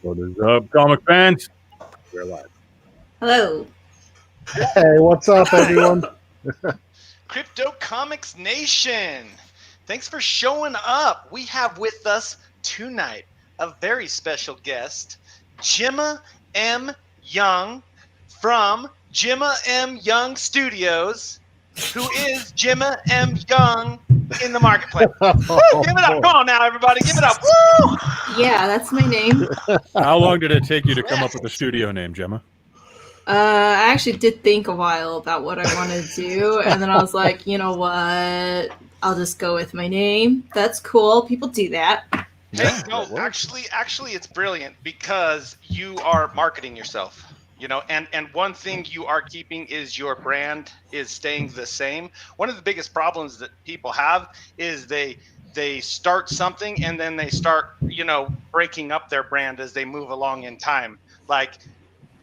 What is up, comic fans? We're live. Hello. Hey, what's up, everyone? Crypto Comics Nation, thanks for showing up. We have with us tonight a very special guest, Jemma M. Young from Jemma M. Young Studios, who is Jemma M. Young in the marketplace. Woo, give it up. Come on now, everybody. Give it up. Woo! Yeah, that's my name. How long did it take you to come up with the studio name, Jemma? I actually did think a while about what I wanted to do, and then I was like, you know what? I'll just go with my name. That's cool. People do that. Hey, no, actually, it's brilliant because you are marketing yourself. You know, and one thing you are keeping is your brand is staying the same. One of the biggest problems that people have is they start something and then they start, breaking up their brand as they move along in time. Like,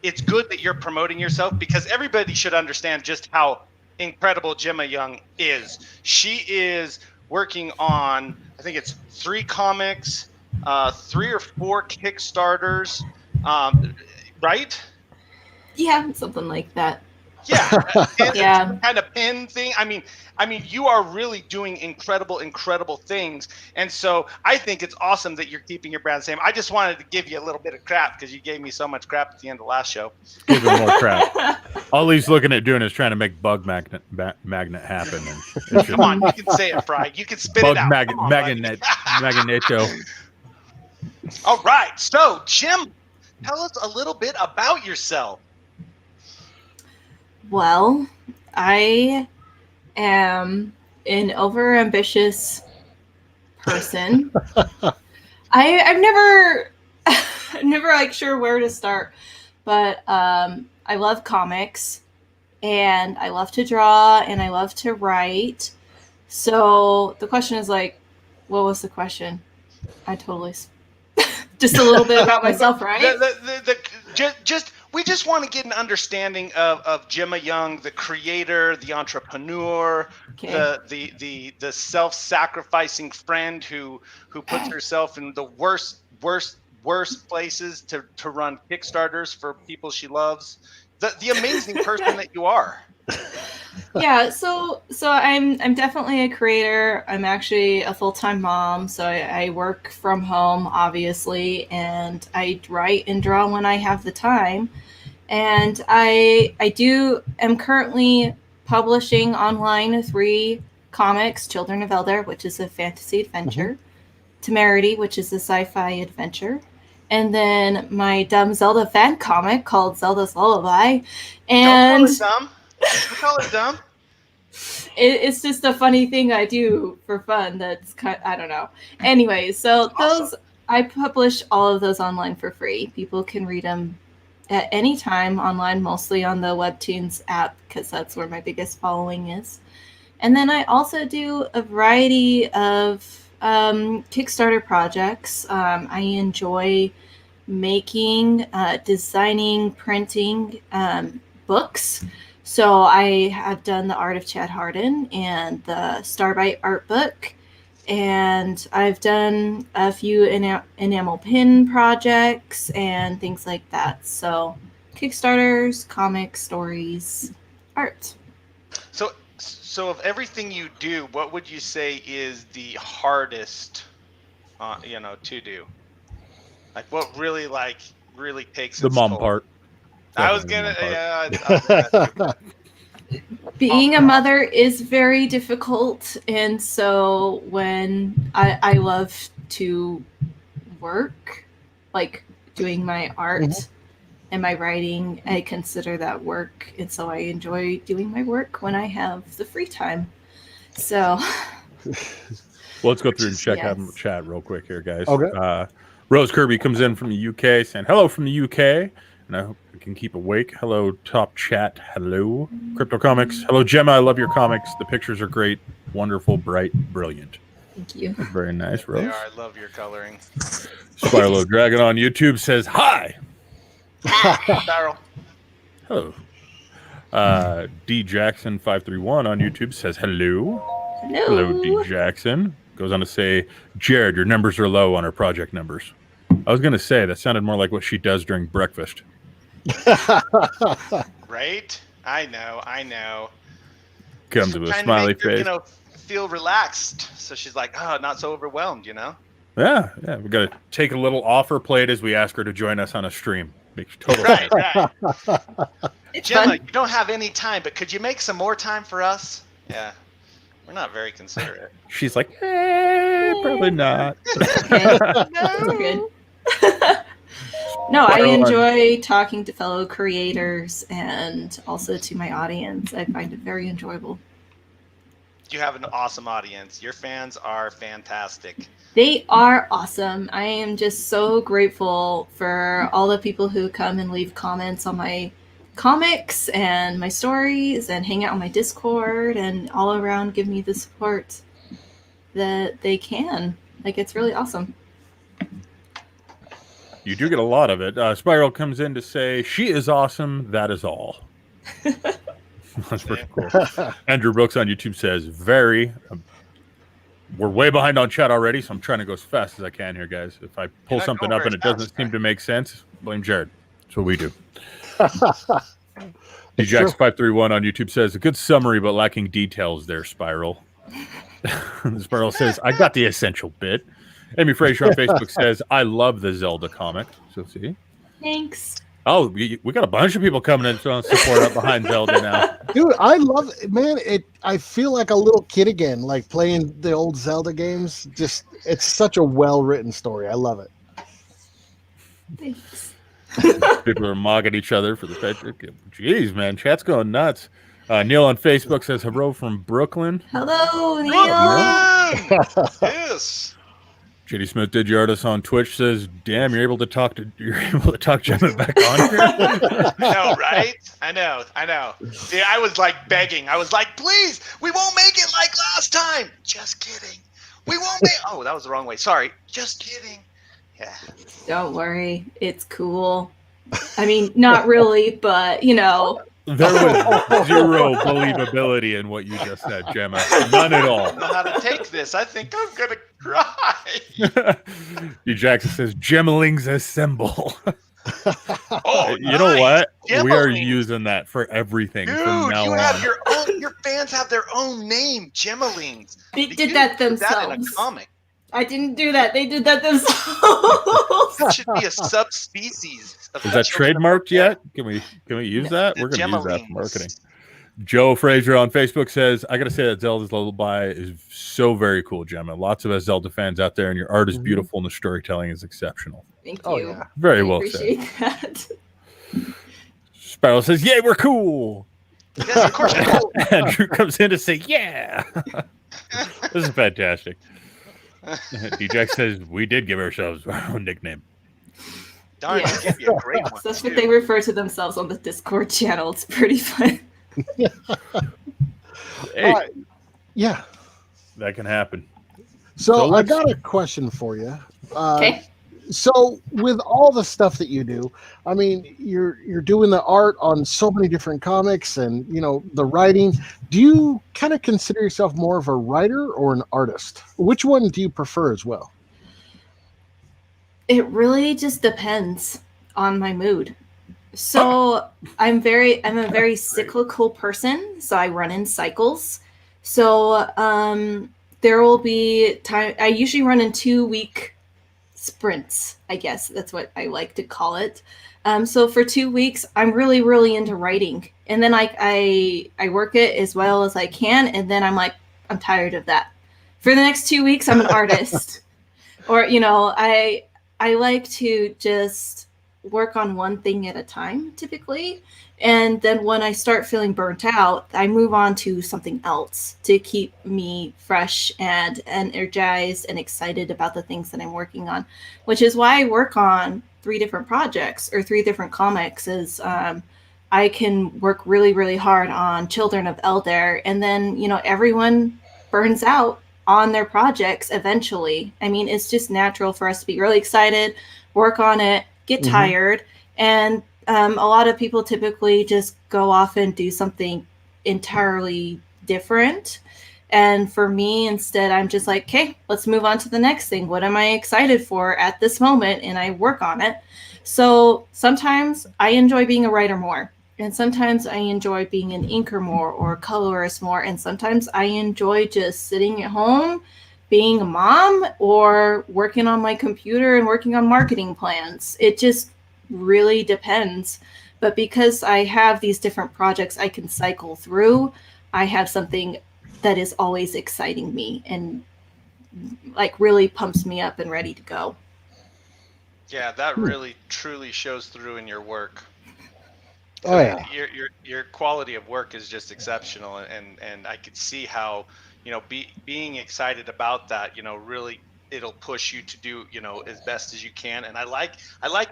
it's good that you're promoting yourself because everybody should understand just how incredible Jemma Young is. She is working on, I think it's 3 comics, 3 or 4 Kickstarters, right? Yeah, something like that. Yeah, Yeah. kind of pin thing. I mean, you are really doing incredible things, and so I think it's awesome that you're keeping your brand the same. I just wanted to give you a little bit of crap because you gave me so much crap at the end of the last show. Give him more crap. All he's looking at doing is trying to make bug magnet happen. And Come on, you can say it, Fry. You can spit bug it out. magneto. All right, so Jim, tell us a little bit about yourself. Well, I am an overambitious person. I'm never like sure where to start, but I love comics and I love to draw and I love to write. So the question is like, what was the question? I totally just a little bit about myself, right? We just want to get an understanding of Jemma Young, the creator, the entrepreneur, Okay. the self-sacrificing friend who puts herself in the worst places to run Kickstarters for people she loves. The amazing person that you are. Yeah, so I'm definitely a creator. I'm actually a full-time mom, so I work from home, obviously, and I write and draw when I have the time. And I am currently publishing online 3 comics: Children of Eldair, which is a fantasy adventure, Temerity, which is a sci-fi adventure, and then my dumb Zelda fan comic called Zelda's Lullaby. And Don't call it dumb. it's just a funny thing I do for fun. That's I don't know. Anyway, so Awesome. I publish all of those online for free. People can read them at any time online, mostly on the Webtoons app because that's where my biggest following is. And then I also do a variety of Kickstarter projects. I enjoy making, designing, printing books. So I have done the Art of Chad Harden and the Starbite art book. And I've done a few enamel pin projects and things like that. So Kickstarters, comics, stories, art. So of everything you do, what would you say is the hardest, to do? Like what really takes The its mom toll? part. I was gonna, Being a mother is very difficult, and so when I love to work, like doing my art and my writing, I consider that work, and so I enjoy doing my work when I have the free time. So Well, let's go through and check out Yes. chat real quick here, guys. Okay. Rose Kirby comes in from the UK saying hello from the UK, and I hope we can keep awake. Hello, top chat. Hello, Crypto Comics. Hello, Jemma. I love your comics. The pictures are great, wonderful, bright, brilliant. thank you. Very nice, Rose. they are. I love your coloring. Spiralo Dragon on YouTube says hi. Barrel. Hello. D Jackson 531 on YouTube says hello. Hello. Hello, D Jackson. Goes on to say, Jared, your numbers are low on our project numbers. I was gonna say that sounded more like what she does during breakfast. Right? I know. Comes with a smiley make her, face. you know, feel relaxed. So she's like, oh, not so overwhelmed, you know? Yeah. We got to take a little off her plate as we ask her to join us on a stream. Makes total Right, sense. right. It's Gemma, fun. you don't have any time, but could you make some more time for us? Yeah. We're not very considerate. She's like, probably not. Okay. That's good. No, I enjoy talking to fellow creators and also to my audience. I find it very enjoyable. You have an awesome audience. Your fans are fantastic. They are awesome. I am just so grateful for all the people who come and leave comments on my comics and my stories and hang out on my Discord and all around give me the support that they can. Like, it's really awesome. You do get a lot of it. Spiral comes in to say, she is awesome. That is all. That's pretty cool. Andrew Brooks on YouTube says, very. We're way behind on chat already, so I'm trying to go as fast as I can here, guys. If I pull something up and it doesn't seem to make sense, blame Jared. That's what we do. DJax531 on YouTube says, a good summary, but lacking details there, Spiral. Spiral says, I got the essential bit. Amy Frazier on Facebook says, I love the Zelda comic. So see? Thanks. Oh, we got a bunch of people coming in to support up behind Zelda now. Dude, I love it, man. I feel like a little kid again, like playing the old Zelda games. Just, it's such a well-written story. I love it. Thanks. People are mocking each other for the fact that, jeez, man, chat's going nuts. Neil on Facebook says, hello from Brooklyn. Hello, Neil. Yes. JD Smith did your artist on Twitch says, "Damn, you're able to talk Gemma back on here." I know, right? I know. See, I was like begging. I was like, "Please, we won't make it like last time." Just kidding. We won't make. Oh, that was the wrong way. Sorry. Just kidding. Yeah. Don't worry, it's cool. I mean, not really, but you know. There was zero believability in what you just said, Gemma. None at all. I don't know how to take this. I think I'm gonna cry. D. Jackson says, "Gemmelings assemble." Oh, you know what? Gemmelings. We are using that for everything Dude, from now you on. have your own. Your fans have their own name, Gemmelings. They did that themselves. That in a comic. I didn't do that. They did that themselves. It should be a subspecies. Is that trademarked yet? Can we use that? We're going to use that for marketing. Joe Frazier on Facebook says, I got to say that Zelda's Lullaby is so very cool, Gemma. Lots of us Zelda fans out there, and your art is beautiful and the storytelling is exceptional. Thank you. Oh, yeah. Very I well appreciate said. that. Spiral says, yay, we're cool. Yes, of course. Andrew comes in to say, yeah. This is fantastic. D-Jack says, we did give ourselves our own nickname. Darn, Yes. give you a great one. So that's too. what they refer to themselves on the Discord channel. It's pretty fun. Hey, Yeah. that can happen. So I let's- got a question for you. Okay. So with all the stuff that you do, I mean, you're doing the art on so many different comics and, you know, the writing. Do you kind of consider yourself more of a writer or an artist? Which one do you prefer as well? It really just depends on my mood. So I'm a very cyclical person. So I run in cycles. So there will be time. I usually run in 2-week sprints. I guess that's what I like to call it. So for 2 weeks, I'm really, really into writing, and then I work it as well as I can, and then I'm like, I'm tired of that. For the next 2 weeks, I'm an artist, or you know, I like to just work on one thing at a time, typically. And then when I start feeling burnt out, I move on to something else to keep me fresh and energized and excited about the things that I'm working on, which is why I work on 3 different projects or 3 different comics. Is I can work really, really hard on Children of Eldair, and then, you know, everyone burns out on their projects eventually. I mean, it's just natural for us to be really excited, work on it, get tired, and a lot of people typically just go off and do something entirely different. And for me, instead, I'm just like, okay, let's move on to the next thing. What am I excited for at this moment? And I work on it. So sometimes I enjoy being a writer more. And sometimes I enjoy being an inker more or a colorist more. And sometimes I enjoy just sitting at home, being a mom, or working on my computer and working on marketing plans. It just really depends. But because I have these different projects I can cycle through, I have something that is always exciting me and like really pumps me up and ready to go. Yeah, that really truly shows through in your work. Oh yeah. Your quality of work is just exceptional, and I could see how, you know, being excited about that, you know, really it'll push you to do, you know, as best as you can. And I like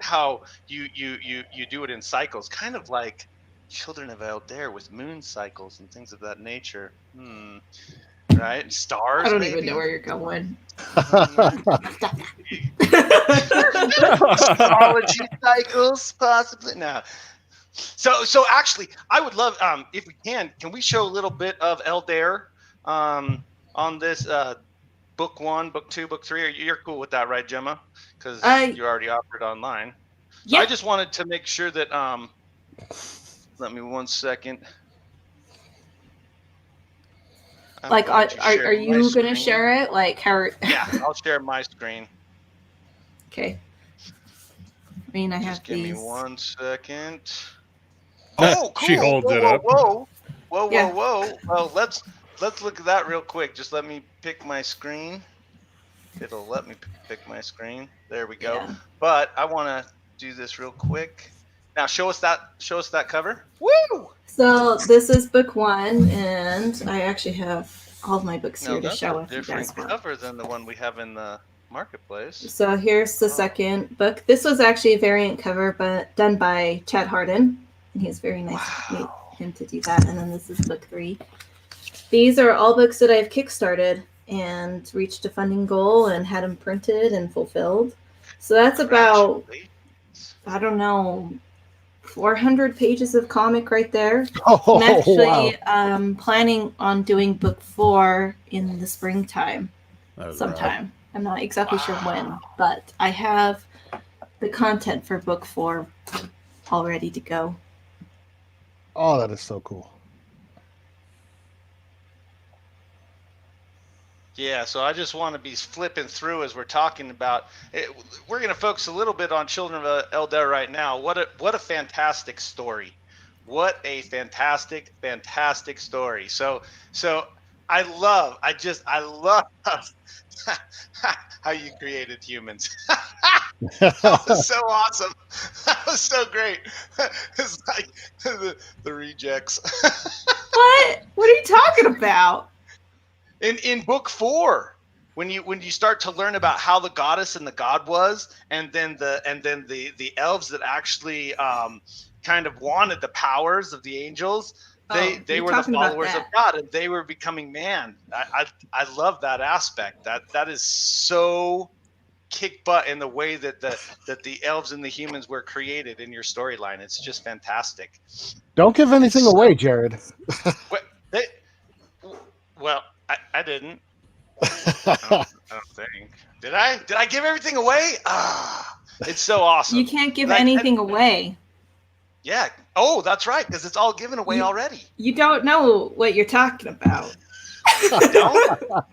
how you do it in cycles, kind of like Children of Eldair with moon cycles and things of that nature. Right? Stars, I don't maybe? even know where you're going. Astrology cycles, possibly. No. So actually, I would love, if we can we show a little bit of Eldair on this book 1, book 2, book 3? You're cool with that, right, Gemma? Because you already offered online. So Yeah. I just wanted to make sure that let me 1 second. Like, are you going to share it? Like, how? Yeah, I'll share my screen. Okay. I mean, I have Just give these. me 1 second. Oh, cool. She holds it up. Whoa. Yeah. Well, let's look at that real quick. Just let me pick my screen. It'll let me pick my screen. There we go. Yeah. But I want to do this real quick. Now, show us that cover. Woo! So this is book 1, and I actually have all of my books here to show if you guys Different want. cover than the one we have in the marketplace. So here's the second book. This was actually a variant cover, but done by Chad Harden. And he's very nice of him to do that. And then this is book 3. These are all books that I've kickstarted and reached a funding goal and had them printed and fulfilled. So that's about, I don't know, 400 pages of comic right there. Oh, I'm actually wow. planning on doing book 4 in the springtime sometime. Right. I'm not exactly sure when, but I have the content for book 4 all ready to go. Oh, that is so cool. Yeah, so I just want to be flipping through as we're talking about it. We're going to focus a little bit on Children of Eldair right now. What a fantastic story. What a fantastic story. So I love how you created humans. That was so awesome. That was so great. It's like the rejects. What are you talking about? In book 4, when you start to learn about how the goddess and the god was, and then the elves that actually kind of wanted the powers of the angels, they were the followers of God, and they were becoming man. I love that aspect. That is so kick butt in the way that the elves and the humans were created in your storyline. It's just fantastic. Don't give anything away, Jared. Well, I didn't. I don't think. Did I? Did I give everything away? It's so awesome. You can't give anything away. Yeah. Oh, that's right, because it's all given away already. You don't know what you're talking about. Don't?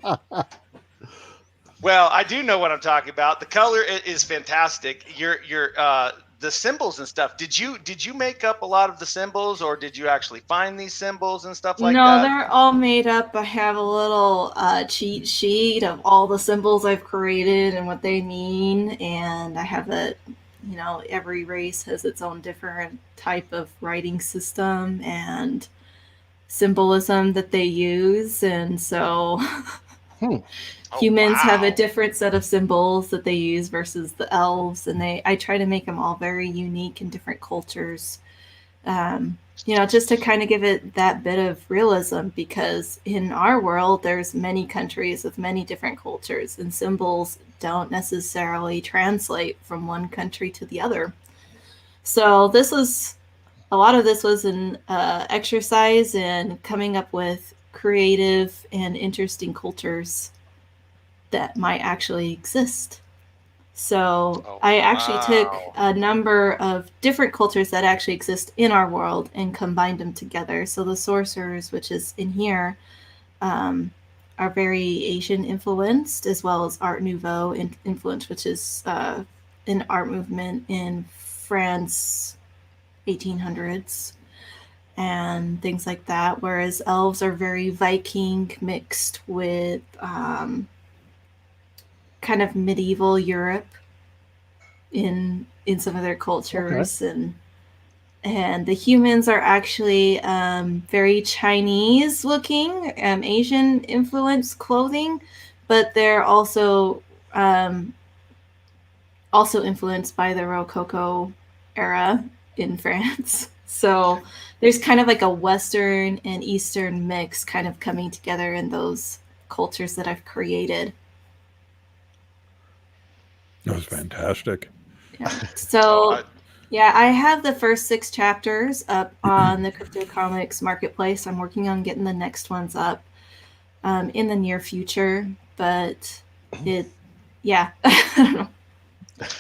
Well, I do know what I'm talking about. The color is fantastic. Your the symbols and stuff. Did you make up a lot of the symbols, or did you actually find these symbols and stuff like that? No, they're all made up. I have a little cheat sheet of all the symbols I've created and what they mean, and I have every race has its own different type of writing system and symbolism that they use, and so humans have a different set of symbols that they use versus the elves, and I try to make them all very unique in different cultures, just to kind of give it that bit of realism, because in our world there's many countries with many different cultures, and symbols don't necessarily translate from one country to the other. So a lot of this was an exercise in coming up with creative and interesting cultures that might actually exist. So I actually took a number of different cultures that actually exist in our world and combined them together. So the sorcerers, which is in here, are very Asian influenced, as well as Art Nouveau influence, which is an art movement in France, 1800s, and things like that. Whereas elves are very Viking mixed with kind of medieval Europe in some of their cultures. Okay. And the humans are actually very Chinese looking, Asian influenced clothing, but they're also influenced by the Rococo era in France. So there's kind of like a Western and Eastern mix kind of coming together in those cultures that I've created. That was fantastic. Yeah. So yeah, I have the first 6 chapters up on the Crypto Comics marketplace. I'm working on getting the next ones up in the near future, but I don't know.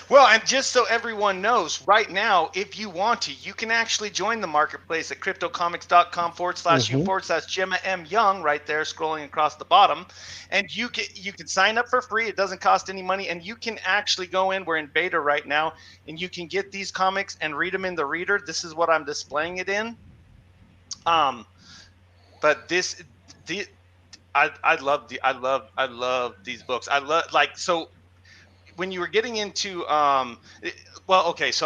Well, and just so everyone knows, right now, if you want to, you can actually join the marketplace at cryptocomics.com/u/Jemma M. Young, right there, scrolling across the bottom. And you can sign up for free. It doesn't cost any money. And you can actually go in. We're in beta right now. And you can get these comics and read them in the reader. This is what I'm displaying it in. But I love these books. So when you were getting into so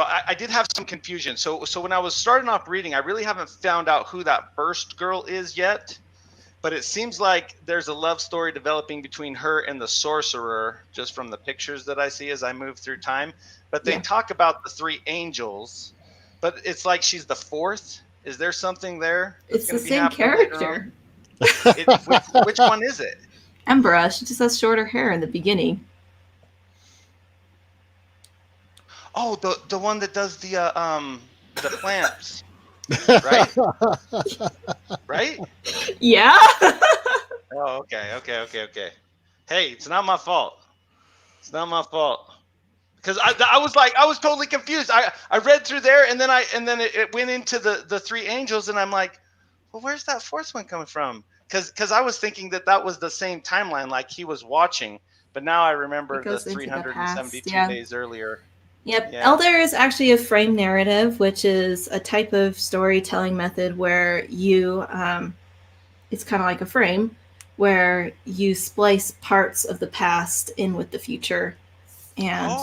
I did have some confusion. So when I was starting off reading, I really haven't found out who that first girl is yet, but it seems like there's a love story developing between her and the sorcerer, just from the pictures that I see as I move through time. But they talk about the 3 angels, but it's like she's the 4th. Is there something there? It's the same character. Which one is it? Embra. She just has shorter hair in the beginning. Oh, the one that does the plants, right? Right? Yeah. Oh, okay. Hey, it's not my fault. It's not my fault. Because I was totally confused. I read through there and then it went into the 3 angels and I'm like, well, where's that 4th one coming from? Because I was thinking that was the same timeline, like he was watching, but now I remember the 372 days earlier. Yep. Yeah. Eldair is actually a frame narrative, which is a type of storytelling method where you, it's kind of like a frame, where you splice parts of the past in with the future. And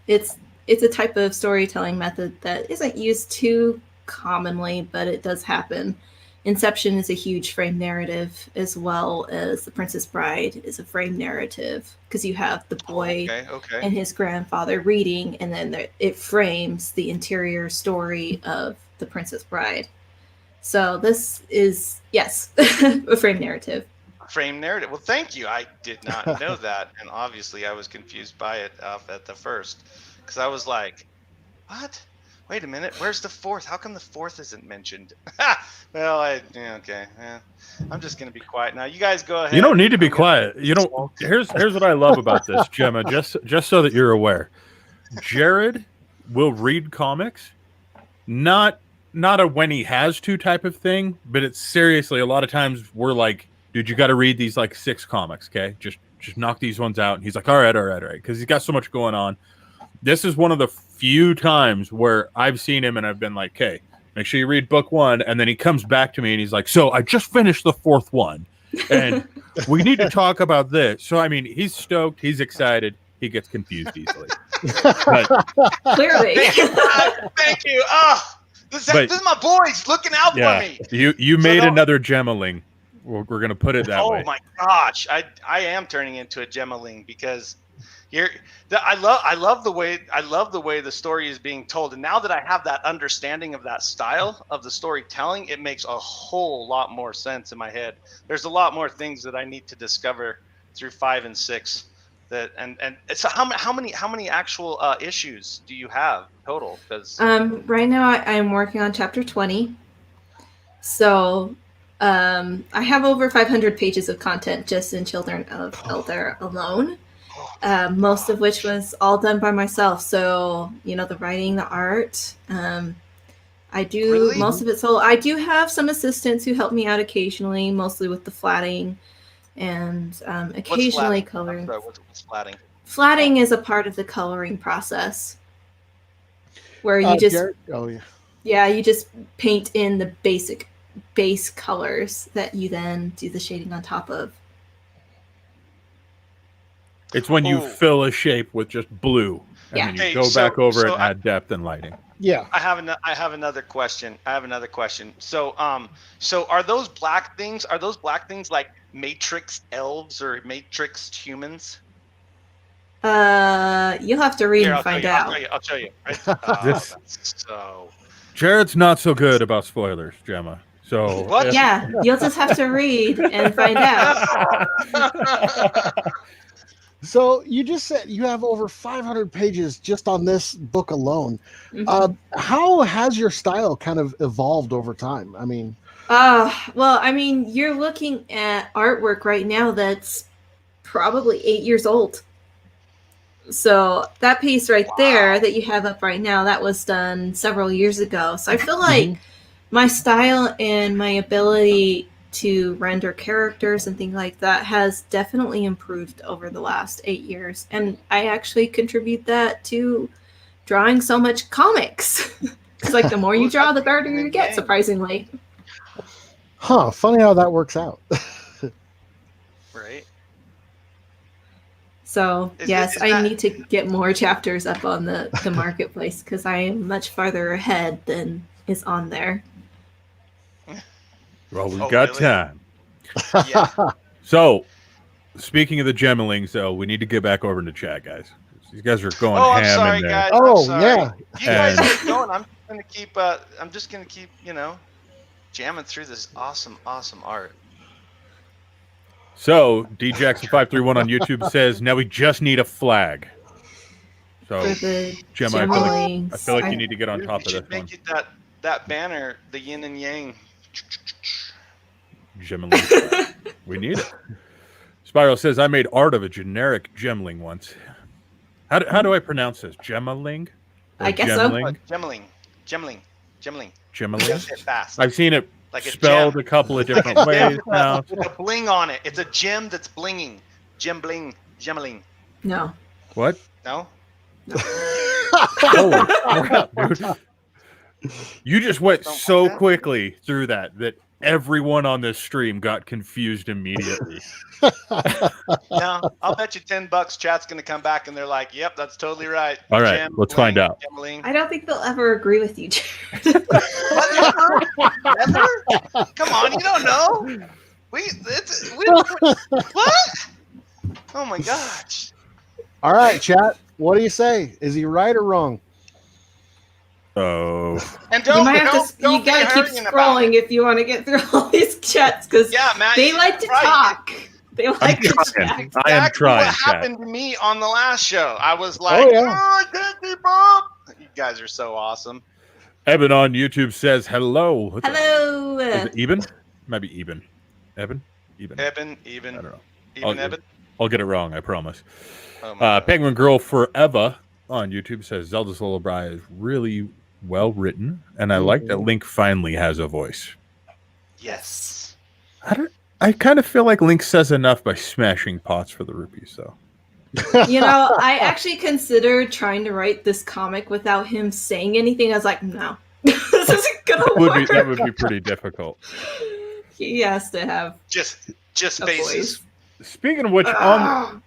it's a type of storytelling method that isn't used too commonly, but it does happen. Inception is a huge frame narrative, as well as The Princess Bride is a frame narrative, because you have the boy and his grandfather reading, and then it frames the interior story of The Princess Bride. So this is, yes, a frame narrative. Frame narrative. Well, thank you. I did not know that, and obviously I was confused by it at the first, because I was like, what? Wait a minute, where's the 4th? How come the 4th isn't mentioned? Well, I'm just gonna be quiet now. You guys go ahead. You don't need to be quiet. You don't. Here's what I love about this, Gemma. Just so that you're aware, Jared will read comics, not a when he has to type of thing, but it's seriously a lot of times we're like, dude, you got to read these like 6 comics, okay? Just knock these ones out. And he's like, all right, because he's got so much going on. This is one of the few times where I've seen him and I've been like, okay, make sure you read book 1. And then he comes back to me and he's like, so I just finished the 4th one and we need to talk about this. So, I mean, he's stoked. He's excited. He gets confused easily. But, clearly. Thank you. Oh, this is my boys looking out for me. You made another Gemmaling. We're going to put it that way. Oh my gosh. I am turning into a Gemmaling because I love the way the story is being told, and now that I have that understanding of that style of the storytelling, it makes a whole lot more sense in my head. There's a lot more things that I need to discover through 5 and 6. And so how many actual issues do you have total? Because right now I'm working on chapter 20. So I have over 500 pages of content just in Children of Eldair alone, most of which was all done by myself. So, the writing, the art, I do Really? most of it solo. I do have some assistants who help me out occasionally, mostly with the flatting and occasionally What's coloring. sorry, what's flatting? Flatting is a part of the coloring process where you just Jared? Oh yeah. you just paint in the basic base colors that you then do the shading on top of. It's when you Oh. fill a shape with just blue, and Yeah. then you Hey, go so- back over it so and add depth and lighting. Yeah. I have another question. So, so are those black things? Are those black things like matrix elves or matrix humans? You'll have to read Here, and I'll find show you. out. I'll show you. Right? Oh, This- that's so. Jared's not so good about spoilers, Gemma. So What? Yeah, you'll just have to read and find out. So you just said you have over 500 pages just on this book alone. Mhm. How has your style kind of evolved over time? I mean, Well, I mean, you're looking at artwork right now that's probably 8 years old. So that piece right there Wow. that you have up right now, that was done several years ago. So I feel like my style and my ability to render characters and things like that has definitely improved over the last 8 years. And I actually contribute that to drawing so much comics. It's like the more you draw, the better you get, surprisingly. funny how that works out. Right. So Is yes, it- is I that- need to get more chapters up on the marketplace because I am much farther ahead than is on there. well, we've Oh, got really? time. Yeah. So, speaking of the Gemmelings, though, we need to get back over into chat, guys. These guys are going Oh, I'm ham sorry, in there. guys. Oh, I'm sorry. yeah. You guys And- keep going. I'm just gonna keep, jamming through this awesome art. So, DJackson531 on YouTube says, now we just need a flag. So, For the Gemma, I feel like you need to get on We top of should this one. make it that banner, the yin and yang. Gemmeling flag. We need it. Spiral says, I made art of a generic gemling once. How do I pronounce this? Gemmeling? Or I guess so. gemling? Gemmeling. You gotta Gemmeling? say it fast. I've seen it Like a spelled gem. a couple of different Like a ways gem now. with a bling on it. It's a gem that's blinging. Gem bling. Gemmeling. No. What? No? Holy crap, dude. You just went Don't so like that? quickly through that everyone on this stream got confused immediately. No. I'll bet you $10 chat's gonna come back and they're like, yep, that's totally right. All right, let's find out. Gemmeling. I don't think they'll ever agree with you, Jared. Never? Come on, you don't know. We what? Oh my gosh. All right, chat. What do you say? Is he right or wrong? Oh, And You don't, might have don't, to. don't You be gotta keep hurrying about scrolling it. if you want to get through all these chats because Yeah, Matt. they you're like to right. talk. They like to trying. chat. I am Exactly trying, what chat. happened to me on the last show. I was like, yeah. I can't keep up. You guys are so awesome. Eben on YouTube says hello. What the- Hello. Is it Eben? Might be Eben. Eben? Eben. Eben, I even, don't know. even I'll- Eben. I'll get it wrong, I promise. Oh my God. Penguin Girl Forever on YouTube says Zelda's Lullaby is really well written, and I like that Link finally has a voice. Yes. I kind of feel like Link says enough by smashing pots for the rupees, though. You know, I actually considered trying to write this comic without him saying anything. I was like, no, this isn't gonna work. That would be pretty difficult. He has to have Just a faces. voice. Speaking of which, on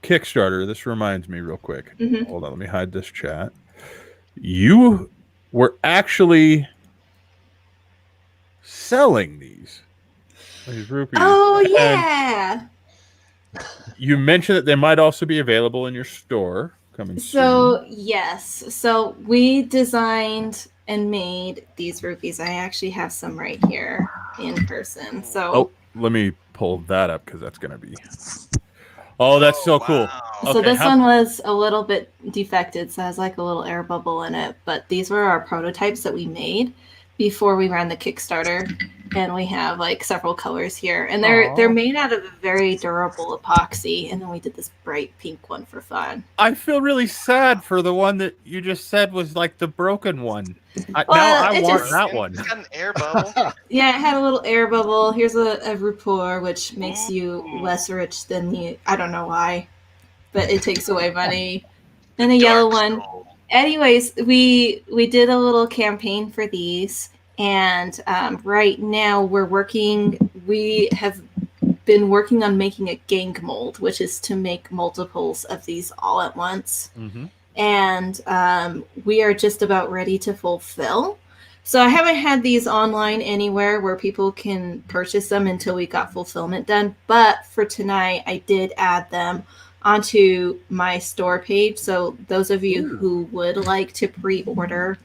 Kickstarter, this reminds me real quick. Mhm. Hold on, let me hide this chat. You were actually selling these rupees. Oh And yeah. you mentioned that they might also be available in your store coming soon. So yes, so we designed and made these rupees. I actually have some right here in person. So Oh, let me pull that up because that's going to be. Oh, that's so cool. Wow. So Okay, this how- one was a little bit defected, so it has like a little air bubble in it. But these were our prototypes that we made before we ran the Kickstarter. and we have like several colors here, and they're made out of a very durable epoxy. And then we did this bright pink one for fun. I feel really sad for the one that you just said was like the broken one. Now I want that one. It's got an air bubble. Yeah, it had a little air bubble. Here's a rapport, which makes you less rich than the. I don't know why, but it takes away money. And a yellow one. Anyways, we did a little campaign for these, and right now we have been working on making a gang mold, which is to make multiples of these all at once. Mm-hmm. And we are just about ready to fulfill. So I haven't had these online anywhere where people can purchase them until we got fulfillment done. But for tonight, I did add them onto my store page. So those of you who would like to pre-order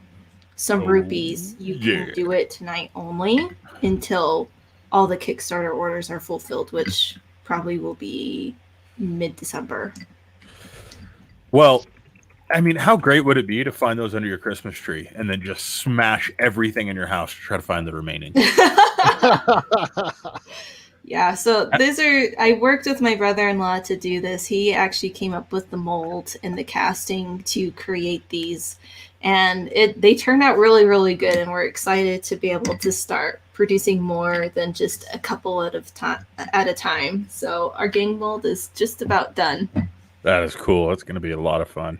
some rupees, you can do it tonight only until all the Kickstarter orders are fulfilled, which probably will be mid-December. Well, I mean, how great would it be to find those under your Christmas tree and then just smash everything in your house to try to find the remaining? Yeah, so I worked with my brother-in-law to do this. He actually came up with the mold and the casting to create these. And they turned out really, really good. And we're excited to be able to start producing more than just a couple at a time. So our gang mold is just about done. That is cool. It's going to be a lot of fun.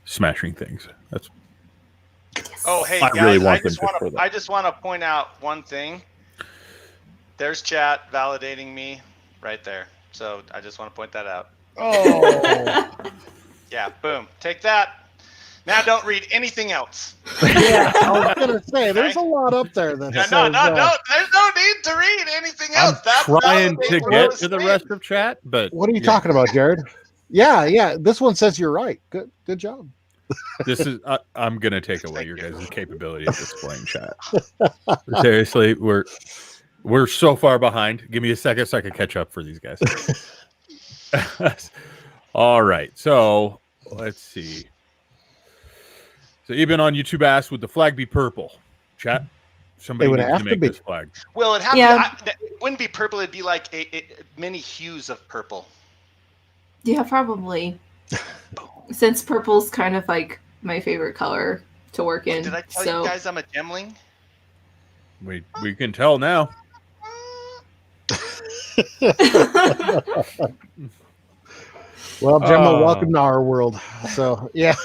Smashing things. That's. Yes. Oh, hey, I guys, really want I just want to point out one thing. There's chat validating me right there. So I just want to point that out. Oh. Yeah, boom. Take that. Now don't read anything else. Yeah, I was gonna say there's a lot up there that No, says, no, there's no need to read anything else. I'm trying to get to the rest of chat, but what are you talking about, Jared? Yeah. This one says you're right. Good job. This is I'm gonna take away your guys' capability of displaying chat. Seriously, we're so far behind. Give me a second so I can catch up for these guys. All right, so let's see. So even on YouTube asked, would the flag be purple? Chat. Somebody would needs have to to make be. this flag. Well, it wouldn't be purple. It'd be like many hues of purple. Yeah, probably. Since purple's kind of like my favorite color to work in. Did I tell you guys I'm a gemling? We can tell now. Well, Jemma, welcome to our world. So yeah.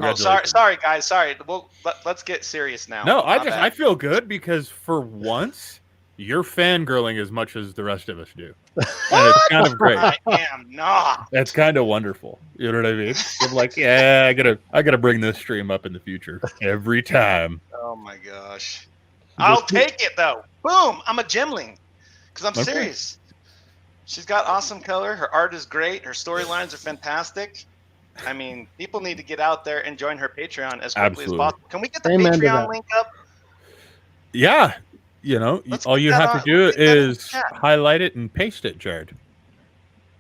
Oh, sorry, guys. Sorry. Well, let's get serious now. No, I feel good because for once you're fangirling as much as the rest of us do, and it's kind of great. I am not. That's kind of wonderful. You know what I mean? I'm like, yeah, I gotta bring this stream up in the future every time. Oh my gosh, I'll take it though. Boom! I'm a gemling because I'm serious. She's got awesome color. Her art is great. Her storylines are fantastic. I mean, people need to get out there and join her Patreon as quickly as possible. Can we get the Patreon link up? Yeah. You know, all you have to do is highlight it and paste it, Jared.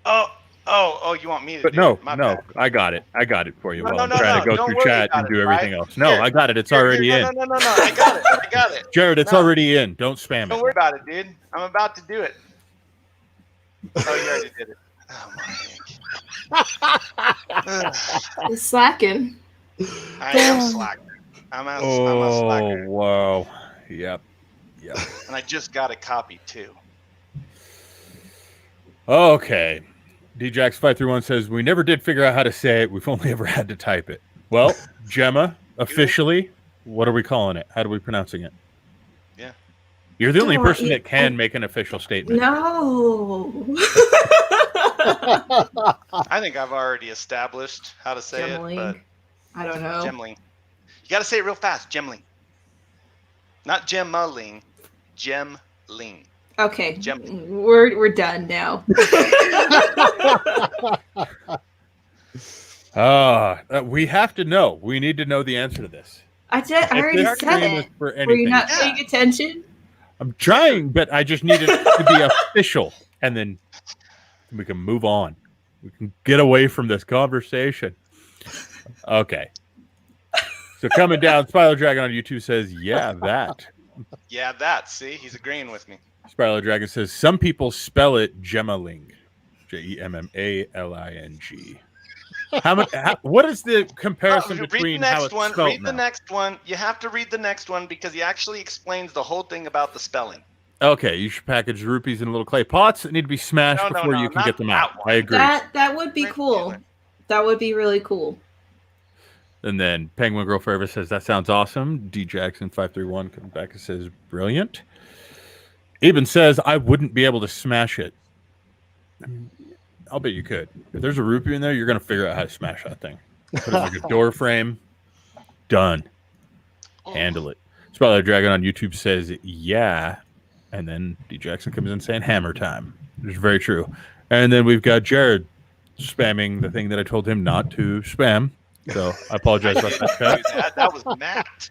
Oh, you want me to but do no, it? No, I got it for you. No, I'm trying to go through chat and do everything else. No, I got it. It's already in. No, I got it. Jared, it's already in. Don't spam it. Don't worry about it, dude. I'm about to do it. Oh, you already did it. Oh, my He's slacking. I am slacking. I'm a slacker. Oh, wow. Yep. And I just got a copy, too. Okay. DJax531 says, we never did figure out how to say it. We've only ever had to type it. Well, Jemma, officially, what are we calling it? How are we pronouncing it? Yeah. You're the only person that can make an official statement. No. I think I've already established how to say it, but I don't know. Gemling. You got to say it real fast. Gemling. Not Gemmaling. Gemling. Okay. Gemling. We're done now. We have to know. We need to know the answer to this. I already said it. Were you not paying attention? I'm trying, but I just need it to be official, and then we can move on. We can get away from this conversation. Okay. So coming down, Spyro Dragon on YouTube says, yeah, that. Yeah, that. See, he's agreeing with me. Spiral Dragon says some people spell it Gemmaling, Jemmaling. What is the comparison Read between the how next it's one. spelled Read the now? next one. You have to read the next one because he actually explains the whole thing about the spelling. Okay, you should package rupees in little clay pots that need to be smashed before you can not get them out. that one. I agree. That would be Right, cool. yeah. That would be really cool. And then Penguin Girl Forever says, that sounds awesome. D Jackson 531 comes back and says, brilliant. Eben says, I wouldn't be able to smash it. I mean, I'll bet you could. If there's a rupee in there, you're going to figure out how to smash that thing. Put it in like a door frame. Done. Handle it. Spotlight Dragon on YouTube says, yeah. And then D Jackson comes in saying, hammer time. Which is very true. And then we've got Jared spamming the thing that I told him not to spam. So I apologize about that. That was Matt.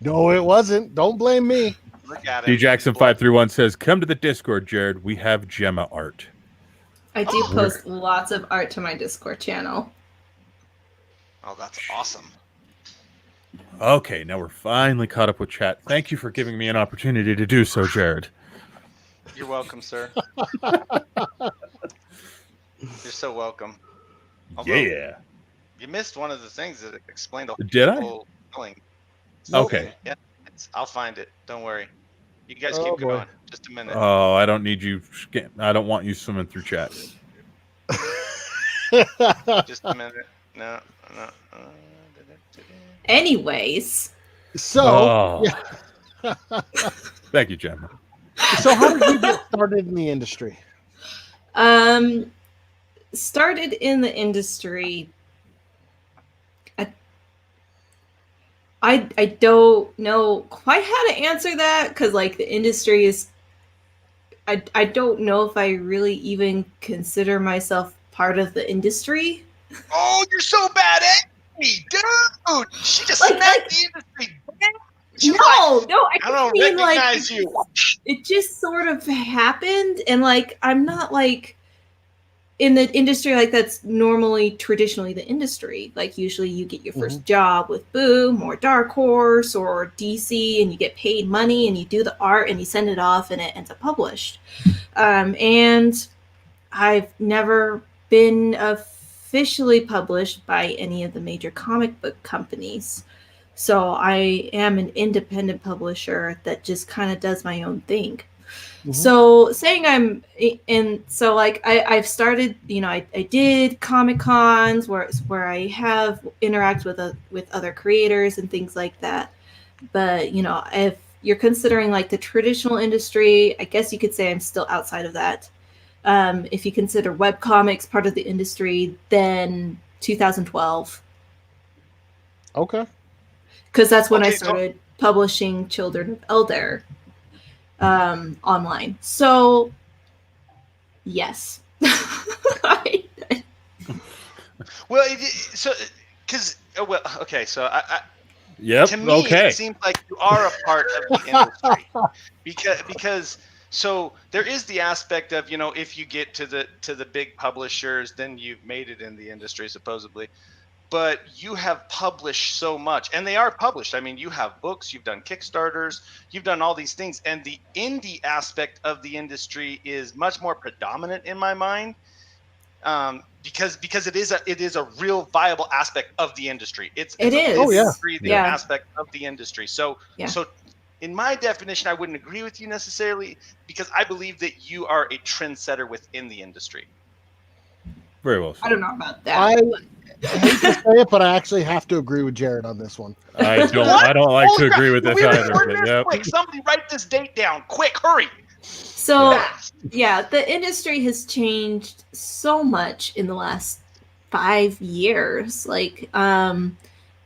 No, it wasn't. Don't blame me. Look at D him. Jackson 531 says, come to the Discord, Jared. We have Gemma art. I do post lots of art to my Discord channel. Oh, that's awesome. Okay, now we're finally caught up with chat. Thank you for giving me an opportunity to do so, Jared. You're welcome, sir. You're so welcome. Although, Yeah. You missed one of the things that explained the Did I? whole spelling. Okay. Yeah, I'll find it. Don't worry. You guys Oh, keep boy. going. Just a minute. Oh, I don't need you. I don't want you swimming through chat. Just a minute. No. Anyways, So, Oh. yeah. Thank you, Gemma. So how did you get started in the industry? started in the industry. I don't know quite how to answer that because like the industry is I don't know if I really even consider myself part of the industry. Oh, you're so bad at me, dude. She just Like- smacked the industry. She's like, No, I I don't mean, like, recognize you. it just sort of happened, and like I'm not like in the industry like that's normally traditionally the industry. Like usually you get your first job with Boom or Dark Horse or DC, and you get paid money and you do the art and you send it off and it ends up published. And I've never been officially published by any of the major comic book companies. So I am an independent publisher that just kind of does my own thing. So saying I'm in, so like I've started, I did Comic Cons where I have interact with other creators and things like that. But if you're considering like the traditional industry, I guess you could say I'm still outside of that. If you consider webcomics part of the industry, then 2012. Okay. Because that's when I Okay, so- started publishing Children of Eldair online. So, yes. Well, so because okay, so Yep. to me Okay. it seems like you are a part of the industry because so there is the aspect of if you get to the big publishers, then you've made it in the industry supposedly. But you have published so much, and they are published. I mean, you have books, you've done Kickstarters, you've done all these things, and the indie aspect of the industry is much more predominant in my mind, because it is a real viable aspect of the industry. It's It is. Oh, yeah. breathing Yeah. aspect of the industry. So Yeah. so in my definition, I wouldn't agree with you necessarily because I believe that you are a trendsetter within the industry. Very well I said. don't know about that. I hate to say it, but I actually have to agree with Jared on this one. I don't like Holy to crap, agree with this we either. recorded But this yep. quick. Somebody write this date down. Quick, hurry. So, Fast. yeah, the industry has changed so much in the last 5 years. Like,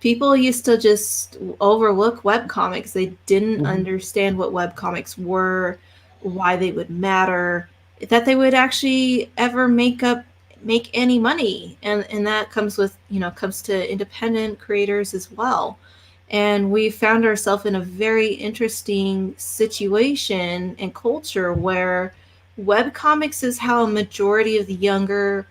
people used to just overlook webcomics. They didn't understand what webcomics were, why they would matter, that they would actually ever make any money. And that comes with, comes to independent creators as well. And we found ourselves in a very interesting situation and culture where webcomics is how a majority of the younger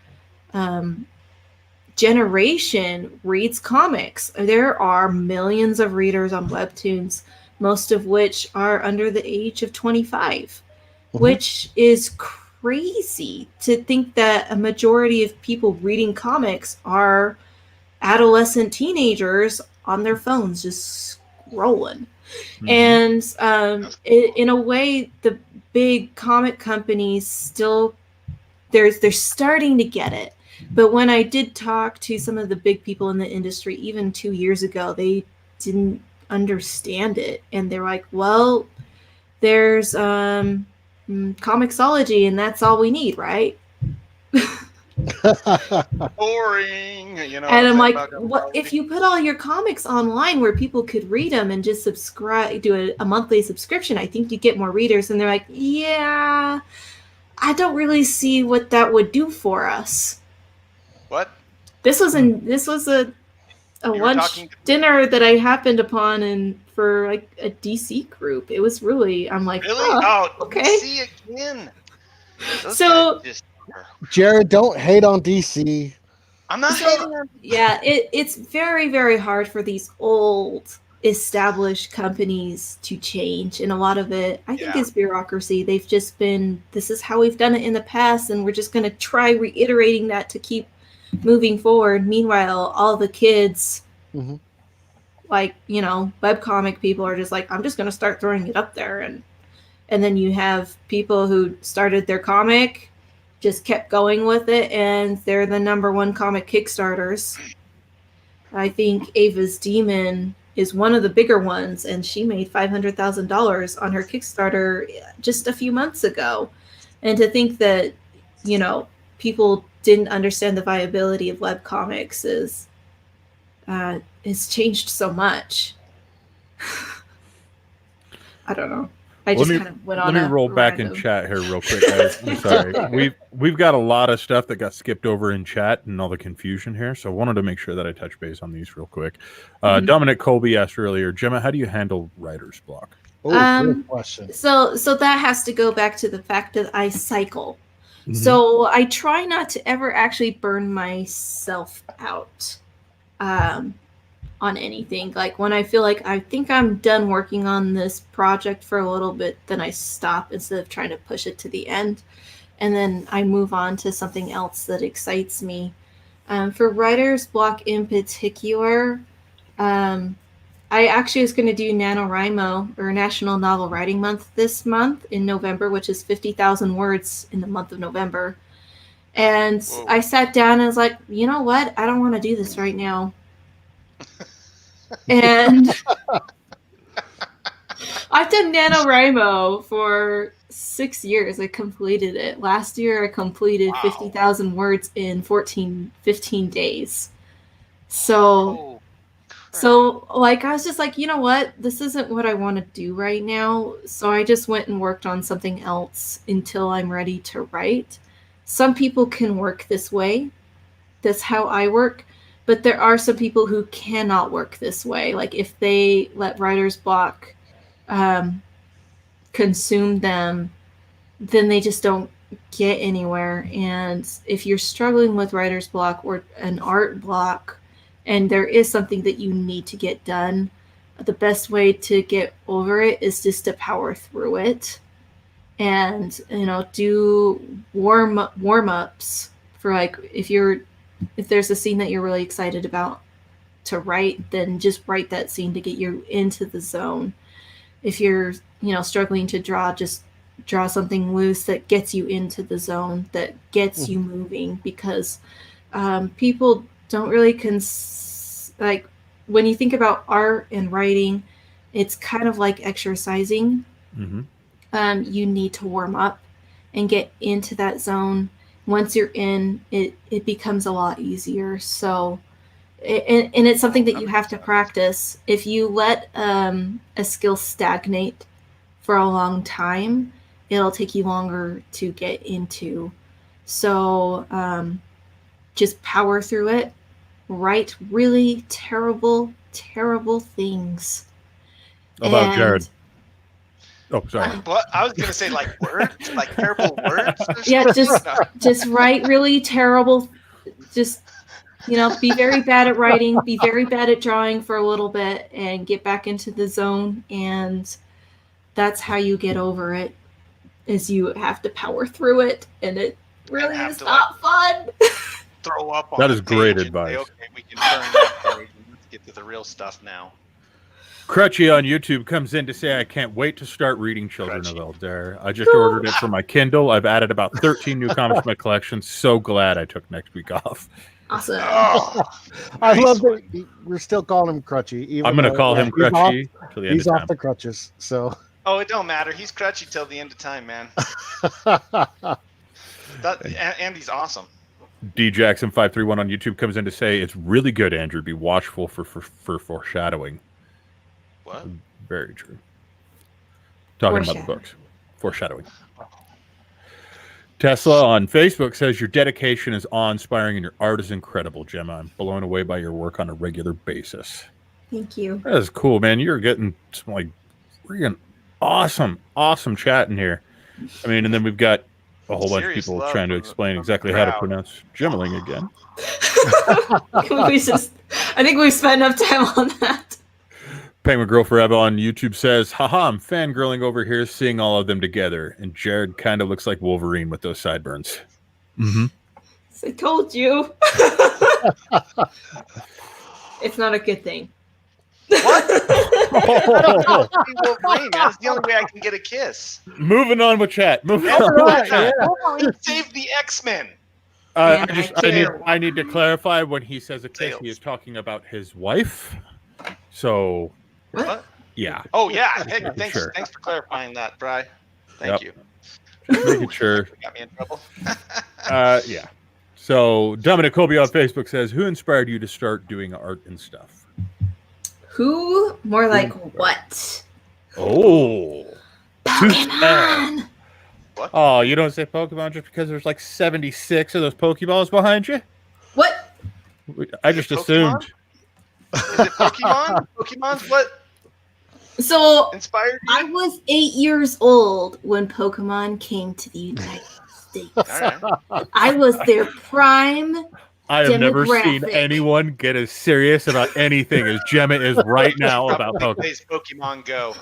generation reads comics. There are millions of readers on Webtoons, most of which are under the age of 25, Mhm. which is crazy to think that a majority of people reading comics are adolescent teenagers on their phones just scrolling. Mhm. And in a way, the big comic companies still they're starting to get it. But when I did talk to some of the big people in the industry, even 2 years ago, they didn't understand it, and they're like, "Well, there's comicsology, and that's all we need, right?" Boring. You know. And I'm saying like, about what if comicsology? you put all your comics online where people could read them and just subscribe, do a monthly subscription? I think you get more readers. And they're like, yeah, I don't really see what that would do for us. What? This was a You were lunch talking- dinner that I happened upon for like a DC group. It was really, I'm like, Really? oh, Oh, okay. DC again. Those So- guys just- Jared, don't hate on DC. I'm not So- hating on. Yeah, it's very, very hard for these old established companies to change, and a lot of it I think Yeah. is bureaucracy. They've just been, this is how we've done it in the past, and we're just going to try reiterating that to keep moving forward. Meanwhile, all the kids, Mhm. like, webcomic people are just like, I'm just going to start throwing it up there, and then you have people who started their comic, just kept going with it, and they're the #1 comic Kickstarters. I think Ava's Demon is one of the bigger ones, and she made $500,000 on her Kickstarter just a few months ago. And to think that, people didn't understand the viability of webcomics is has changed so much. I don't know. I just kind of went on. Let me roll back in random- chat here real quick, guys. I'm sorry. We've got a lot of stuff that got skipped over in chat and all the confusion here, so I wanted to make sure that I touch base on these real quick. Dominic Colby asked earlier, Gemma, how do you handle writer's block? Oh, good question. So that has to go back to the fact that I cycle. Mhm. So I try not to ever actually burn myself out on anything. Like when I feel like I think I'm done working on this project for a little bit, then I stop instead of trying to push it to the end. And then I move on to something else that excites me. For writer's block in particular, I actually was going to do NaNoWriMo, or National Novel Writing Month, this month in November, which is 50,000 words in the month of November. And Whoa. I sat down and was like, you know what? I don't want to do this right now. And I've done NaNoWriMo for 6 years. I completed it. Last year, I completed Wow. 50,000 words in 15 days. So... Oh, like, I was just like, you know what? This isn't what I want to do right now. So I just went and worked on something else until I'm ready to write. Some people can work this way. That's how I work. But there are some people who cannot work this way. Like, if they let writer's block consume them, then they just don't get anywhere. And if you're struggling with writer's block or an art block, and there is something that you need to get done, the best way to get over it is just to power through it, and do warm-ups for, like, if there's a scene that you're really excited about to write, then just write that scene to get you into the zone. If you're struggling to draw, just draw something loose that gets you into the zone, that gets you moving, because people don't really like, when you think about art and writing, it's kind of like exercising. Mm-hmm. You need to warm up and get into that zone. Once you're in, it becomes a lot easier. So, and it's something that you have to practice. If you let a skill stagnate for a long time, it'll take you longer to get into. So just power through it. Write really terrible things. About Jared. Oh, sorry. But I was gonna say, like, words, like terrible words. or Yeah, something? just write really terrible. Just You know, be very bad at writing, be very bad at drawing for a little bit, and get back into the zone. And that's how you get over it, is you have to power through it. And it really is not fun. Throw up on That is the great page and advice. say, okay, we can turn that page and let's get to the real stuff now. Crutchy on YouTube comes in to say, I can't wait to start reading Children of Eldair. I just ordered it for my Kindle. I've added about 13 new comics to my collection. So glad I took next week off. Awesome. Oh, I nice love one. that we're still calling him Crutchy. Even I'm going to though, call him he's Crutchy till the end He's of off time. the crutches. So Oh, it don't matter. He's crutchy till the end of time, man. Andy's awesome. D Jackson 531 on YouTube comes in to say, it's really good, Andrew. Be watchful for foreshadowing. What? Very true. Talking about the books. Foreshadowing. Tesla on Facebook says, your dedication is awe-inspiring and your art is incredible, Gemma. I'm blown away by your work on a regular basis. Thank you. That is cool, man. You're getting some like freaking awesome chat in here. I mean, and then we've got a whole bunch of Serious people love trying to from the- explain from exactly the how to crowd. pronounce Gemmeling again. I think we've spent enough time on that. Penguin Girl Forever on YouTube says, haha, I'm fangirling over here seeing all of them together. And Jared kind of looks like Wolverine with those sideburns. Mm-hmm. I told you. It's not a good thing. What? Wolverine, man. That's the only way I can get a kiss. Moving on with chat. Moving on. right, yeah. Wolverine saved the X-Men. I need to clarify, when he says a kiss, Tails. he is talking about his wife. So, What? yeah. Oh yeah. Hey, thanks. Sure. Thanks for clarifying that, Bri. Thank you. Just making sure. Got me in trouble. Yeah. So Dominic Colby on Facebook says, who inspired you to start doing art and stuff? Who? More like what? Oh. Pokemon! Oh, you don't say Pokemon just because there's like 76 of those Pokeballs behind you? What? I just Pokemon? assumed. Is it Pokemon? Pokemon's what So, inspired you? I was 8 years old when Pokemon came to the United States. All right. I was their prime. I have never seen Demographic. anyone get as serious about anything as Gemma is right now about Probably Pokemon. plays Pokemon Go.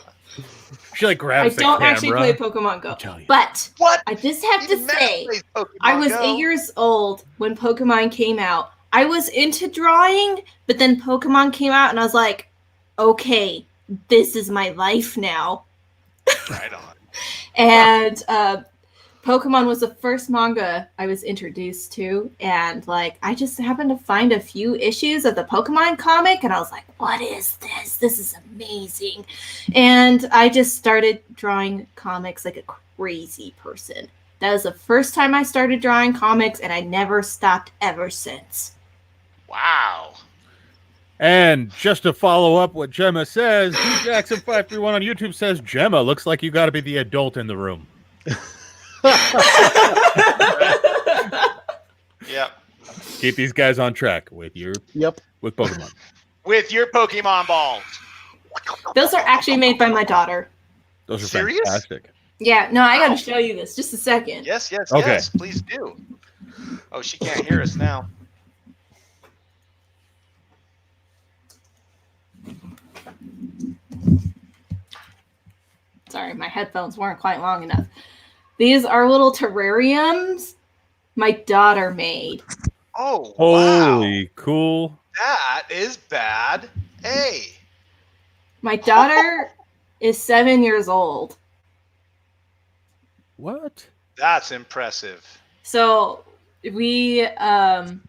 She like I grabs the don't camera. actually play Pokemon Go. tell you. But What? I just have to Even Matt say, plays Pokemon I was Go. 8 years old when Pokemon came out. I was into drawing, but then Pokemon came out and I was like, okay, this is my life now. Right on. And Pokemon was the first manga I was introduced to, and like I just happened to find a few issues of the Pokemon comic, and I was like, "What is this? This is amazing!" And I just started drawing comics like a crazy person. That was the first time I started drawing comics, and I never stopped ever since. Wow. And just to follow up what Gemma says, Jackson531 on YouTube says, Gemma, looks like you got to be the adult in the room. Yep. Keep these guys on track with with Pokemon. With your Pokemon balls. Those are actually made by my daughter. Those are Serious? fantastic. Yeah, no, I Wow. gotta show you this. Just a second. Yes, yes, Okay. yes. Please do. Oh, she can't hear us now. Sorry, my headphones weren't quite long enough. These are little terrariums my daughter made. Oh, wow. Holy cool. That is bad. Hey. My daughter is 7 years old. What? That's impressive. So I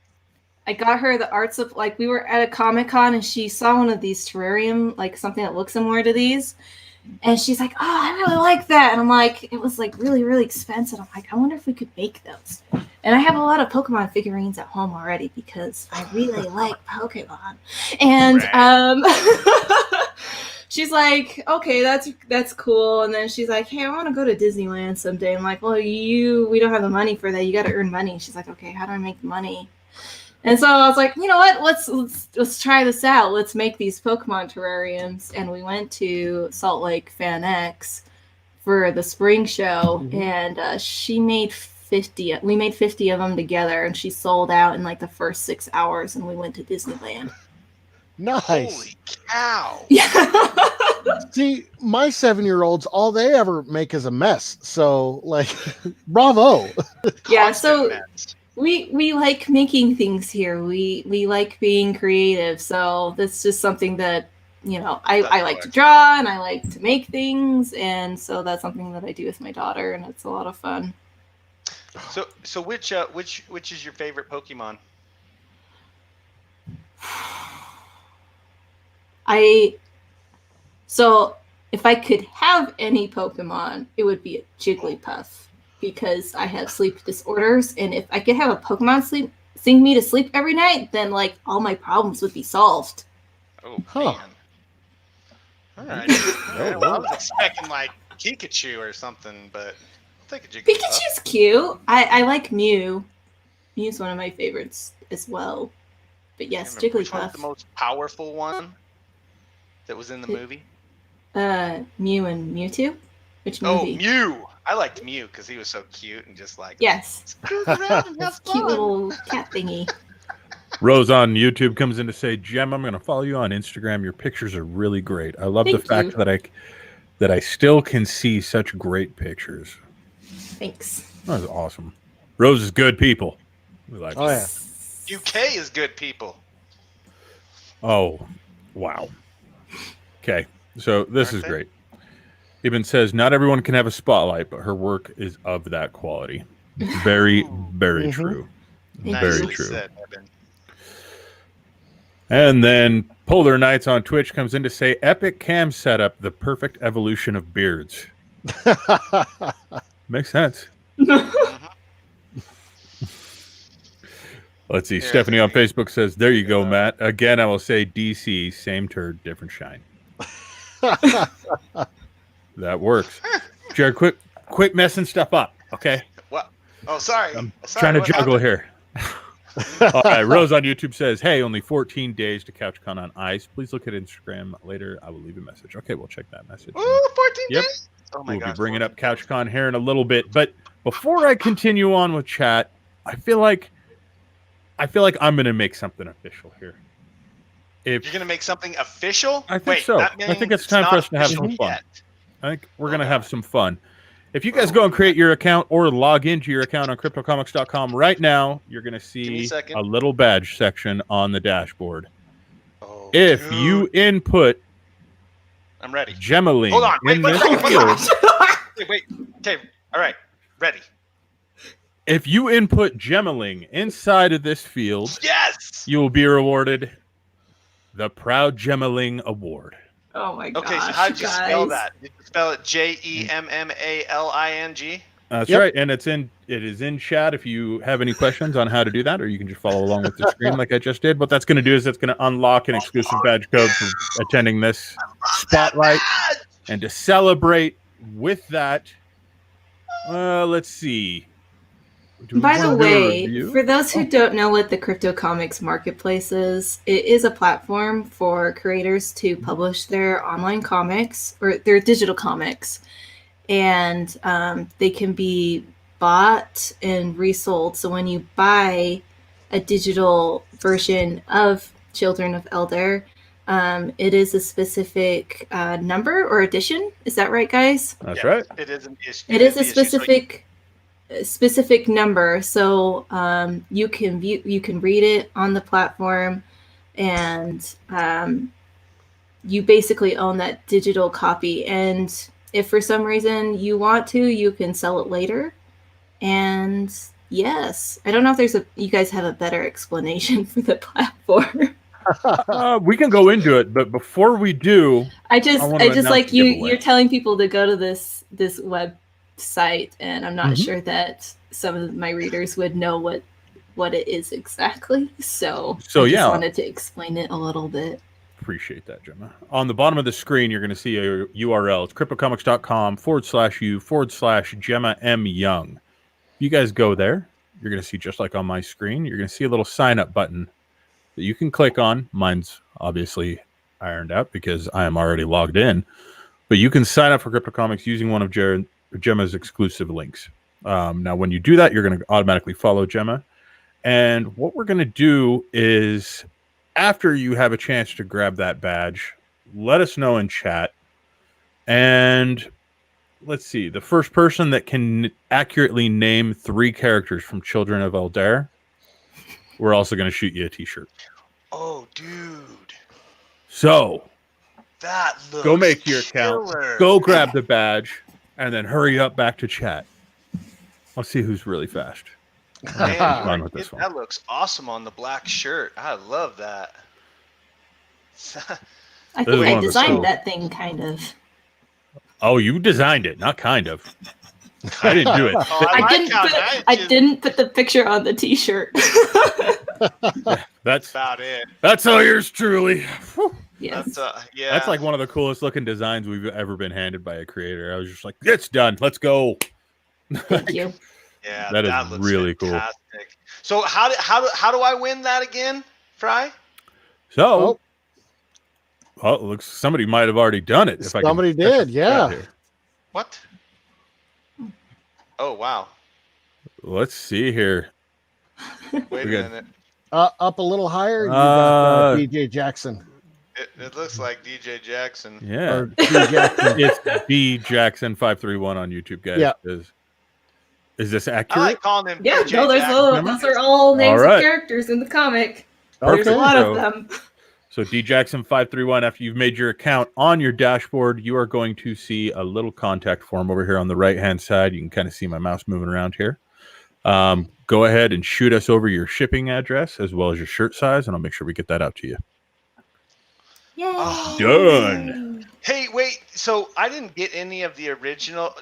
got her the arts of, like, we were at a Comic-Con and she saw one of these terrarium, like something that looks similar to these. And she's like, oh, I really like that. And I'm like, it was like really, really expensive. I'm like, I wonder if we could make those. And I have a lot of Pokemon figurines at home already because I really like Pokemon. And she's like, okay, that's cool. And then she's like, hey, I want to go to Disneyland someday. I'm like, well, we don't have the money for that. You got to earn money. She's like, okay, how do I make money? And so I was like, you know what? Let's try this out. Let's make these Pokemon terrariums. And we went to Salt Lake Fan X for the spring show, and she made 50. We made 50 of them together, and she sold out in like the first 6 hours, and we went to Disneyland. Nice. Holy cow! Yeah. See, my 7-year-olds, all they ever make is a mess. So, like, bravo. Yeah. Constant So mess. we like making things here. We like being creative. So that's just something that, you know, I like to draw and I like to make things, and so that's something that I do with my daughter, and it's a lot of fun. So which is your favorite Pokemon? So if I could have any Pokemon, it would be a Jigglypuff, because I have sleep disorders, and if I could have a Pokemon sing me to sleep every night, then like all my problems would be solved. Oh Huh. man! All right. I was expecting like Pikachu or something, but I'll take a Jigglypuff. Pikachu's cute. I like Mew. Mew's one of my favorites as well. But yes, Which one's the Jigglypuff. most powerful one that was in the movie? Mew and Mewtwo? Which Oh, movie? Mew! I liked Mew because he was so cute and just like Yes. cruise around and have Cute fun. little cat thingy. Rose on YouTube comes in to say, Jem, I'm going to follow you on Instagram. Your pictures are really great. I love the Thank fact you. that I still can see such great pictures. Thanks. That was awesome. Rose is good people. We like Oh, it. yeah. UK is good people. Oh, wow. Okay, so this Aren't is they? great. Eben says, not everyone can have a spotlight, but her work is of that quality. Very, very Mhm. true. Thank Very you. Nicely true. said, Evan. And then Polar Knights on Twitch comes in to say, epic cam setup, the perfect evolution of beards. Makes sense. Let's see. Yeah, Stephanie on there Facebook says, there you go, Yeah. Matt. Again, I will say DC, same turd, different shine. That works. Jared, quit messing stuff up, okay? What? Oh, sorry. I'm Sorry, trying to what juggle happened? here. All right, Rose on YouTube says, hey, only 14 days to CouchCon on ice. Please look at Instagram later. I will leave a message. Okay, we'll check that message. Ooh, 14 Yep. days. Oh my We'll God. be bringing up CouchCon here in a little bit. But before I continue on with chat, I feel like I'm going to make something official here. You're gonna make something official? I think Wait, so. that I think means it's time not for us to have official some fun. yet. I think we're Oh, going to have God. some fun. If you guys go and create your account or log into your account on CryptoComics.com right now, you're going to Give me a see second. a little badge section on the dashboard. Oh, If dude. you input I'm ready. Gemmaling Hold on. Wait, in wait, this wait, field, wait. Okay. All right. Ready. if you input Gemmaling inside of this field, Yes. you will be rewarded the Proud Gemmaling Award. Oh my gosh. Okay. So how did you spell guys. that? Did you spell it JEMMALING? That's Yep. right, and it is in chat if you have any questions on how to do that, or you can just follow along with the screen like I just did. What that's going to do is it's going to unlock an exclusive badge code for attending this spotlight, and to celebrate with that, let's see. Do we By the wanna do a way, review? for those who don't know what the Crypto Comics Marketplace is, it is a platform for creators to publish their online comics or their digital comics. And they can be bought and resold. So when you buy a digital version of Children of Eldair, it is a specific number or edition. Is that right, guys? That's Yeah, right. It is an issue. It is a the issue. So specific number, so you can read it on the platform, and you basically own that digital copy. And if for some reason you want to, you can sell it later. And yes, I don't know if you guys have a better explanation for the platform. We can go into it, but before we do, I just announce like the giveaway. you're telling people to go to this website, and I'm not Mhm. sure that some of my readers would know what it is exactly. So I yeah. just wanted to explain it a little bit. Appreciate that, Gemma. On the bottom of the screen, you're going to see a URL. It's cryptocomics.com/u/Jemma M. Young. If you guys go there, you're going to see, just like on my screen, you're going to see a little sign up button that you can click on. Mine's obviously ironed out because I am already logged in. But you can sign up for Crypto Comics using one of Gemma's exclusive links. Now, when you do that, you're going to automatically follow Jemma. And what we're going to do is, after you have a chance to grab that badge, let us know in chat. And let's see, the first person that can accurately name 3 characters from Children of Eldair, we're also going to shoot you a t-shirt. Oh, dude. So, That looks go make your account, killer. go grab the badge, and then hurry up back to chat. I'll see who's really fast. Man, Run with this one. that looks awesome on the black shirt. I love that. I This is think one I of the designed cool- that thing kind of. Oh, you designed it, not kind of. I didn't do it. Oh, I didn't put the picture on the t-shirt. That's about it. That's all yours truly. Whew. Yes. Yeah. That's like one of the coolest looking designs we've ever been handed by a creator. I was just like, it's done. Let's go. Thank you. Yeah, that is looks really fantastic. So how do I win that again, Fry? So, well, it looks somebody might have already done it. Somebody did, yeah. What? Oh wow. Let's see here. Wait a minute. Up a little higher. You got DJ Jackson. It looks like DJ Jackson. Yeah. Or D Jackson. It's B Jackson 531 on YouTube, guys. Yeah. Is this I accurate? like calling him. Yeah, DJ no, Jackson. those are all names All right. of characters in the comic. Perfect. There's a lot of them. So D Jackson 531, after you've made your account on your dashboard, you are going to see a little contact form over here on the right-hand side. You can kind of see my mouse moving around here. Go ahead and shoot us over your shipping address as well as your shirt size, and I'll make sure we get that out to you. Yay. Oh. Done. Hey, wait. So I didn't get any of the original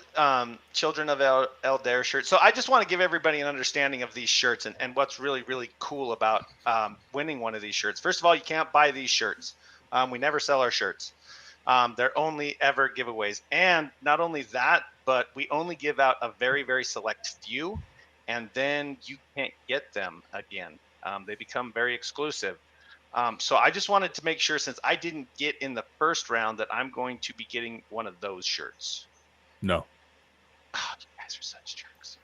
Children of Eldair shirts. So I just want to give everybody an understanding of these shirts and what's really, really cool about winning one of these shirts. First of all, you can't buy these shirts. We never sell our shirts. They're only ever giveaways. And not only that, but we only give out a very, very select few, and then you can't get them again. They become very exclusive. So I just wanted to make sure, since I didn't get in the first round, that I'm going to be getting one of those shirts. No. Oh, you guys are such jerks.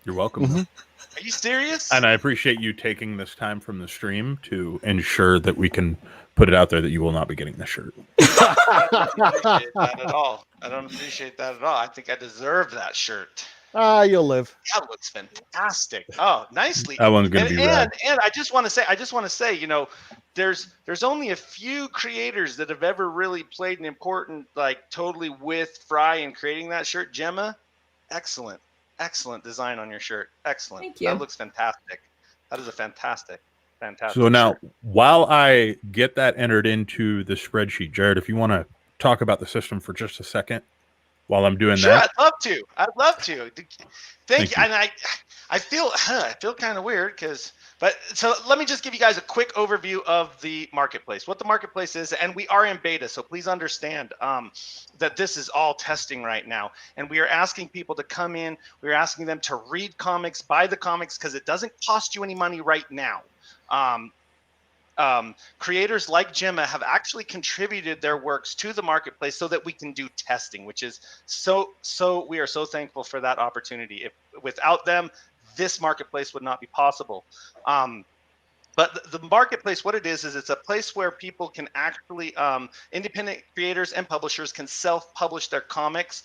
You're welcome. Are you serious? And I appreciate you taking this time from the stream to ensure that we can put it out there that you will not be getting the shirt. I don't appreciate that at all. I don't appreciate that at all. I think I deserve that shirt. You'll live. That looks fantastic. Oh, nicely. That one's going to be rad. And I just want to say, you know, there's only a few creators that have ever really played an important, like, totally with Fry in creating that shirt. Jemma, excellent design on your shirt. Excellent. Thank you. That looks fantastic. That is a fantastic. So now, shirt. while I get that entered into the spreadsheet, Jared, if you want to talk about the system for just a second while I'm doing Sure, that. I'd love to. Thank you. you. And I feel kind of weird so let me just give you guys a quick overview of the marketplace, what the marketplace is, and we are in beta, so please understand that this is all testing right now, and we are asking people to come in. We're asking them to read comics, buy the comics, because it doesn't cost you any money right now. Creators like Jemma have actually contributed their works to the marketplace so that we can do testing, which is so we are so thankful for that opportunity. Without them, this marketplace would not be possible. But the marketplace, what it is it's a place where people can actually, independent creators and publishers can self-publish their comics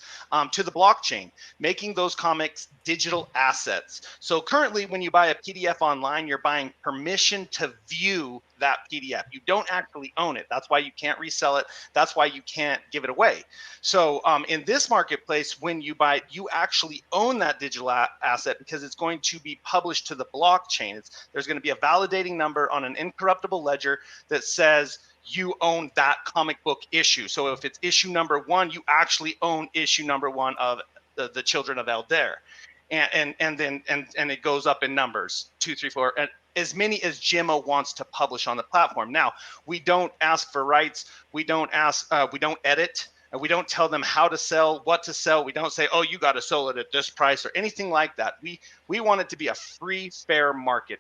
to the blockchain, making those comics digital assets. So currently, when you buy a PDF online, you're buying permission to view that PDF. You don't actually own it. That's why you can't resell it. That's why you can't give it away. So in this marketplace, when you buy it, you actually own that digital asset because it's going to be published to the blockchain. There's going to be a validating number on an incorruptible ledger that says you own that comic book issue. So if it's issue number 1, you actually own issue number 1 of the Children of Eldair. And then it goes up in numbers 2, 3, 4, and as many as Jemma wants to publish on the platform. Now, we don't ask for rights. We don't edit. And we don't tell them how to sell, what to sell. We don't say, oh, you got to sell it at this price or anything like that. We want it to be a free, fair market.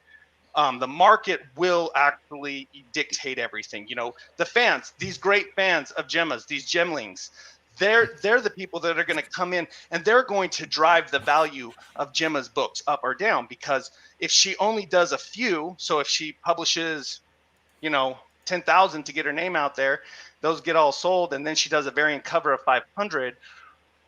The market will actually dictate everything. You know, the fans, these great fans of Jemma's, these gemlings, they're the people that are going to come in and they're going to drive the value of Jemma's books up or down, because if she only does a few, so if she publishes, 10,000 to get her name out there, those get all sold, and then she does a variant cover of 500.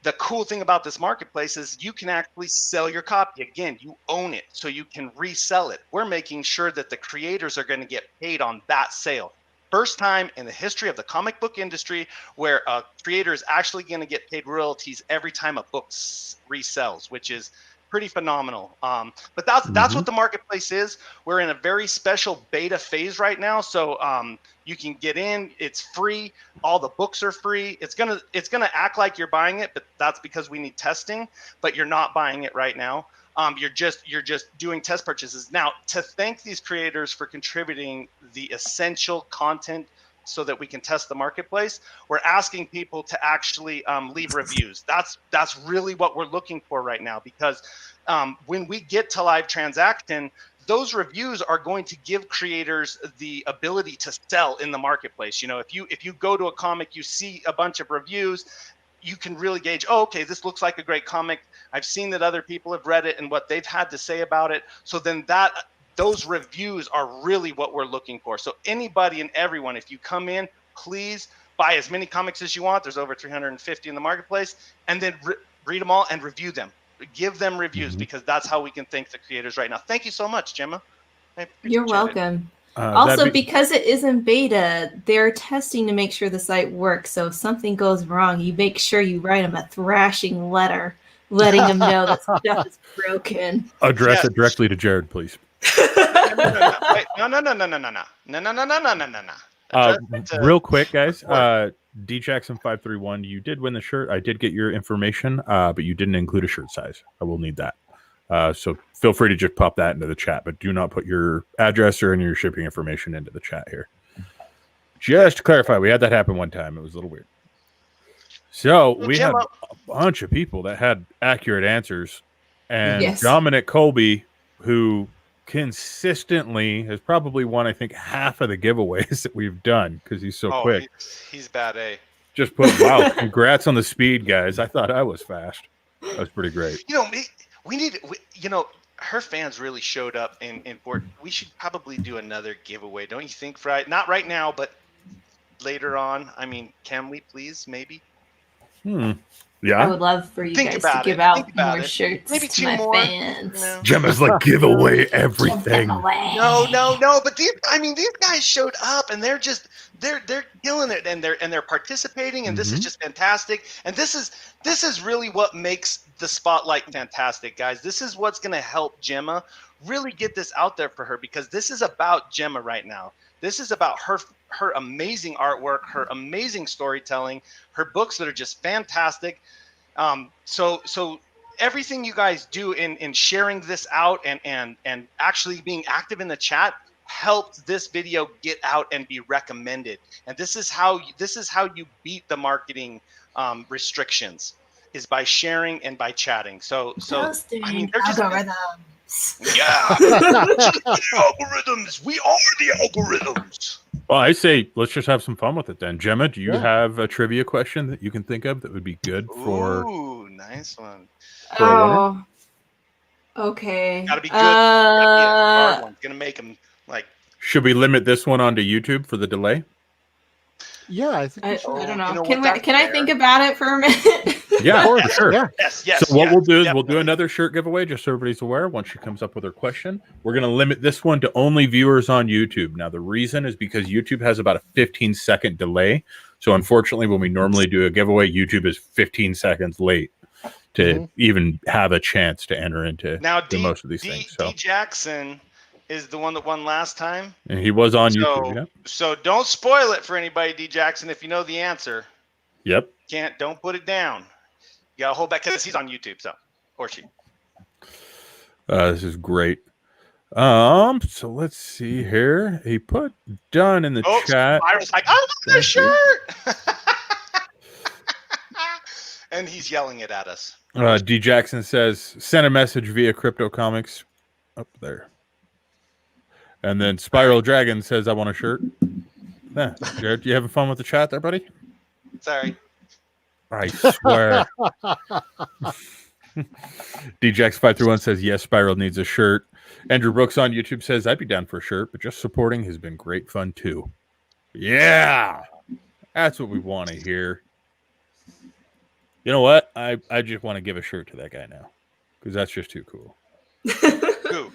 The cool thing about this marketplace is you can actually sell your copy. Again, you own it, so you can resell it. We're making sure that the creators are going to get paid on that sale. First time in the history of the comic book industry where a creator is actually going to get paid royalties every time a book resells, which is pretty phenomenal. But that's what the marketplace is. We're in a very special beta phase right now, so you can get in. It's free. All the books are free. It's gonna act like you're buying it, but that's because we need testing. But you're not buying it right now. You're just doing test purchases. Now, to thank these creators for contributing the essential content so that we can test the marketplace, we're asking people to actually leave reviews. That's really what we're looking for right now, because when we get to live transaction, those reviews are going to give creators the ability to sell in the marketplace. If you go to a comic, you see a bunch of reviews, you can really gauge, okay, this looks like a great comic. I've seen that other people have read it and what they've had to say about it. So then those reviews are really what we're looking for. So anybody and everyone, if you come in, please buy as many comics as you want. There's over 350 in the marketplace, and then read them all and review them. Give them reviews, because that's how we can thank the creators right now. Thank you so much, Jemma. You're welcome. Also, because it is in beta, they're testing to make sure the site works. So if something goes wrong, you make sure you write them a thrashing letter, letting them know that stuff is broken. Address it directly to Jared, please. No. Real quick, guys. D Jackson 531, you did win the shirt. I did get your information, but you didn't include a shirt size. I will need that. So feel free to just pop that into the chat, but do not put your address or any of your shipping information into the chat here. Just to clarify, we had that happen one time. It was a little weird. So we had a bunch of people that had accurate answers, and Dominic Colby, who consistently has probably won, I think, half of the giveaways that we've done because he's so quick. He's bad, eh? Just put, wow, congrats on the speed, guys. I thought I was fast. That was pretty great. We need, her fans really showed up in Fort. We should probably do another giveaway, don't you think, Fry? Not right now, but later on. I mean, can we please, maybe? Yeah. I would love for you guys to give out more shirts. Maybe to 2 my more. fans. Gemma's like, give away everything. No. But these guys showed up, and they're killing it, and they're participating, and this is just fantastic. And this is really what makes the spotlight fantastic, guys. This is what's going to help Jemma really get this out there for her, because this is about Jemma right now. This is about her amazing artwork, her amazing storytelling, her books that are just fantastic. So everything you guys do in sharing this out and actually being active in the chat helped this video get out and be recommended. And this is how you beat the marketing restrictions, is by sharing and by chatting. So I mean, they're just algorithms. Yeah, the algorithms. We are the algorithms. Well, I say let's just have some fun with it then. Jemma, do you have a trivia question that you can think of that would be good for? Ooh, nice one. Oh, okay. Gotta be good. Gotta be a hard one. Gonna make them like. Should we limit this one onto YouTube for the delay? Yeah, I think I don't know. Can I think about it for a minute? Yeah, for sure. Yeah. Yes. So what we'll do is we'll do another shirt giveaway, just so everybody's aware. Once she comes up with her question, we're going to limit this one to only viewers on YouTube. Now, the reason is because YouTube has about a 15-second delay. So unfortunately, when we normally do a giveaway, YouTube is 15 seconds late to even have a chance to enter into most of these things. So D Jackson is the one that won last time. And he was on YouTube. Yeah. So don't spoil it for anybody, D Jackson, if you know the answer. Yep. Don't put it down. You gotta hold back because he's on YouTube, or she. This is great. So let's see here. He put done in the chat. Spiral's like, I want this shirt. And he's yelling it at us. D Jackson says, send a message via Crypto Comics up there. And then Spiral Dragon says, I want a shirt. Yeah. Jared, you having fun with the chat there, buddy? Sorry. I swear. DJX531 says, yes, Spiral needs a shirt. Andrew Brooks on YouTube says, I'd be down for a shirt, but just supporting has been great fun too. Yeah. That's what we want to hear. You know what? I just want to give a shirt to that guy now. Because that's just too cool. Who?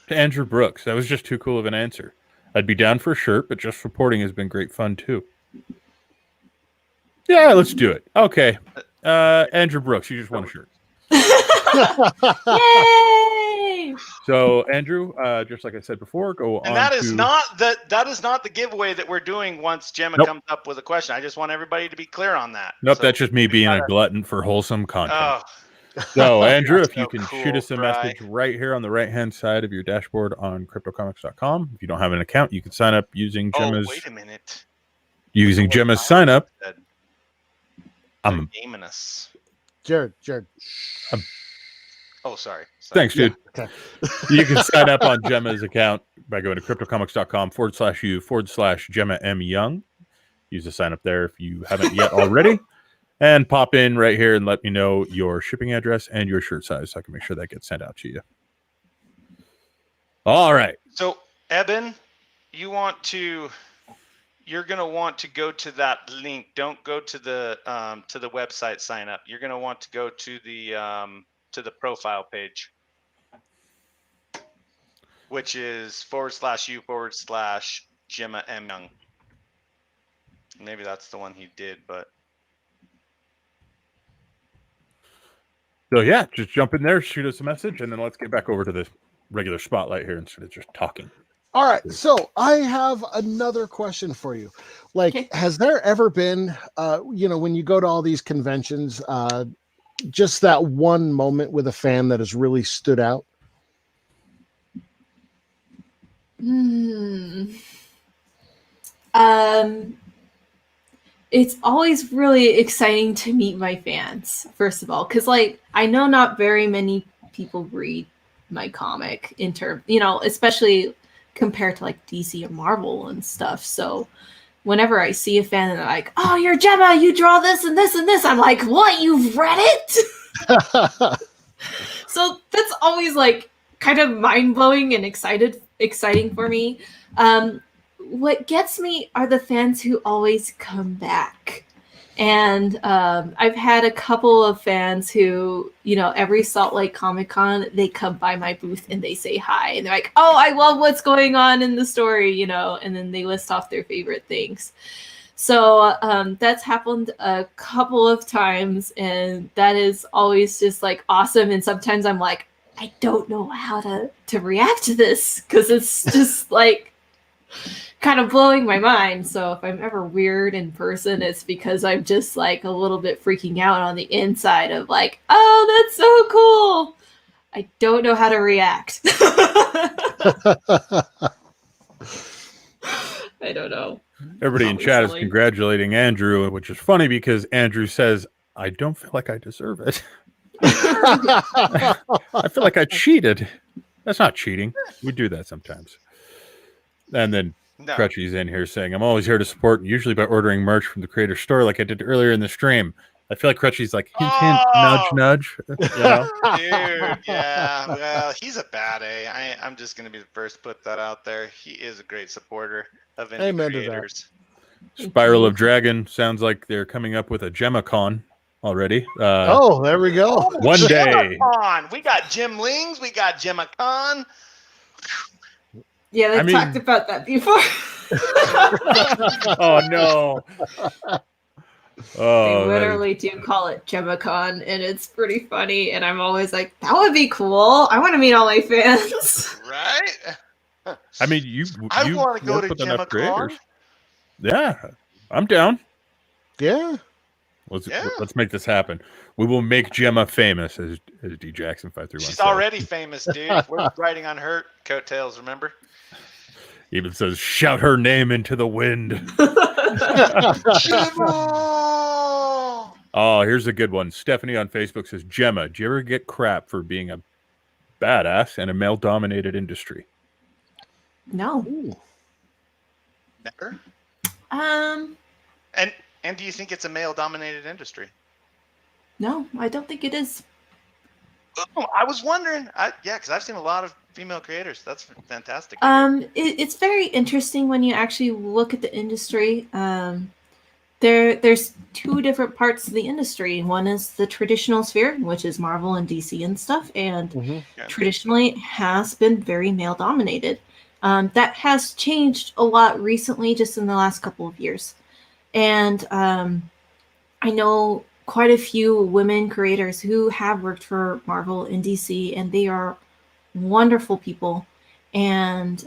To Andrew Brooks. That was just too cool of an answer. I'd be down for a shirt, but just supporting has been great fun too. Yeah, let's do it. Okay. Andrew Brooks, you just won a shirt. Yay! So, Andrew, just like I said before, go on. And that is not the giveaway that we're doing once Jemma comes up with a question. I just want everybody to be clear on that. Nope, that's just me being a glutton for wholesome content. So, Andrew, if you can shoot us a message right here on the right-hand side of your dashboard on CryptoComics.com. If you don't have an account, you can sign up using Gemma's. Oh, wait a minute. Using Gemma's sign up. I'm gaming us. Jared. Oh, sorry. Thanks, dude. Yeah, okay. You can sign up on Gemma's account by going to CryptoComics.com/u/Jemma M. Young. Use the sign up there if you haven't yet already. And pop in right here and let me know your shipping address and your shirt size so I can make sure that gets sent out to you. All right. So, Eben, you're going to want to go to that link. Don't go to the website sign up. You're going to want to go to the profile page, which is /u/Jemma M. Young. Maybe that's the one he did, but. So, yeah, just jump in there, shoot us a message, and then let's get back over to the regular spotlight here instead of just talking. All right. So I have another question for you. Like, has there ever been, when you go to all these conventions, just that one moment with a fan that has really stood out? It's always really exciting to meet my fans, first of all, because I know not very many people read my comic especially compared to DC or Marvel and stuff. So whenever I see a fan and they're like, oh, you're Jemma, you draw this and this and this, I'm like, what, you've read it? So that's always kind of mind-blowing and exciting for me. What gets me are the fans who always come back. And I've had a couple of fans who, every Salt Lake Comic Con, they come by my booth and they say hi. And they're like, oh, I love what's going on in the story, and then they list off their favorite things. So that's happened a couple of times. And that is always just awesome. And sometimes I'm like, I don't know how to react to this because it's just kind of blowing my mind. So if I'm ever weird in person, it's because I'm just a little bit freaking out on the inside of oh, that's so cool. I don't know how to react. I don't know. Everybody in chat is congratulating Andrew, which is funny because Andrew says, I don't feel like I deserve it. I feel like I cheated. That's not cheating. We do that sometimes. And then Crutchy's in here saying, I'm always here to support, usually by ordering merch from the creator store like I did earlier in the stream. I feel like Crutchy's hint, nudge, nudge. Dude, yeah. Well, he's a bad A. I'm just going to be the first to put that out there. He is a great supporter of indie creators. Spiral of Dragon sounds like they're coming up with a GemmaCon already. There we go. One day. We got Jim Lings. We got GemmaCon. Yeah, they talked about that before. Oh, no. They literally do call it GemmaCon, and it's pretty funny. And I'm always like, that would be cool. I want to meet all my fans. Right? I mean, I want to go to GemmaCon. Yeah, I'm down. Yeah. Let's make this happen. We will make Jemma famous, as D Jackson 531. She's already famous, dude. We're riding on her coattails, remember? Even says, shout her name into the wind. Oh, here's a good one. Stephanie on Facebook says, Jemma, do you ever get crap for being a badass in a male-dominated industry? No. Ooh. Never? And do you think it's a male-dominated industry? No, I don't think it is. Oh, I was wondering. Because I've seen a lot of female creators. That's fantastic. It's very interesting when you actually look at the industry. There's two different parts of the industry. One is the traditional sphere, which is Marvel and DC and stuff, and traditionally has been very male dominated. That has changed a lot recently, just in the last couple of years. And I know quite a few women creators who have worked for Marvel and DC, and they are wonderful people. And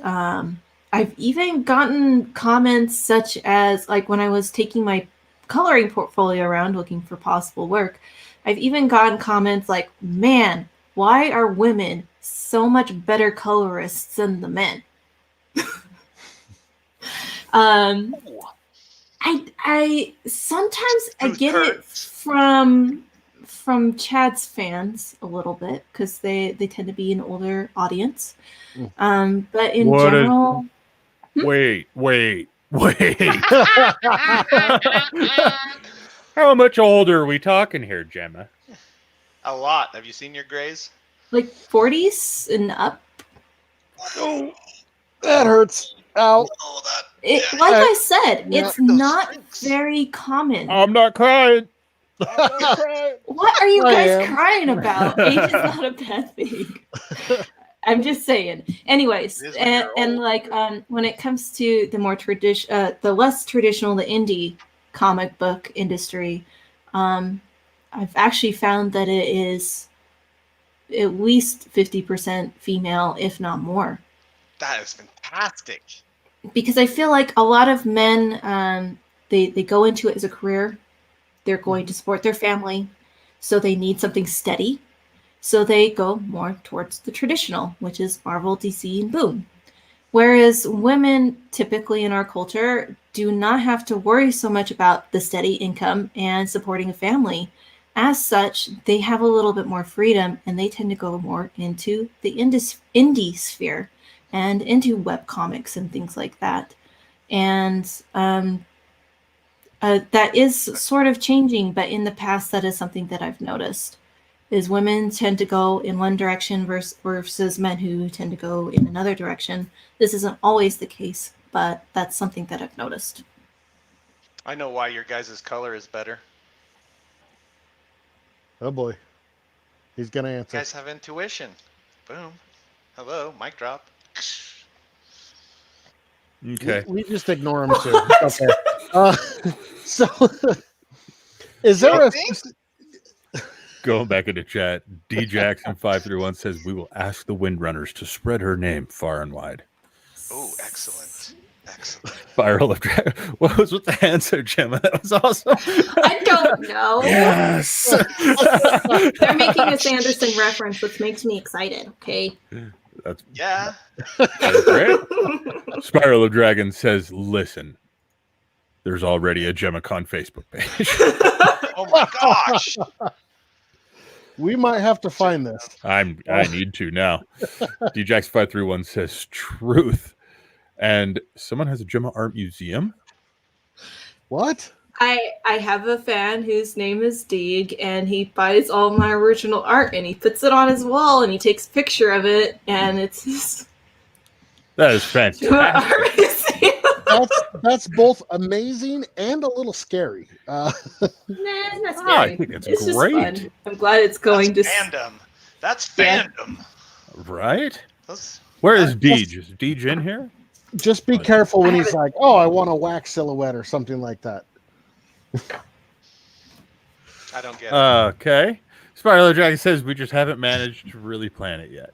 I've even gotten comments such as, like, when I was taking my coloring portfolio around looking for possible work, I've even gotten comments like, man, why are women so much better colorists than the men? I sometimes I get it from Chad's fans a little bit, because they tend to be an older audience. But in general, wait. How much older are we talking here, Gemma? A lot. Have you seen your grays? Like 40s and up. Oh, that hurts. Ow. Like I said, it's not very common. I'm not crying. What are you guys crying about? Age is not a bad thing. I'm just saying. Anyways, and like when it comes to the more the less traditional, the indie comic book industry, I've actually found that it is at least 50% female, if not more. That is fantastic. Because I feel like a lot of men, they go into it as a career. They're going to support their family, so they need something steady. So they go more towards the traditional, which is Marvel, DC, and boom. Whereas women, typically in our culture, do not have to worry so much about the steady income and supporting a family. As such, they have a little bit more freedom, and they tend to go more into the indie sphere and into webcomics and things like that. And that is sort of changing, but in the past, that is something that I've noticed, is women tend to go in one direction versus men who tend to go in another direction. This isn't always the case, but that's something that I've noticed. I know why your guys' color is better. Oh boy. He's going to answer. You guys have intuition. Boom. Hello, mic drop. Okay. We just ignore him too. Okay. So, is there Going back into chat, D Jackson 531 says we will ask the Windrunners to spread her name far and wide. Oh, excellent. Spiral of Dragon. What was with the answer, Gemma? That was awesome. I don't know. Yes. They're making a Sanderson reference, which makes me excited. Okay. That's great. Spiral of Dragon says, listen, there's already a GemmaCon Facebook page. Oh my gosh. We might have to find this. I need to now. DJax531 says truth. And someone has a Gemma art museum? What? I have a fan whose name is Deeg, and he buys all my original art and he puts it on his wall and he takes a picture of it, and it's his that is fantastic. That's both amazing and a little scary. Nah, it's not scary. I think it's great. Just fun. I'm glad it's going That's to fandom. That's fandom. Right? Where is Deej? Is Deej in here? Just be careful when he's like, "Oh, I want a wax silhouette" or something like that. I don't get it. Okay. Spiral Dragon says we just haven't managed to really plan it yet.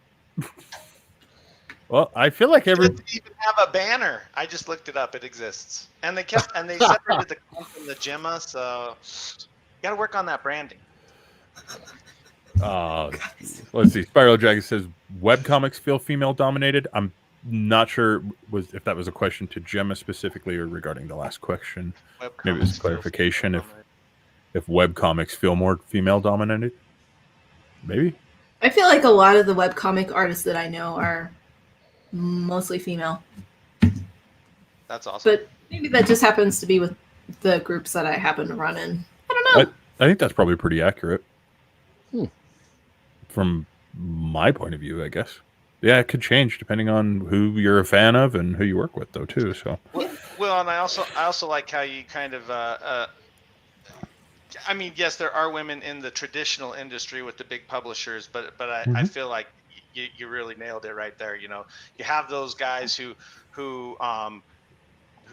Well, I feel like It doesn't even have a banner. I just looked it up. It exists, and they separated the con from the Gemma. So you got to work on that branding. Let's see. Spiral Dragon says webcomics feel female dominated. I'm not sure if that was a question to Gemma specifically or regarding the last question. Maybe it was clarification if webcomics feel more female dominated. Maybe. I feel like a lot of the webcomic artists that I know are mostly female. That's awesome. But maybe that just happens to be with the groups that I happen to run in. I don't know. I think that's probably pretty accurate. From my point of view, I guess. Yeah, it could change depending on who you're a fan of and who you work with, though, too. So, well, and I also like how you kind of I mean, yes, there are women in the traditional industry with the big publishers, but I feel like you really nailed it right there. You know, you have those guys who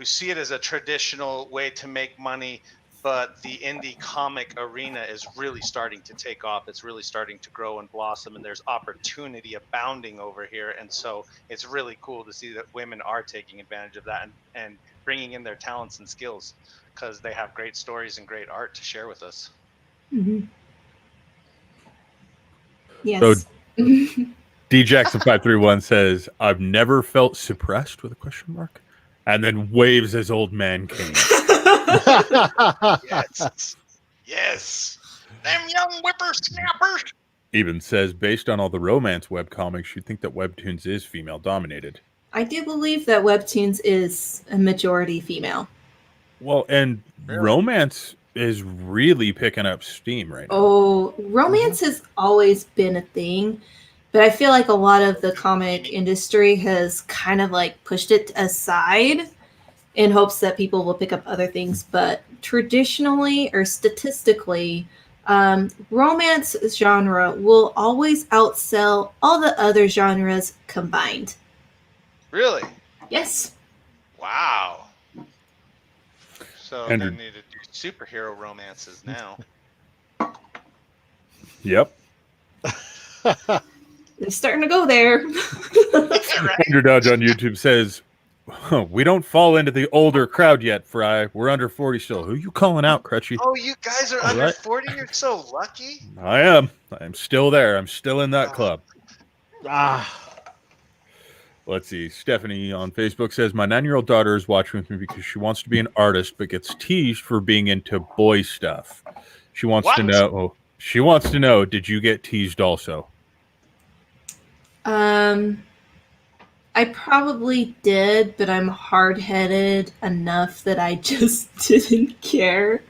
see it as a traditional way to make money, but the indie comic arena is really starting to take off. It's really starting to grow and blossom, and there's opportunity abounding over here. And so it's really cool to see that women are taking advantage of that and bringing in their talents and skills because they have great stories and great art to share with us. Yes. So D Jackson 531 says, "I've never felt suppressed," with a question mark, and then waves his old man cane. Yes, them young whippersnappers. Even says, based on all the romance webcomics, you'd think that Webtoons is female dominated. I do believe that Webtoons is a majority female. Well, and romance is really picking up steam right now. Oh, romance has always been a thing, but I feel like a lot of the comic industry has kind of like pushed it aside in hopes that people will pick up other things. But traditionally or statistically, romance genre will always outsell all the other genres combined. Really? Yes. Wow. So Andrew. they need to do superhero romances now. Yep. They're starting to go there. Andrew Dodge on YouTube says, "We don't fall into the older crowd yet, Fry. We're under 40 still." Who you calling out, Crutchy? Oh, you guys are under 40? You're so lucky. I am. I'm still there. I'm still in that club. Let's see. Stephanie on Facebook says, "My 9-year-old daughter is watching with me because she wants to be an artist, but gets teased for being into boy stuff. She wants to know. She wants to know. Did you get teased also?" I probably did, but I'm hard-headed enough that I just didn't care.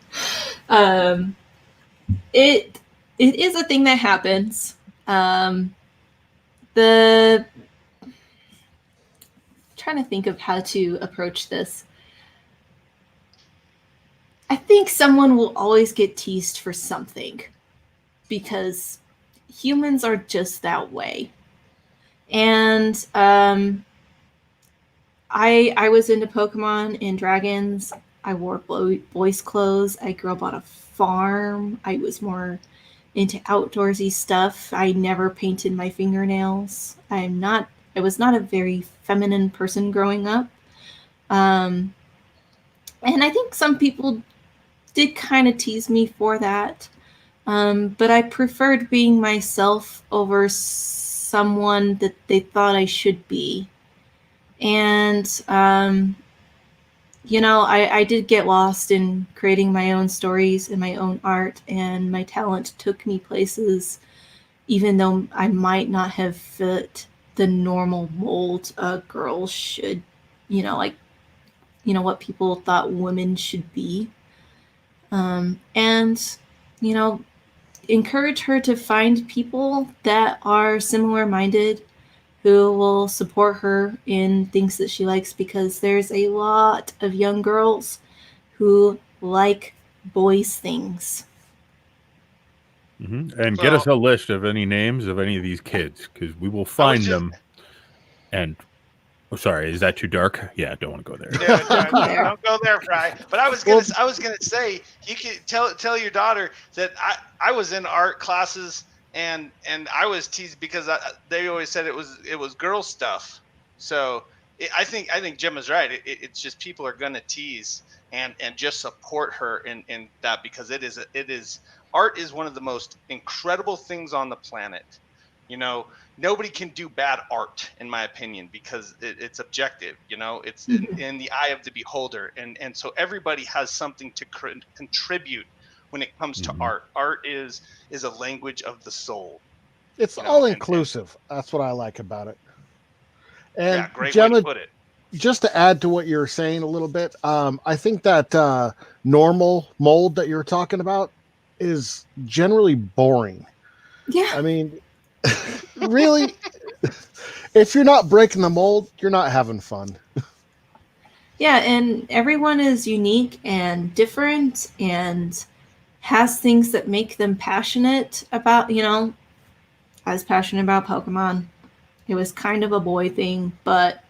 It is a thing that happens. Trying to think of how to approach this. I think someone will always get teased for something because humans are just that way. And I was into Pokemon and dragons. I wore boys' clothes. I grew up on a farm. I was more into outdoorsy stuff. I never painted my fingernails. I was not a very feminine person growing up. And I think some people did kind of tease me for that. But I preferred being myself over someone that they thought I should be. And, I did get lost in creating my own stories and my own art, and my talent took me places, even though I might not have fit the normal mold a girl should, what people thought women should be. Encourage her to find people that are similar-minded who will support her in things that she likes, because there's a lot of young girls who like boys things. And get us a list of any names of any of these kids, because we will find them. And sorry, is that too dark? Yeah, don't want to go there. Don't go there, Fry. But I was gonna say, you can tell your daughter that I was in art classes and I was teased because they always said it was girl stuff. So I think Gemma's right. It's just people are gonna tease and just support her in that, because it is art is one of the most incredible things on the planet. Nobody can do bad art, in my opinion, because it's objective. It's in the eye of the beholder, and so everybody has something to contribute when it comes to art. Art is a language of the soul. It's all inclusive. That's what I like about it. And yeah, great Gemma, way to put it. Just to add to what you're saying a little bit, I think that normal mold that you're talking about is generally boring. Yeah. I mean, really, if you're not breaking the mold, you're not having fun. Yeah, and everyone is unique and different and has things that make them passionate about, I was passionate about Pokemon. It was kind of a boy thing, but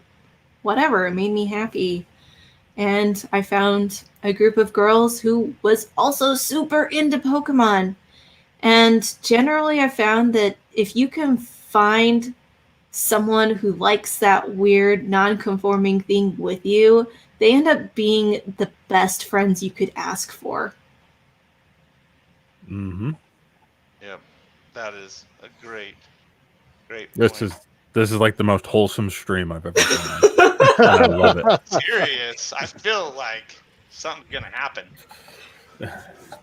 whatever, it made me happy. And I found a group of girls who was also super into Pokemon. And generally, I found that if you can find someone who likes that weird, non conforming thing with you, they end up being the best friends you could ask for. Mm-hmm. Yep, that is a great This point. is like the most wholesome stream I've ever done. I love it. Serious. I feel like something's gonna happen.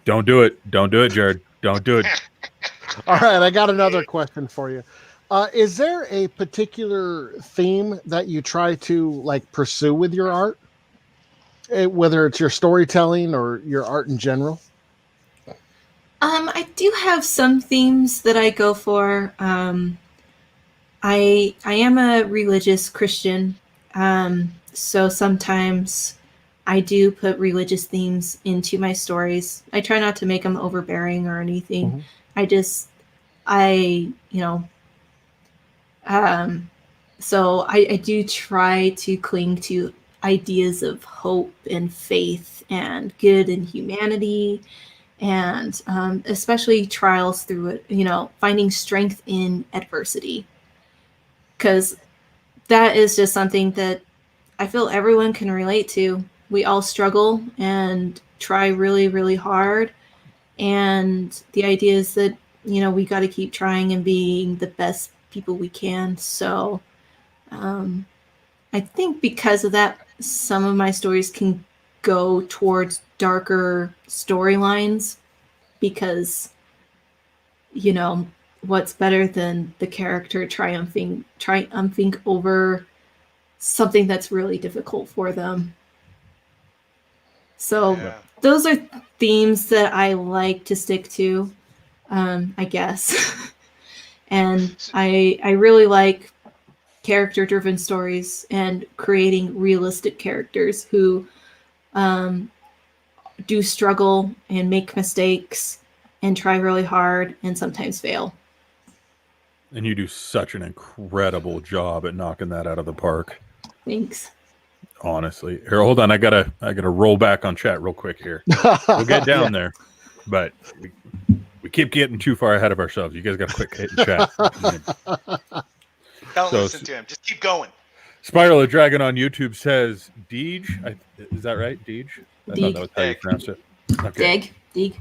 Don't do it. Don't do it, Jared. Don't do it. All right, I got another question for you. Is there a particular theme that you try to like pursue with your art? Whether it's your storytelling or your art in general? I do have some themes that I go for. I am a religious Christian, so sometimes I do put religious themes into my stories. I try not to make them overbearing or anything. Mhm. So I do try to cling to ideas of hope and faith and good and humanity, and especially trials through it, finding strength in adversity. Because that is just something that I feel everyone can relate to. We all struggle and try really, really hard. And the idea is that, we got to keep trying and being the best people we can. So I think because of that, some of my stories can go towards darker storylines because, what's better than the character triumphing over something that's really difficult for them. So Yeah. those are themes that I like to stick to, I guess. And I really like character-driven stories and creating realistic characters who do struggle and make mistakes and try really hard and sometimes fail. And you do such an incredible job at knocking that out of the park. Thanks. Honestly, here, hold on. I gotta roll back on chat real quick here. We'll get down there, but we keep getting too far ahead of ourselves. You guys got to quit hitting chat. Don't listen to him. Just keep going. Spiral of Dragon on YouTube says, Deej, is that right? Deej? I thought that was how you Dig. pronounced it. Okay. Dig.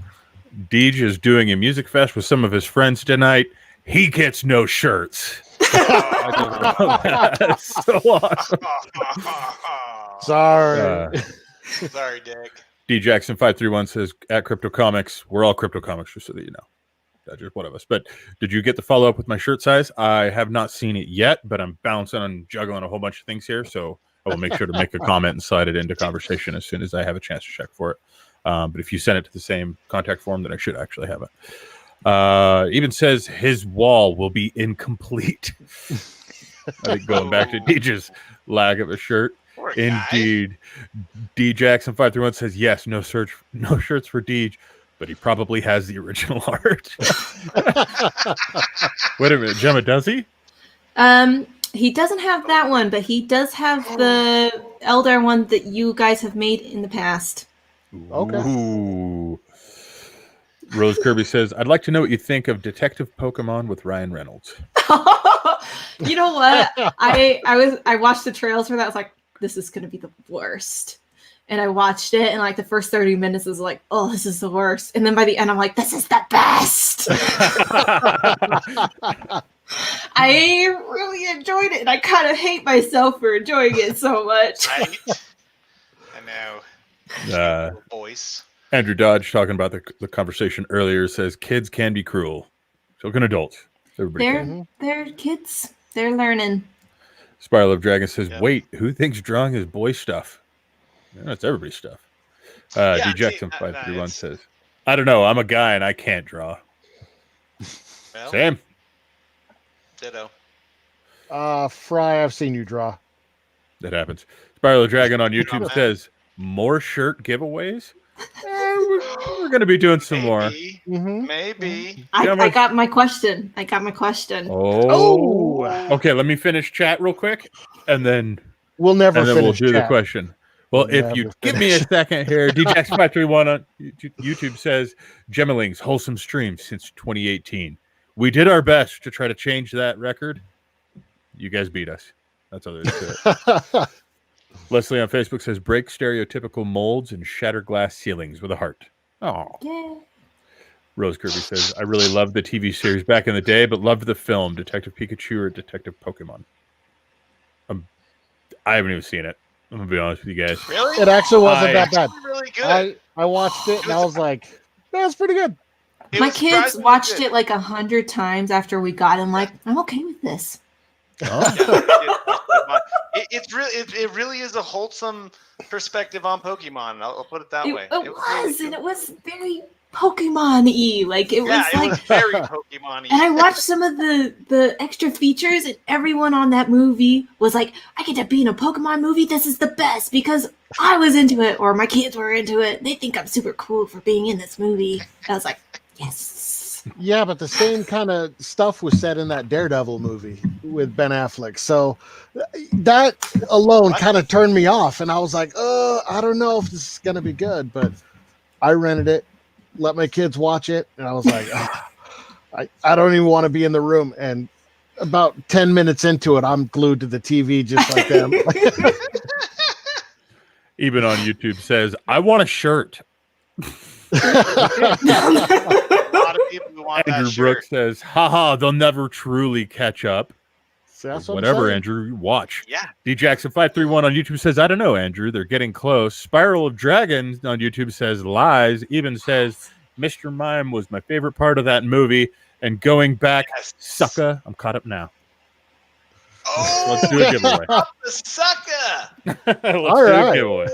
Deej is doing a music fest with some of his friends tonight. He gets no shirts. That's so awesome. Sorry. Sorry, Dick. D Jackson 531 says at Crypto Comics, we're all Crypto Comics, just so that you know. That's just one of us. But did you get the follow up with my shirt size? I have not seen it yet, but I'm bouncing and juggling a whole bunch of things here, so I will make sure to make a comment and slide it into conversation as soon as I have a chance to check for it. But if you send it to the same contact form, then I should actually have it. Even says his wall will be incomplete. I think going back to Deej's lack of a shirt. Poor Indeed. D Jackson 531 says yes, no shirts for Deej, but he probably has the original art. Wait a minute, Jemma, does he? He doesn't have that one, but he does have the Eldair one that you guys have made in the past. Okay. Ooh. Rose Kirby says, I'd like to know what you think of Detective Pokemon with Ryan Reynolds. You know what? I watched the trails for that. I was like, this is gonna be the worst. And I watched it, and like the first 30 minutes was like, oh, this is the worst. And then by the end, I'm like, this is the best. I really enjoyed it, and I kind of hate myself for enjoying it so much. Right? I know. Voice. Andrew Dodge, talking about the conversation earlier, says kids can be cruel. So can adults. They're kids. They're learning. Spiral of Dragon says, wait, who thinks drawing is boy stuff? Yeah, that's everybody's stuff. D Jackson 531 says, I don't know. I'm a guy and I can't draw. Well, Sam. ditto. Fry, I've seen you draw. That happens. Spiral Dragon on Oh, YouTube man. says more shirt giveaways. We're going to be doing some more. Mm-hmm. Maybe. I got my question. Oh. Okay, let me finish chat real quick, and then We'll never we'll finish do the chat. question. Well, We'll if you never give me a finish. second here, DJX531 on YouTube says, Gemmaling's wholesome stream since 2018. We did our best to try to change that record. You guys beat us. That's all there is to it. Leslie on Facebook says, break stereotypical molds and shatter glass ceilings with a heart. Oh. Yeah. Rose Kirby says, I really loved the TV series back in the day, but loved the film, Detective Pikachu or Detective Pokemon. I haven't even seen it. I'm going to be honest with you guys. Really? It actually wasn't that It's bad. really good. I watched it and I was like, that's pretty good. It My was kids surprisingly watched good. it like 100 times after we got him. Like, I'm okay with this. Oh. It really is a wholesome perspective on Pokemon. I'll put it that way. It was, and it was very Pokemon-y. Like it was Yeah, like it was very Pokemon-y. and I watched some of the extra features, and everyone on that movie was like, I get to be in a Pokemon movie. This is the best because I was into it, or my kids were into it. They think I'm super cool for being in this movie. I was like, yes. Yeah, but the same kind of stuff was said in that Daredevil movie with Ben Affleck. So that alone kind of turned me off. And I was like, I don't know if this is going to be good. But I rented it, let my kids watch it. And I was like, I don't even want to be in the room. And about 10 minutes into it, I'm glued to the TV just like them. Even on YouTube says, I want a shirt. A lot of people who want Andrew that shirt. Brooks says, haha, they'll never truly catch up. So that's what I'm Whatever, saying. Andrew, watch. Yeah. D Jackson531 on YouTube says, I don't know, Andrew. They're getting close. Spiral of Dragons on YouTube says, lies. Even says, Mr. Mime was my favorite part of that movie. And going back, Yes. sucker, I'm caught up now. Oh, Let's do a giveaway. the sucker. Let's All do right. a giveaway.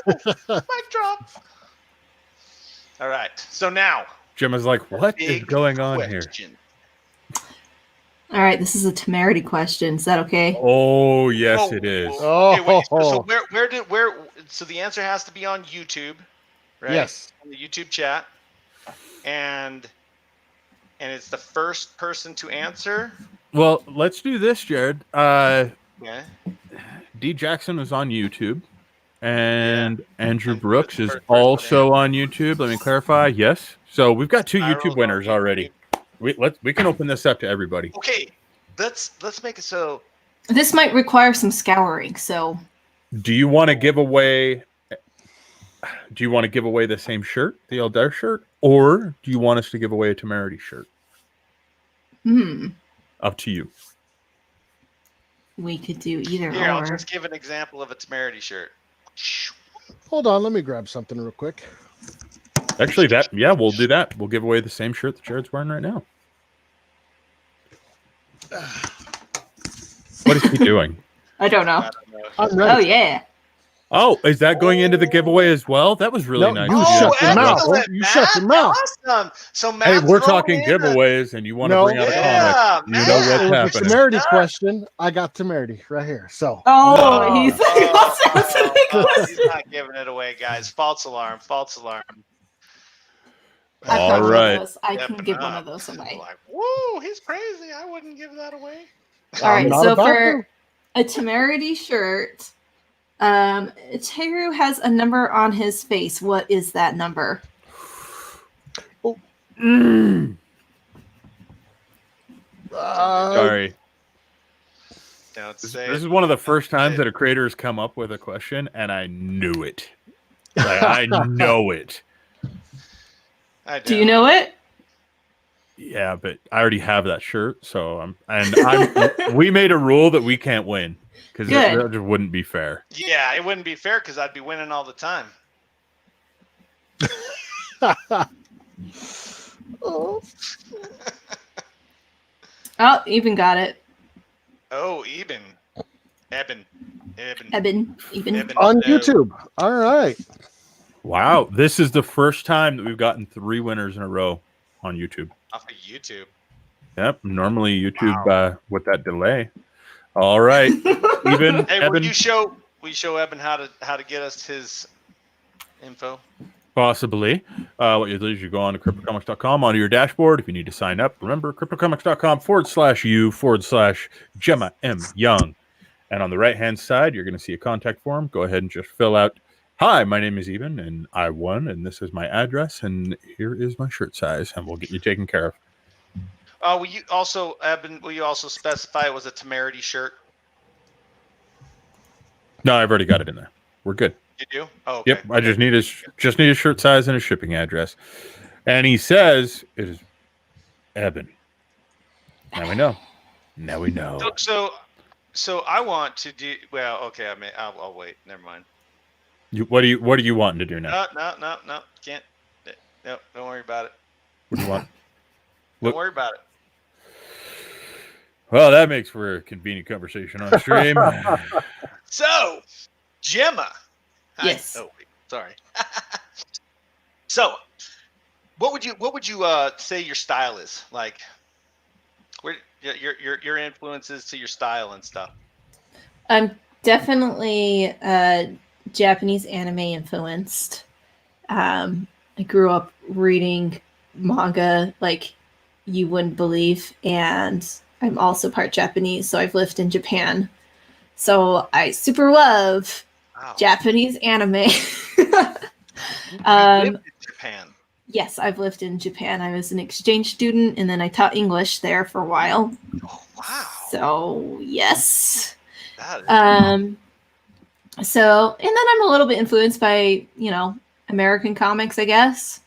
Mic drop. All right. So now, Gemma's like, what is big going on here? question. All right, this is a temerity question. Is that okay? Oh, yes, it is. Okay, wait, so where? So the answer has to be on YouTube, right? Yes. On the YouTube chat, and it's the first person to answer. Well, let's do this, Jared. Yeah. D Jackson is on YouTube, and Andrew And Brooks the is first person also on YouTube. Let me clarify. Yes. So we've got two Spiral's YouTube on winners YouTube. already. We can open this up to everybody. Okay, let's make it so. This might require some scouring, so Do you want to give away? Do you want to give away the same shirt, the Eldair shirt, or do you want us to give away a Temerity shirt? Up to you. we could do either Here, I'll or. just give an example of a temerity shirt. Hold on, let me grab something real quick. Actually, we'll do that. We'll give away the same shirt that Jared's wearing right now. What is he doing? I don't know. I don't know. I'm ready. Oh yeah. Oh, is that going into the giveaway as well? That was really No, nice. you of shut your mouth. excellent, You shut your Matt. mouth. Awesome. So Hey, Matt's we're going talking in. giveaways, and you want to No. bring out a Yeah, comic. You know Matt. what's It was a happening. temerity question. I got temerity right here. So Oh, he's He's not giving it away, guys. False alarm. False alarm. All right. I can Stepping give one up. of those away. Like, whoa, he's crazy. I wouldn't give that away. All right, I'm not so about for a temerity shirt, Teru has a number on his face. What is that number? Sorry. Don't This say is it. one of the first times that a creator has come up with a question, and I knew it. Like, I know it. I Do you know it? Yeah, but I already have that shirt, so we made a rule that we can't win because Good. that just wouldn't be fair. Yeah, it wouldn't be fair because I'd be winning all the time. Oh. Oh, even got it. Oh, Eben. Eben. Eben. On No. YouTube. All right. Wow, this is the first time that we've gotten 3 winners in a row on YouTube. Off of YouTube. Yep. Normally YouTube with that delay. All right. Even Hey, Evan, will you show Evan how to get us his info? possibly. What you do is you go on to CryptoComics.com onto your dashboard. If you need to sign up, remember CryptoComics.com/u/Jemma M Young. And on the right-hand side, you're going to see a contact form. Go ahead and just fill out, "Hi, my name is Eben, and I won, and this is my address, and here is my shirt size," and we'll get you taken care of. Will you also, Evan? Will you also specify it was a temerity shirt? No, I've already got it in there. We're good. You do? Oh, okay. Yep. I just need his shirt size and his shipping address. And he says it is Eben. Now we know. Now we know. So I want to do well. Okay, I'll wait. Never mind. What are you wanting to do now? No. Can't. No, don't worry about it. What do you want? Don't worry about it. Well, that makes for a convenient conversation on stream. So, Jemma. Yes. Oh, wait, sorry. So, what would you say your style is like? Where your influences to your style and stuff? I'm definitely Japanese anime influenced. I grew up reading manga like you wouldn't believe, and I'm also part Japanese, so I've lived in Japan. So I super love Japanese anime. You lived in Japan. Yes, I've lived in Japan. I was an exchange student, and then I taught English there for a while. Oh, wow. So yes. That is So, and then I'm a little bit influenced by, American comics, I guess.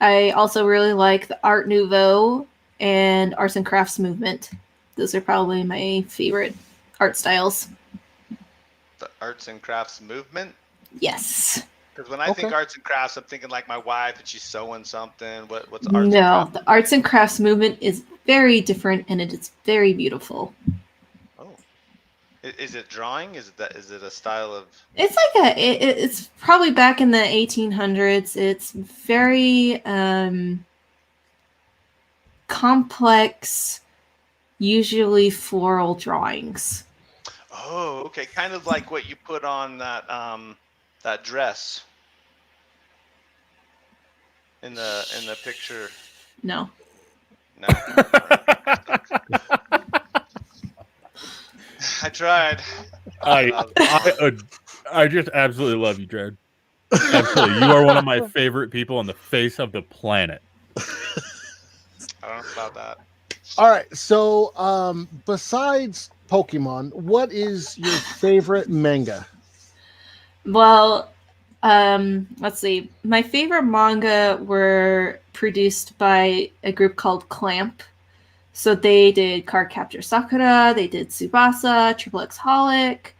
I also really like the Art Nouveau and arts and crafts movement. Those are probably my favorite art styles. the arts and crafts movement. Yes. Because when I think arts and crafts, I'm thinking like my wife and she's sewing something. What's arts and No, crafts? the arts and crafts movement is very different, and it is very beautiful. Oh, is it drawing? Is it a style of? It's like it's probably back in the 1800s. It's very complex, usually floral drawings. Oh, okay, kind of like what you put on that dress in the picture. No. No. I tried. I just absolutely love you, Jared. Absolutely. You are one of my favorite people on the face of the planet. I don't know about that. All right. So, besides Pokemon, what is your favorite manga? Well, let's see. My favorite manga were produced by a group called Clamp. So they did Cardcaptor Sakura, they did Tsubasa, Triple X Holic,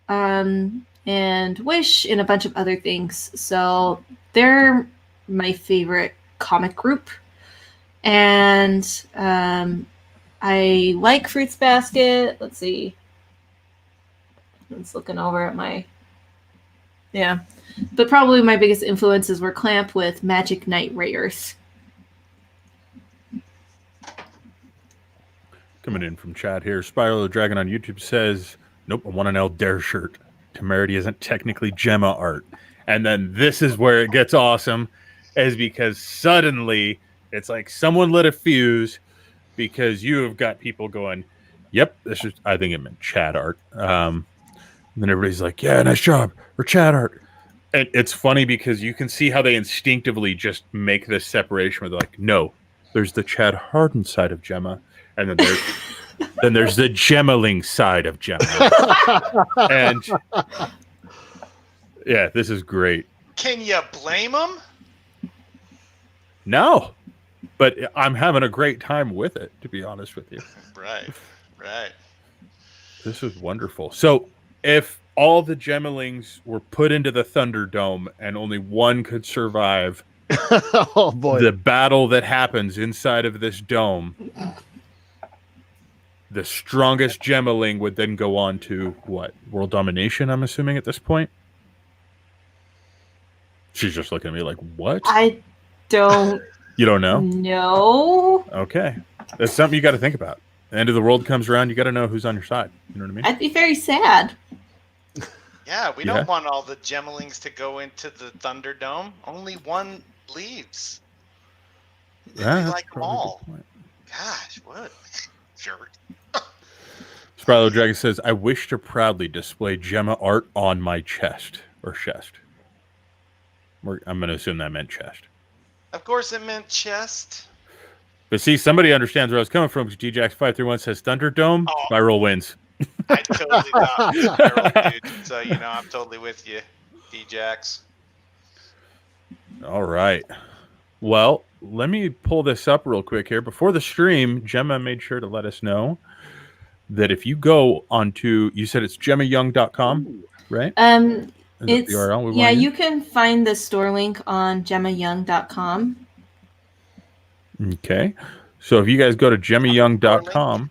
and Wish, and a bunch of other things. So they're my favorite comic group. And I like Fruits Basket. Let's see. I was looking over at my... Yeah. But probably my biggest influences were Clamp with Magic Knight Rayearth. Coming in from chat here, Spiral the Dragon on YouTube says, "Nope, I want an Eldair shirt. Temerity isn't technically Jemma art." And then this is where it gets awesome, is because suddenly it's like someone lit a fuse, because you have got people going, "Yep, this is." I think it meant chat art. And then everybody's like, "Yeah, nice job," or chat art. And it's funny because you can see how they instinctively just make this separation where they're like, "No, there's the Chad Harden side of Jemma, and then there's the Gemmaling side of Jemma." And yeah, this is great. Can you blame them? No, but I'm having a great time with it, to be honest with you. Right. This is wonderful. So if all the Gemmalings were put into the Thunderdome and only one could survive Oh boy. the battle that happens inside of this dome, the strongest Gemmaling would then go on to what? World domination, I'm assuming, at this point? She's just looking at me like, what? I don't You don't know? know. Okay. That's something you got to think about. The end of the world comes around, you got to know who's on your side. You know what I mean? I'd be very sad. Yeah, we Yeah. don't want all the Gemmelings to go into the Thunderdome. Only one leaves. Yeah, We that's like them probably a good all. point. Gosh, what? Jerk. Sprylo Dragon says, I wish to proudly display Gemma art on my chest or chest. I'm going to assume that meant chest. Of course it meant chest. But see, somebody understands where I was coming from. GJax531 says Thunderdome, Oh. Spiral wins. I totally thought it was Spiral, dude. So, you know, I'm totally with you, D-Jax. All right. Well, let me pull this up real quick here. Before the stream, Gemma made sure to let us know that if you go onto, you said it's gemmayoung.com, right? Is It's the URL we yeah, want to you can find the store link on jemmayoung.com. use? Okay. So if you guys go to gemmayoung.com,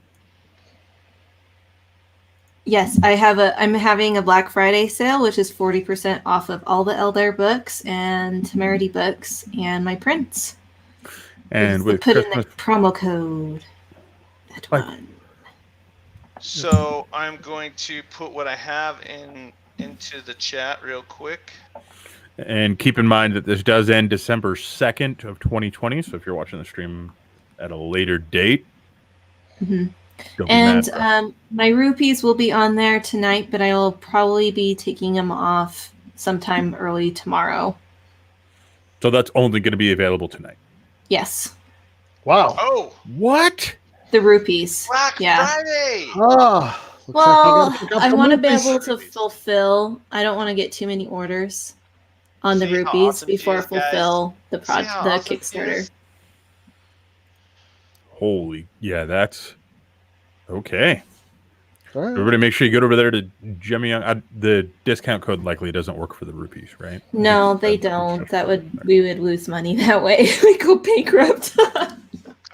Yes, I'm having a Black Friday sale, which is 40% off of all the Eldair books and Temerity books and my prints. and with put Christmas, in the promo code. That Like- one. So I'm going to put what I have into the chat real quick. and keep in mind that this does end December 2nd of 2020. So if you're watching the stream at a later date, Mhm. don't be And mad. my rupees will be on there tonight, but I will probably be taking them off sometime early tomorrow. So that's only going to be available tonight. Yes, Wow. Oh, What? the rupees. Black Yeah. Friday! Ah. looks like Well, gotta pick up I some want to be rupees. able to fulfill. I don't want to get too many orders on the See how rupees awesome she before I is, guys? fulfill the See how the awesome she Kickstarter. is? Holy, yeah, that's okay. All right. Everybody make sure you go over there to Jemma Young. The discount code likely doesn't work for the rupees, right? No, they don't. We would lose money that way. We go bankrupt.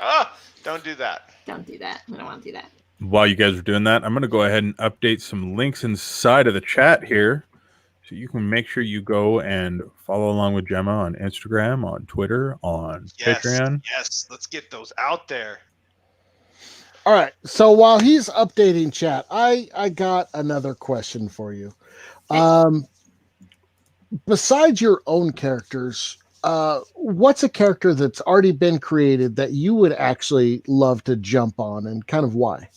Ah, don't do that. Don't do that. We don't want to do that. While you guys are doing that, I'm going to go ahead and update some links inside of the chat here. So you can make sure you go and follow along with Gemma on Instagram, on Twitter, on Yes, Patreon. yes. Let's get those out there. All right. So while he's updating chat, I got another question for you. Besides your own characters, what's a character that's already been created that you would actually love to jump on, and kind of why?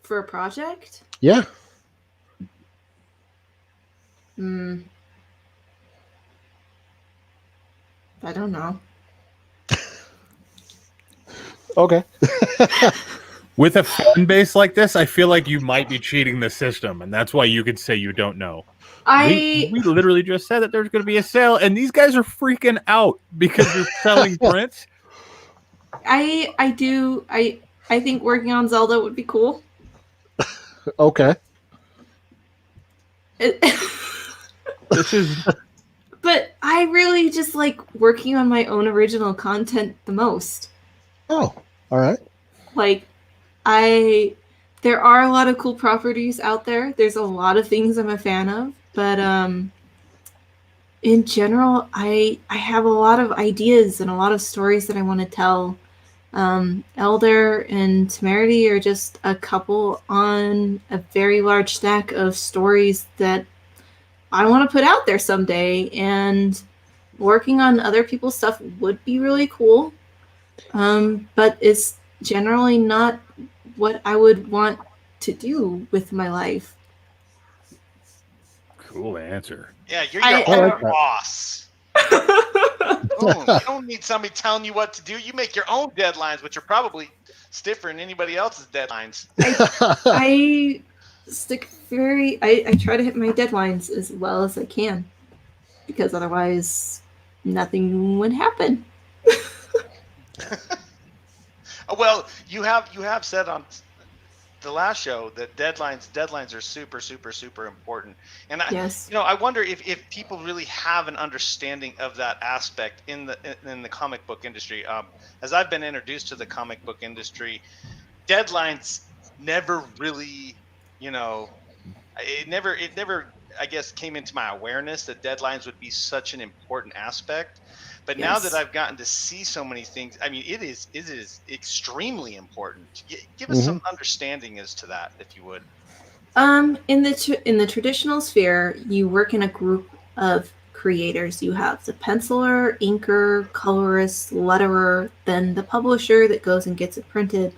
For a project? Yeah. I don't know. Okay. With a fan base like this, I feel like you might be cheating the system, and that's why you could say you don't know. We literally just said that there's going to be a sale, and these guys are freaking out because they're selling prints. I think working on Zelda would be cool. Okay. This is But I really just like working on my own original content the most. Oh, all right. Like, there are a lot of cool properties out there. There's a lot of things I'm a fan of, but in general, I have a lot of ideas and a lot of stories that I want to tell. Eldair and Temerity are just a couple on a very large stack of stories that I want to put out there someday, and working on other people's stuff would be really cool. But it's generally not what I would want to do with my life. cool answer. Yeah, you're your like own that. boss. You don't need somebody telling you what to do. You make your own deadlines, which are probably stiffer than anybody else's deadlines. I try to hit my deadlines as well as I can, because otherwise nothing would happen. Well, you have said on the last show that deadlines are super, super, super important. And Yes. I wonder if people really have an understanding of that aspect in the comic book industry. As I've been introduced to the comic book industry, deadlines never really, it never I guess, came into my awareness that deadlines would be such an important aspect. But now that Yes. I've gotten to see so many things, I mean, it is extremely important. Give us Mhm. some understanding as to that, if you would. In the traditional sphere, you work in a group of creators. You have the penciler, inker, colorist, letterer, then the publisher that goes and gets it printed.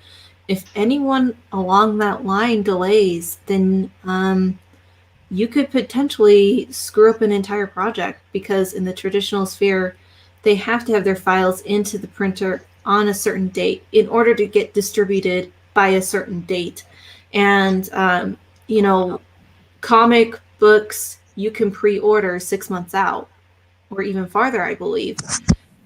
If anyone along that line delays, then you could potentially screw up an entire project, because in the traditional sphere, they have to have their files into the printer on a certain date in order to get distributed by a certain date. And, you know, comic books you can pre-order 6 months out or even farther, I believe.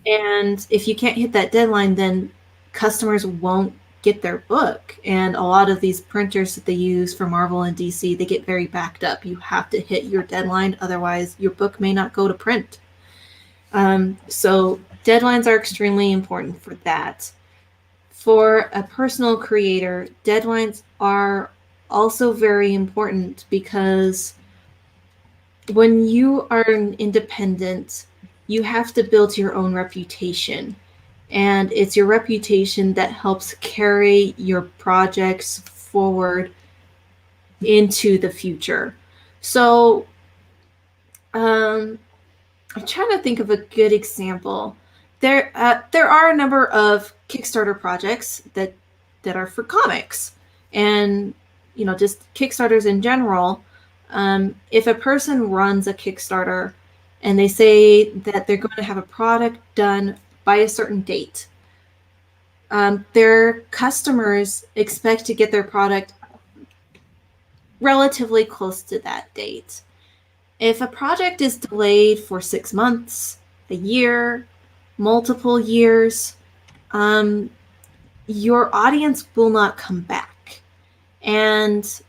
And if you can't hit that deadline, then customers won't get their book. And a lot of these printers that they use for Marvel and DC, they get very backed up. You have to hit your deadline, otherwise your book may not go to print. So deadlines are extremely important for that. For a personal creator, deadlines are also very important, because when you are an independent, you have to build your own reputation. And it's your reputation that helps carry your projects forward into the future. So, I'm trying to think of a good example. There are a number of Kickstarter projects that are for comics, and just Kickstarters in general. If a person runs a Kickstarter and they say that they're going to have a product done by a certain date, their customers expect to get their product relatively close to that date. If a project is delayed for 6 months, a year, multiple years, your audience will not come back. And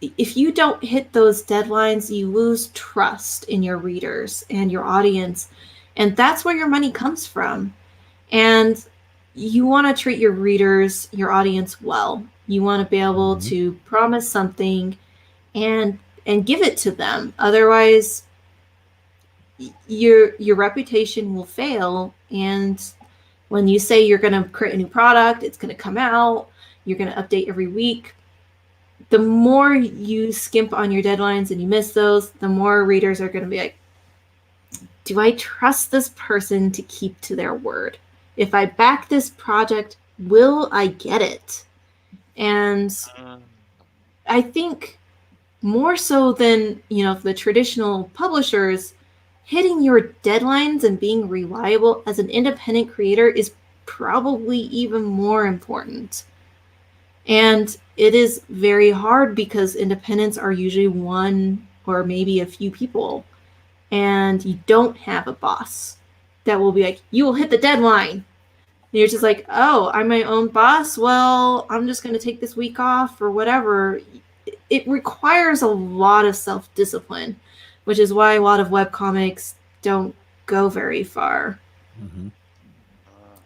if you don't hit those deadlines, you lose trust in your readers and your audience. And that's where your money comes from. And you want to treat your readers, your audience well. You want to be able to promise something and give it to them. Otherwise, your reputation will fail. And when you say you're going to create a new product, it's going to come out, you're going to update every week, the more you skimp on your deadlines and you miss those, the more readers are going to be like, do I trust this person to keep to their word? If I back this project, will I get it? And I think more so than, the traditional publishers, hitting your deadlines and being reliable as an independent creator is probably even more important. And it is very hard because independents are usually one or maybe a few people, and you don't have a boss that will be like, you will hit the deadline. And you're just like, oh, I'm my own boss. Well, I'm just going to take this week off or whatever. It requires a lot of self-discipline, which is why a lot of webcomics don't go very far.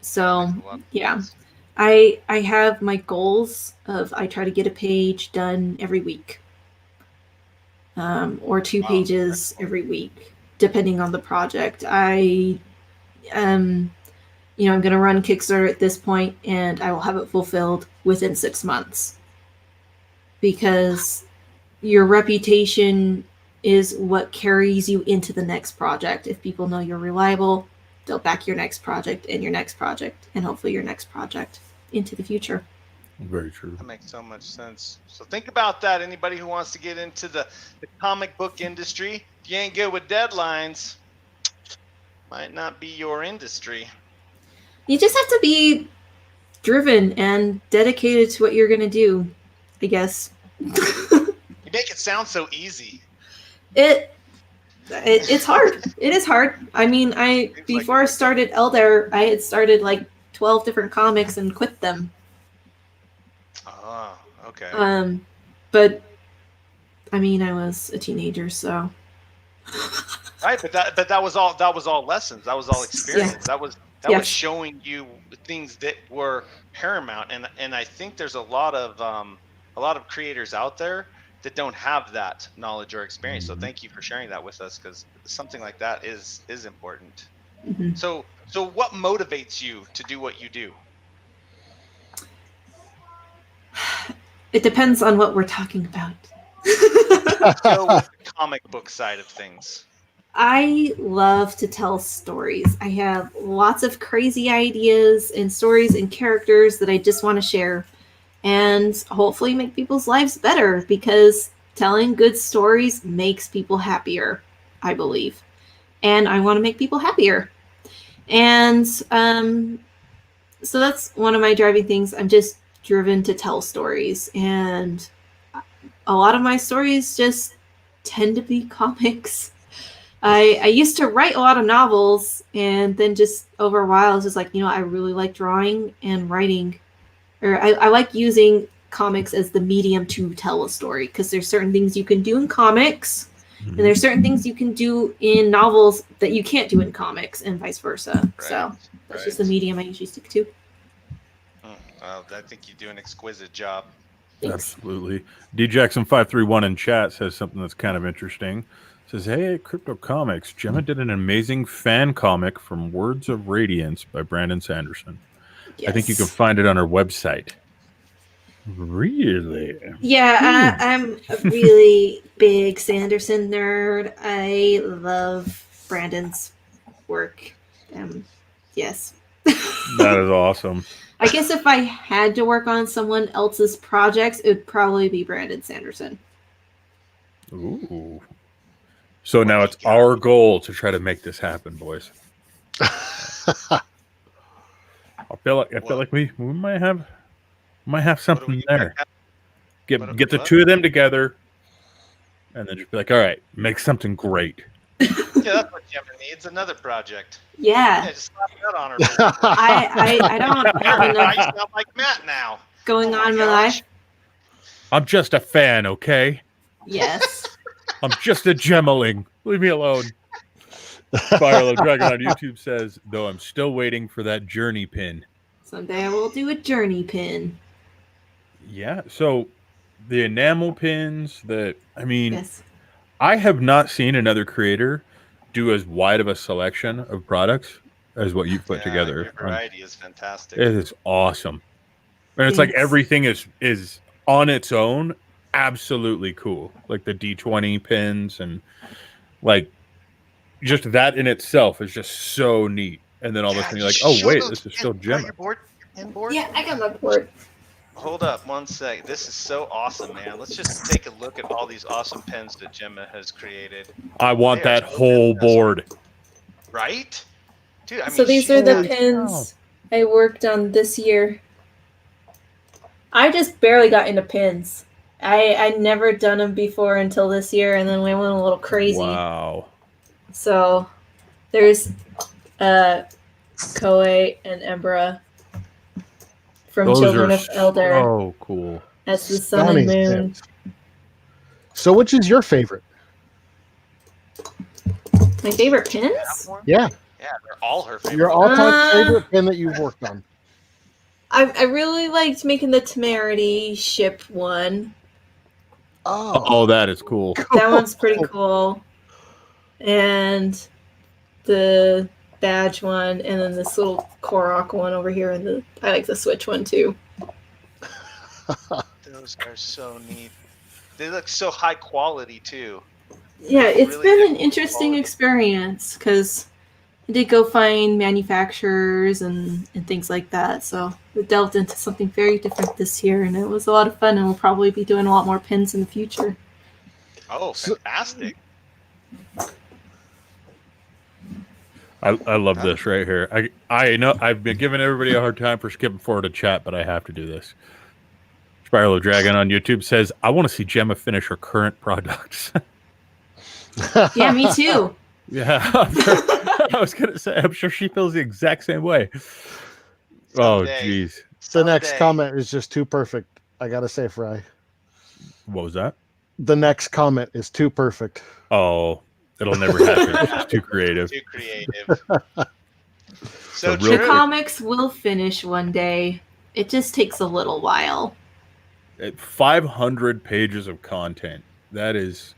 So, yeah. I have my goals of I try to get a page done every week, or 2 pages every week, depending on the project. I'm going to run Kickstarter at this point, and I will have it fulfilled within 6 months, because your reputation is what carries you into the next project. If people know you're reliable, they'll back your next project and your next project and hopefully your next project into the future. Very true. That makes so much sense. So think about that. Anybody who wants to get into the comic book industry, if you ain't good with deadlines, might not be your industry. You just have to be driven and dedicated to what you're going to do, I guess. You make it sound so easy. It's hard. It is hard. I mean, before I started Eldair, I had started like 12 different comics and quit them. Oh, okay. But I mean, I was a teenager, so. Right, but that was all lessons. That was all experience. Yeah. That was showing you things that were paramount. And I think there's a lot of creators out there that don't have that knowledge or experience. So thank you for sharing that with us, because something like that is important. Mhm. So what motivates you to do what you do? It depends on what we're talking about. Go with the comic book side of things. I love to tell stories. I have lots of crazy ideas and stories and characters that I just want to share and hopefully make people's lives better, because telling good stories makes people happier, I believe. And I want to make people happier. And so that's one of my driving things. I'm just driven to tell stories. And a lot of my stories just tend to be comics. I used to write a lot of novels, and then just over a while, I was just like, I really like drawing and writing, or I like using comics as the medium to tell a story, because there's certain things you can do in comics, and there's certain things you can do in novels that you can't do in comics, and vice versa. Right, So that's just the medium I usually stick to. Well, I think you do an exquisite job. Thanks. Absolutely. DJackson531 in chat says something that's kind of interesting. Says, hey, Crypto Comics, Jemma did an amazing fan comic from Words of Radiance by Brandon Sanderson. Yes. I think you can find it on our website. Really? Yeah, I'm a really big Sanderson nerd. I love Brandon's work. Yes. That is awesome. I guess if I had to work on someone else's projects, it would probably be Brandon Sanderson. Ooh. So now it's our goal to try to make this happen, boys. I feel like we might have something there. Get the two of them together, and then just be like, all right, make something great. Yeah, that's what Jemma needs. Another project. Yeah. Just slap that on her. I don't have enough. I sound like Matt now. Going on in my life. I'm just a fan, okay? Yes. I'm just a gemmeling. Leave me alone. Firelo Dragon on YouTube says, though I'm still waiting for that journey pin. Someday I will do a journey pin. Yeah, so the enamel pins, Yes. I have not seen another creator do as wide of a selection of products as what you've put together. Your variety is fantastic. It is awesome. And it's like everything is on its own absolutely cool. Like the D20 pins and like just that in itself is just so neat. And then all of a sudden you're like, oh wait, this is still Jemma. Your board? Yeah, I got my board. Hold up one sec. This is so awesome, man. Let's just take a look at all these awesome pens that Jemma has created. I want that whole board. Right? Dude, I mean, so these are the pins I worked on this year. I just barely got into pins. I'd never done them before until this year, and then we went a little crazy. Wow. So there's Koei and Embra from Children of Eldair. Oh, cool. That's the sun and moon. Pins. So which is your favorite? My favorite pins? Yeah. Yeah, they're all her favorite. Your all-time favorite pin that you've worked on. I really liked making the Temerity ship one. Oh, that is cool. That one's pretty cool. And the badge one, and then this little Korok one over here, and I like the Switch one too. Those are so neat. They look so high quality too. Yeah, it's Really been an good interesting quality. experience because I did go find manufacturers and things like that. So we delved into something very different this year, and it was a lot of fun. And we'll probably be doing a lot more pins in the future. Oh, fantastic! I love this right here. I know I've been giving everybody a hard time for skipping forward to chat, but I have to do this. Spiralo Dragon on YouTube says, I want to see Jemma finish her current products. Yeah, me too. Yeah, I was going to say, I'm sure she feels the exact same way. Oh, jeez. The next comment is just too perfect. I got to say, Fry. What was that? The next comment is too perfect. Oh, it'll never happen. She's too creative. Too creative. So The real The comics will finish one day. It just takes a little while. 500 pages of content. That's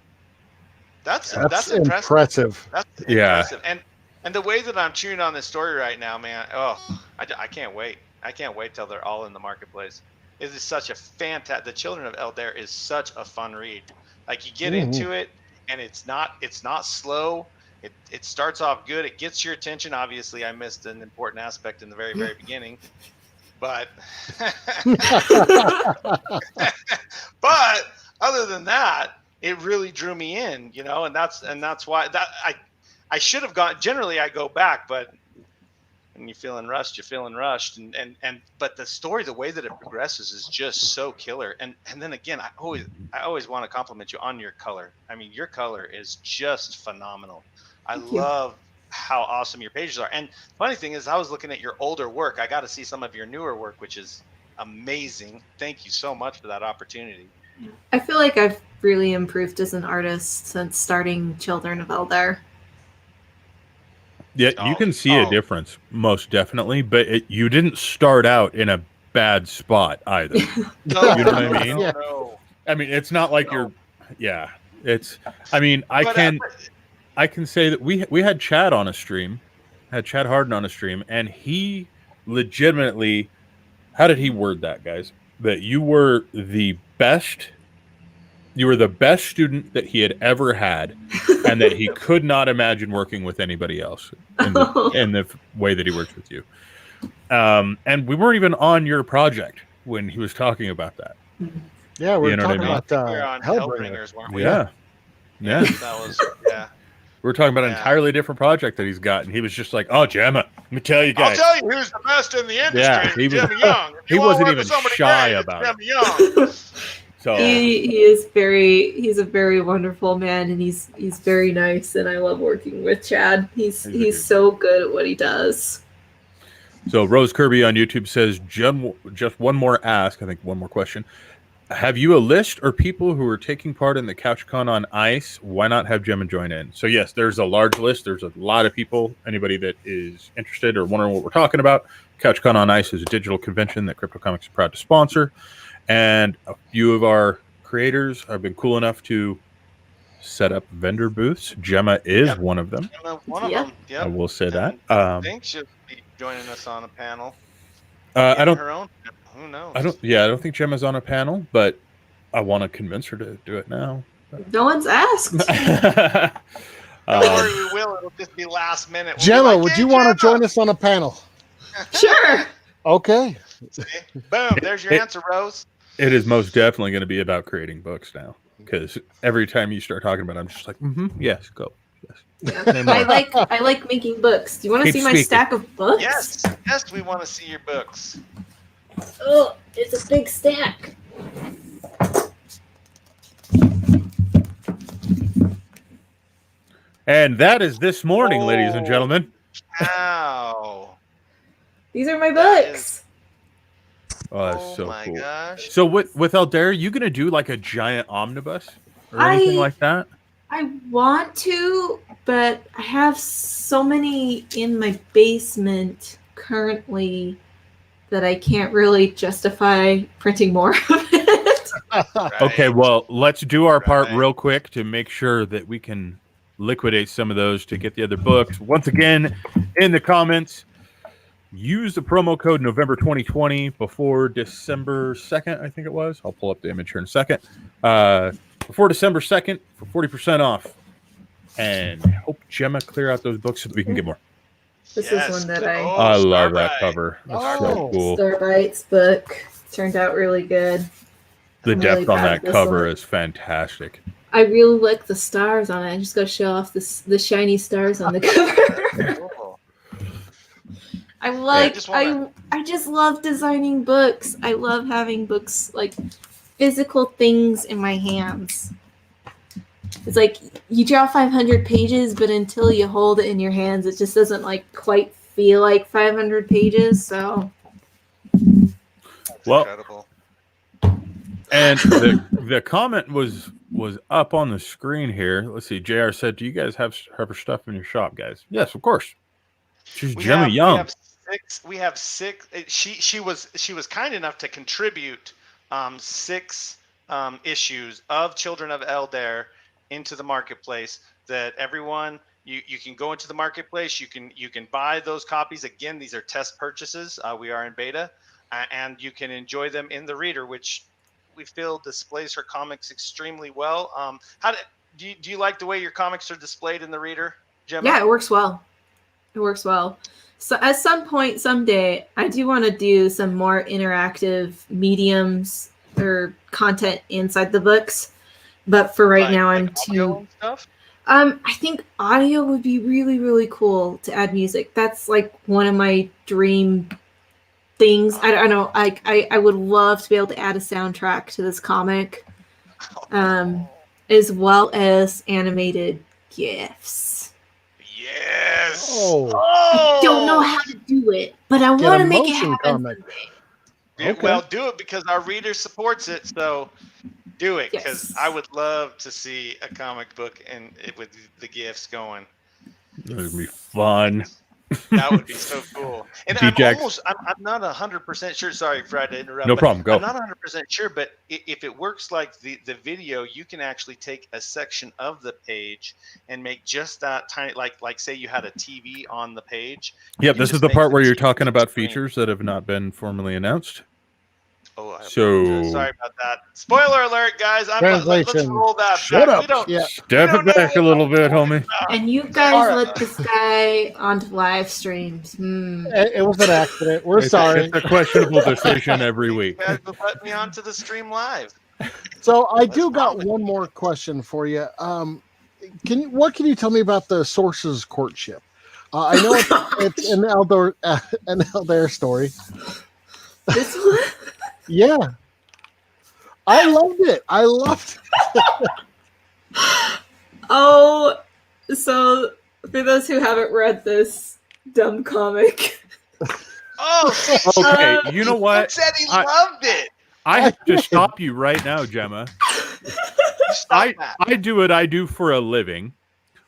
impressive. That's Yeah. impressive. And the way that I'm chewing on this story right now, man. Oh, I can't wait. I can't wait till they're all in the marketplace. It is such a fantastic. The Children of Eldair is such a fun read. Like, you get into it, and it's not slow. It starts off good. It gets your attention. Obviously, I missed an important aspect in the very, very beginning, but but other than that, it really drew me in, and that's why I should have gone. Generally, I go back, but when you're feeling rushed, and but the story, the way that it progresses, is just so killer. And then again, I always want to compliment you on your color. I mean, your color is just phenomenal. I love how awesome your pages are. And funny thing is, I was looking at your older work. I got to see some of your newer work, which is amazing. Thank you so much for that opportunity. I feel like I've really improved as an artist since starting Children of Eldair. Yeah, you can see a difference, most definitely, but you didn't start out in a bad spot either. No, you know what I mean? No. I mean, it's not like I can say that we had Chad on a stream, had Chad Harden on a stream, and he legitimately, how did he word that, guys? That you were the best student that he had ever had, and that he could not imagine working with anybody else in the way that he works with you. And we weren't even on your project when he was talking about that. Yeah, we were talking about Hellbringers, weren't we? Yeah. That was We were talking about an entirely different project that he's got, and he was just like, "Oh, Gemma, let me tell you guys. I'll tell you who's the best in the industry. Yeah, Jemma Young. He wasn't even shy about it. Jemma Young. So he's a very wonderful man, and he's very nice, and I love working with Chad. He's so good at what he does. So Rose Kirby on YouTube says, just one more question. Have you a list or people who are taking part in the CouchCon on Ice? Why not have Jemma join in? So yes, there's a large list. There's a lot of people. Anybody that is interested or wondering what we're talking about, CouchCon on Ice is a digital convention that Crypto Comics is proud to sponsor. And a few of our creators have been cool enough to set up vendor booths. Gemma is one of them. One of them. Yep. I will say that. I think she'll be joining us on a panel. I don't. Her own. Who knows? I don't think Gemma's on a panel, but I want to convince her to do it now. No one's asked. Don't worry, we will. It'll just be last minute. Gemma, would you want to join us on a panel? Sure. Okay. Boom. There's your answer, Rose. It is most definitely going to be about creating books now, because every time you start talking about it, I'm just like, yes, go. Yes. Yeah. I like making books. Do you want to see my stack of books? Yes, we want to see your books. Oh, it's a big stack. And that is this morning, ladies and gentlemen. Wow. These are my books. Oh, that's so my cool. Gosh. So with Eldair, are you going to do like a giant omnibus or anything like that? I want to, but I have so many in my basement currently that I can't really justify printing more of it. Right. Okay, well, let's do our part real quick to make sure that we can liquidate some of those to get the other books. Once again, in the comments, use the promo code November 2020 before December 2nd, I think it was. I'll pull up the image here in a second. Before December 2nd for 40% off. And hope Gemma clear out those books so that we can get more. This is one that I love that cover. That's so cool. Starbites book turned out really good. The depth on that cover is fantastic. I really like the stars on it. I just got to show off the shiny stars on the cover. I just love designing books. I love having books, like physical things in my hands. It's like you draw 500 pages, but until you hold it in your hands, it just doesn't like quite feel like 500 pages. So, well, incredible. And the comment was up on the screen here. Let's see. JR said, "Do you guys have her stuff in your shop, guys?" Yes, of course. She's Jemma Young. We have six. She was kind enough to contribute 6 issues of Children of Eldair into the marketplace. That everyone, you can go into the marketplace. You can buy those copies. Again, these are test purchases. We are in beta, and you can enjoy them in the reader, which we feel displays her comics extremely well. Do you like the way your comics are displayed in the reader, Jemma? Yeah, it works well. It works well. So at some point, someday, I do want to do some more interactive mediums or content inside the books. But for right now, I'm audio and stuff? I think audio would be really, really cool to add music. That's like one of my dream things. I don't know. I would love to be able to add a soundtrack to this comic, as well as animated GIFs. Yes. Oh. I don't know how to do it, but I want to make it motion happen. comic. Okay. Well, do it because our reader supports it. So do it because Yes. I would love to see a comic book and with the GIFs going. It would be fun. That would be so cool. And D-Jax. I'm not 100% sure. Sorry, Fred, to interrupt. No but problem. Go. I'm not 100% sure, but if it works like the video, you can actually take a section of the page and make just that tiny, like say you had a TV on the page. Yeah, You this just is the make part where you're TV talking about screen. features that have not been formally announced. Oh, I So- apologize. Sorry about that. Spoiler alert, guys. Let's Translation. roll that Shut back. up. We don't, Yeah. Step we it don't know back a what little we're bit, talking homie. about. And you guys Alright. let this guy onto live streams. It was an accident. We're It's sorry. a questionable decision every week. You guys will let me onto the stream live. So I do What's wrong got with one more question for you. What can you tell me about the Source's courtship? I know it's an Eldair story. This one? Yeah, I loved it. I loved it. Oh, so for those who haven't read this dumb comic, Oh, see, Okay, Uh, you know Luke what? said he I- loved it. I have to stop you right now, Gemma. Stop that. I do what I do for a living.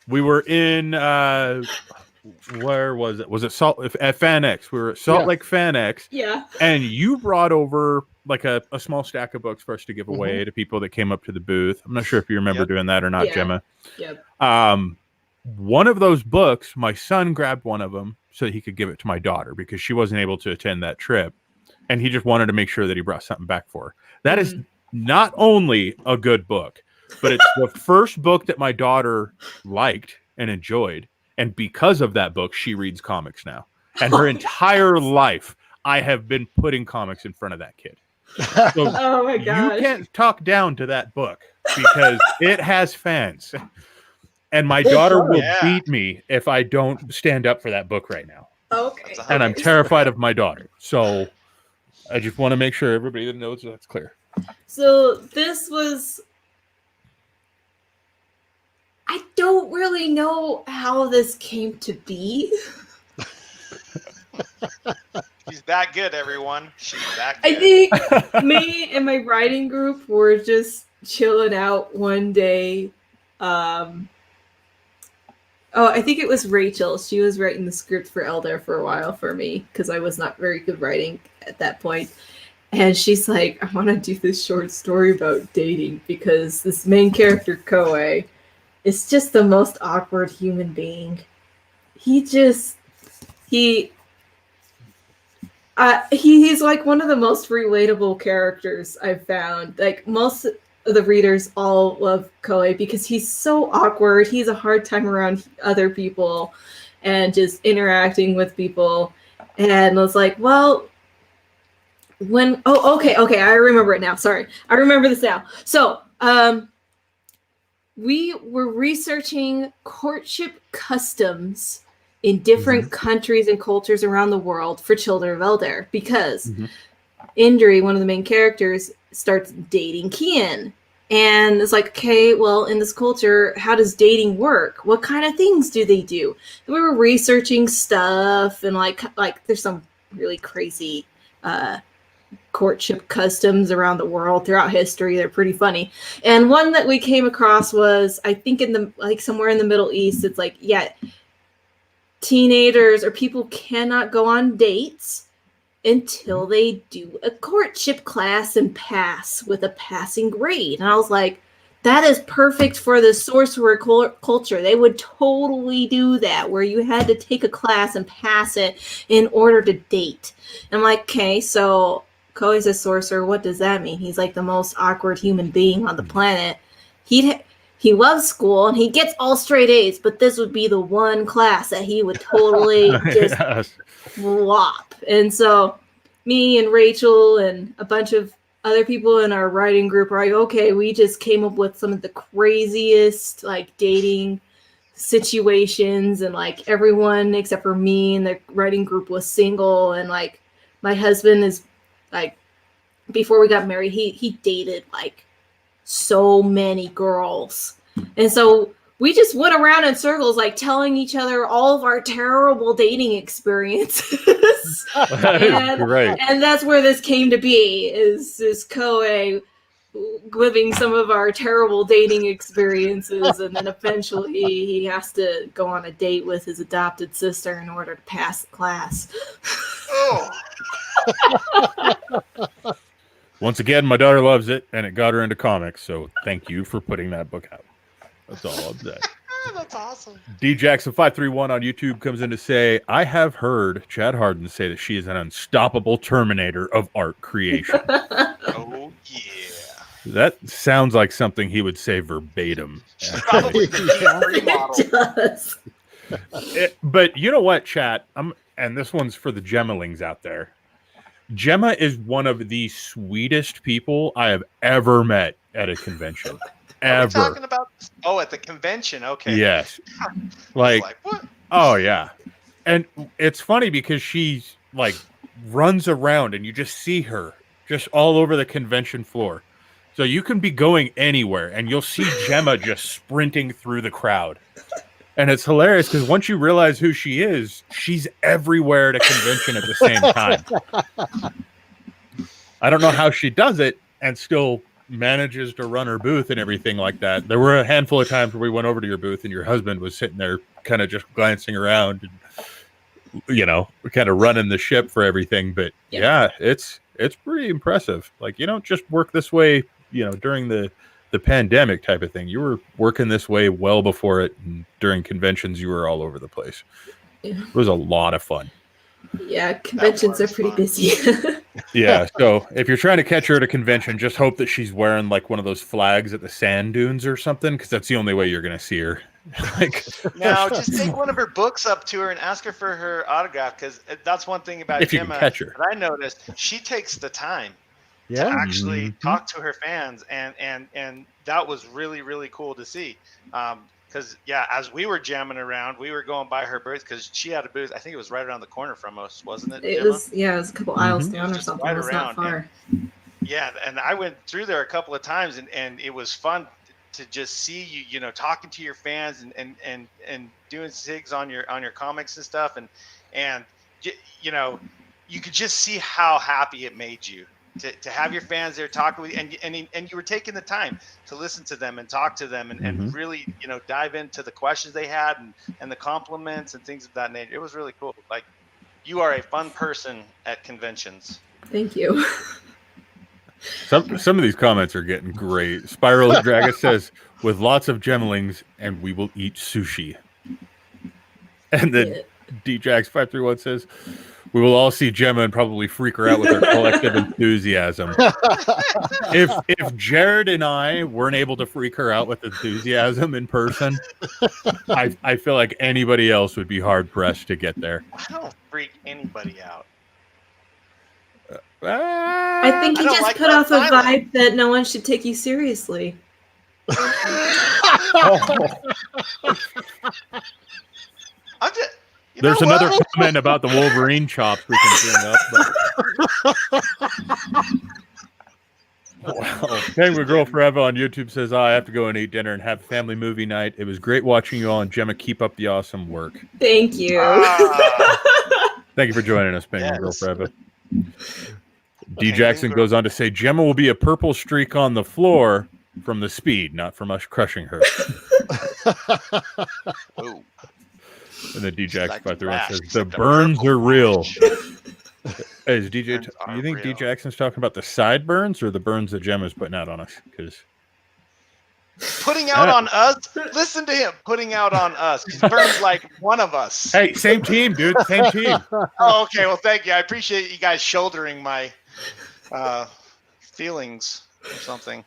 We were in where was it? Was it at FanX? We were at Salt Yeah. Lake FanX, yeah. and you brought over like a small stack of books for us to give away to people that came up to the booth. I'm not sure if you remember Yep. doing that or not, Yeah. Gemma. Yep. One of those books, my son grabbed one of them so that he could give it to my daughter because she wasn't able to attend that trip. And he just wanted to make sure that he brought something back for her. That is not only a good book, but it's the first book that my daughter liked and enjoyed. And because of that book, she reads comics now. And her entire life, I have been putting comics in front of that kid. So Oh my you god. can't talk down to that book because it has fans. And my daughter will Yeah. beat me if I don't stand up for that book right now. Okay. That's And I'm Okay. terrified of my daughter. So I just want to make sure everybody that knows that's clear. So this was. I don't really know how this came to be. She's that good, everyone. She's that I good. think me and my writing group were just chilling out one day. I think it was Rachel. She was writing the script for Eldair for a while for me because I was not very good writing at that point. And she's like, I want to do this short story about dating because this main character, Koei, is just the most awkward human being. He's like one of the most relatable characters I've found. Like most of the readers all love Koei because he's so awkward. He's a hard time around other people and just interacting with people. And I was like, well, okay, I remember it now. Sorry. I remember this now. So, we were researching courtship customs in different countries and cultures around the world for Children of Eldair because Indri, one of the main characters, starts dating Kian. And it's like, okay, well, in this culture, how does dating work? What kind of things do they do? And we were researching stuff and like there's some really crazy courtship customs around the world throughout history. They're pretty funny. And one that we came across was, I think somewhere in the Middle East, it's like, yeah, teenagers or people cannot go on dates until they do a courtship class and pass with a passing grade. And I was like, that is perfect for the sorcerer culture. They would totally do that, where you had to take a class and pass it in order to date. And I'm like, okay, so Koi's a sorcerer. What does that mean? He's like the most awkward human being on the planet. He loves school and he gets all straight A's, but this would be the one class that he would totally just flop. And so me and Rachel and a bunch of other people in our writing group are like, okay, we just came up with some of the craziest like dating situations, and like everyone except for me in the writing group was single, and like my husband is like, before we got married, he dated like so many girls. And so we just went around in circles, like telling each other all of our terrible dating experiences. And that's where this came to be, is Koei living some of our terrible dating experiences. And then eventually he has to go on a date with his adopted sister in order to pass the class. Oh. Once again, my daughter loves it, and it got her into comics. So thank you for putting that book out. That's all I'm saying. That's awesome. D Jackson 531 on YouTube comes in to say, I have heard Chad Harden say that she is an unstoppable terminator of art creation. Oh yeah. That sounds like something he would say verbatim. Probably the model. It does. But you know what, chat? And this one's for the Gemmalings out there. Jemma is one of the sweetest people I have ever met at a convention. Are we talking about? Oh, at the convention. Okay. Yes. Like what? Oh yeah. And it's funny because she's like runs around and you just see her just all over the convention floor. So you can be going anywhere and you'll see Jemma just sprinting through the crowd. And it's hilarious because once you realize who she is, she's everywhere at a convention at the same time. I don't know how she does it and still manages to run her booth and everything like that. There were a handful of times where we went over to your booth and your husband was sitting there kind of just glancing around and, you know, kind of running the ship for everything. But yeah, it's pretty impressive. Like, you don't just work this way, you know, during the pandemic type of thing. You were working this way well before it, and during conventions you were all over the place. Yeah. It was a lot of fun. Yeah, conventions are pretty busy. Yeah, so if you're trying to catch her at a convention, just hope that she's wearing like one of those flags at the sand dunes or something, because that's the only way you're going to see her. Like, now, just take one of her books up to her and ask her for her autograph, because that's one thing about if you can Jemma catch her. that I noticed. She takes the time to actually talk to her fans, and that was really, really cool to see. Because as we were jamming around, we were going by her booth because she had a booth. I think it was right around the corner from us, wasn't it? It Gemma? was, it was a couple aisles down or something. Right It was around, not far. And I went through there a couple of times, and it was fun to just see you, you know, talking to your fans and doing sigs on your comics and stuff, and you know, you could just see how happy it made you to have your fans there talking with you, and you were taking the time to listen to them and talk to them and really, you know, dive into the questions they had and the compliments and things of that nature. It was really cool. Like, you are a fun person at conventions. Thank you. Some of these comments are getting great. Spiral Dragon says, with lots of gemmelings, and we will eat sushi. And then DJax531 says, we will all see Jemma and probably freak her out with our collective enthusiasm. If Jared and I weren't able to freak her out with enthusiasm in person, I feel like anybody else would be hard pressed to get there. I don't freak anybody out. I think you just like put off a silent. vibe that no one should take you seriously. I'm just, There's another comment about the Wolverine chops we can bring up. But... Wow. Penguin Girl Forever on YouTube says, I have to go and eat dinner and have a family movie night. It was great watching you all, and Jemma, keep up the awesome work. Thank you. Thank you for joining us, Penguin Girl Forever. D. Jackson goes on to say, Jemma will be a purple streak on the floor from the speed, not from us crushing her. Oh. And then D. Jackson Like says, She's the like the burns purple are real. flash. Is DJ? Burns Do you are think D real. Jackson's talking about the sideburns or the burns that Gemma's putting out on us? Because Putting out on us? Listen to him. Putting out on us. He's Burns like one of us. hey, same team, dude. Same team. Oh, okay. Well, thank you. I appreciate you guys shouldering my feelings or something.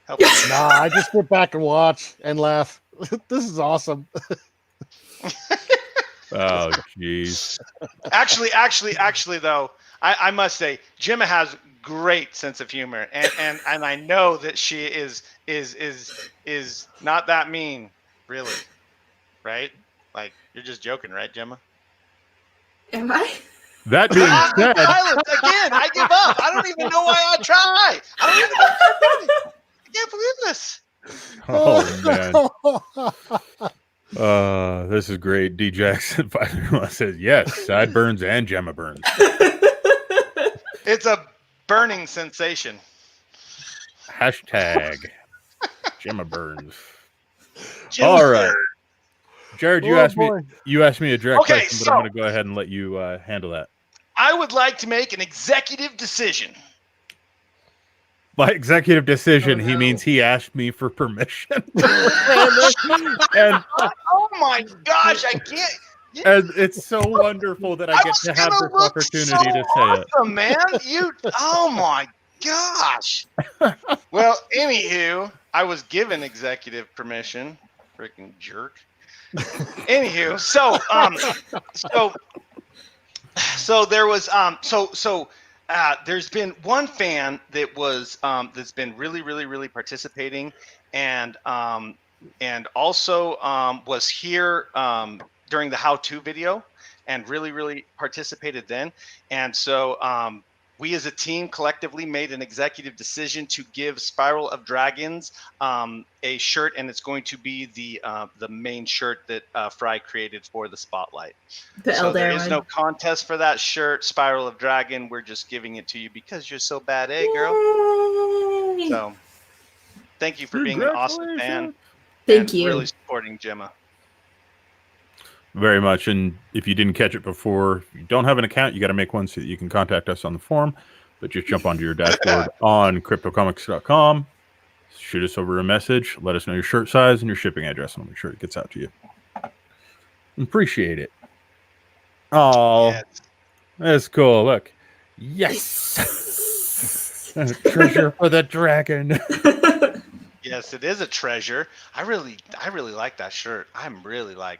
Helping me. Nah, I just sit back and watch and laugh. This is awesome. Oh, jeez. Actually, though, I must say, Jemma has great sense of humor, and I know that she is not that mean, really, right? Like you're just joking, right, Jemma? Am I? That being said, Again, I give up. I don't even know why I try. I don't even know why I try. I can't believe this. oh man, this is great. D Jackson says yes, sideburns and Gemma burns. It's a burning sensation. Hashtag Gemma burns. Jemma All right, burns. Jared, Oh, boy. you asked me a direct Okay, question, but so- I'm going to go ahead and let you handle that. I would like to make an executive decision. By executive decision, Oh, he no. means he asked me for permission. and Oh my gosh, I can't. and it's so wonderful that I get to have gonna this look opportunity so to say it. awesome, man. Oh my gosh. Well, anywho, I was given executive permission. Freaking jerk. Anywho, so there was there's been one fan that was that's been really participating and also was here during the how-to video and really participated then. And so we as a team collectively made an executive decision to give Spiral of Dragons a shirt, and it's going to be the main shirt that Fry created for the spotlight. The So there Eldair is one. no contest for that shirt, Spiral of Dragon. We're just giving it to you because you're so bad, eh, girl? Yay! So thank you for being an awesome fan. Thank and you. Really supporting Jemma. Very much. And if you didn't catch it before, if you don't have an account, you got to make one so that you can contact us on the forum. But just jump onto your dashboard on cryptocomics.com, shoot us over a message, let us know your shirt size and your shipping address, and we'll make sure it gets out to you. Appreciate it. Oh, Yes. that's cool. Look. Yes. Treasure for the dragon. Yes, it is a treasure. I really like that shirt. I'm really like.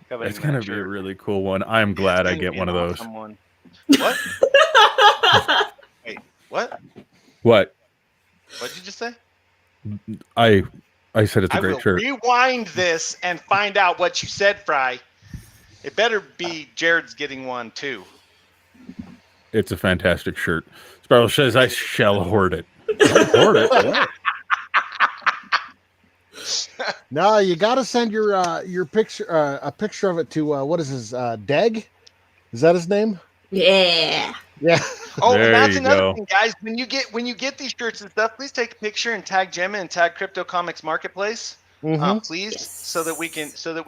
It's going to be a really cool one. I'm glad I get one of those. One. What? Wait, what? What? What did you just say? I said it's a I great will shirt. rewind this and find out what you said, Fry. It better be Jared's getting one too. It's a fantastic shirt. Sparrow says, I shall hoard it. Hoard it? What? No, you got to send your picture, a picture of it to what is his Deg? Is that his name? Yeah. Yeah. Oh, There and that's you another go. thing, guys. When you get these shirts and stuff, please take a picture and tag Jemma and tag Crypto Comics Marketplace, please, Yes. so that we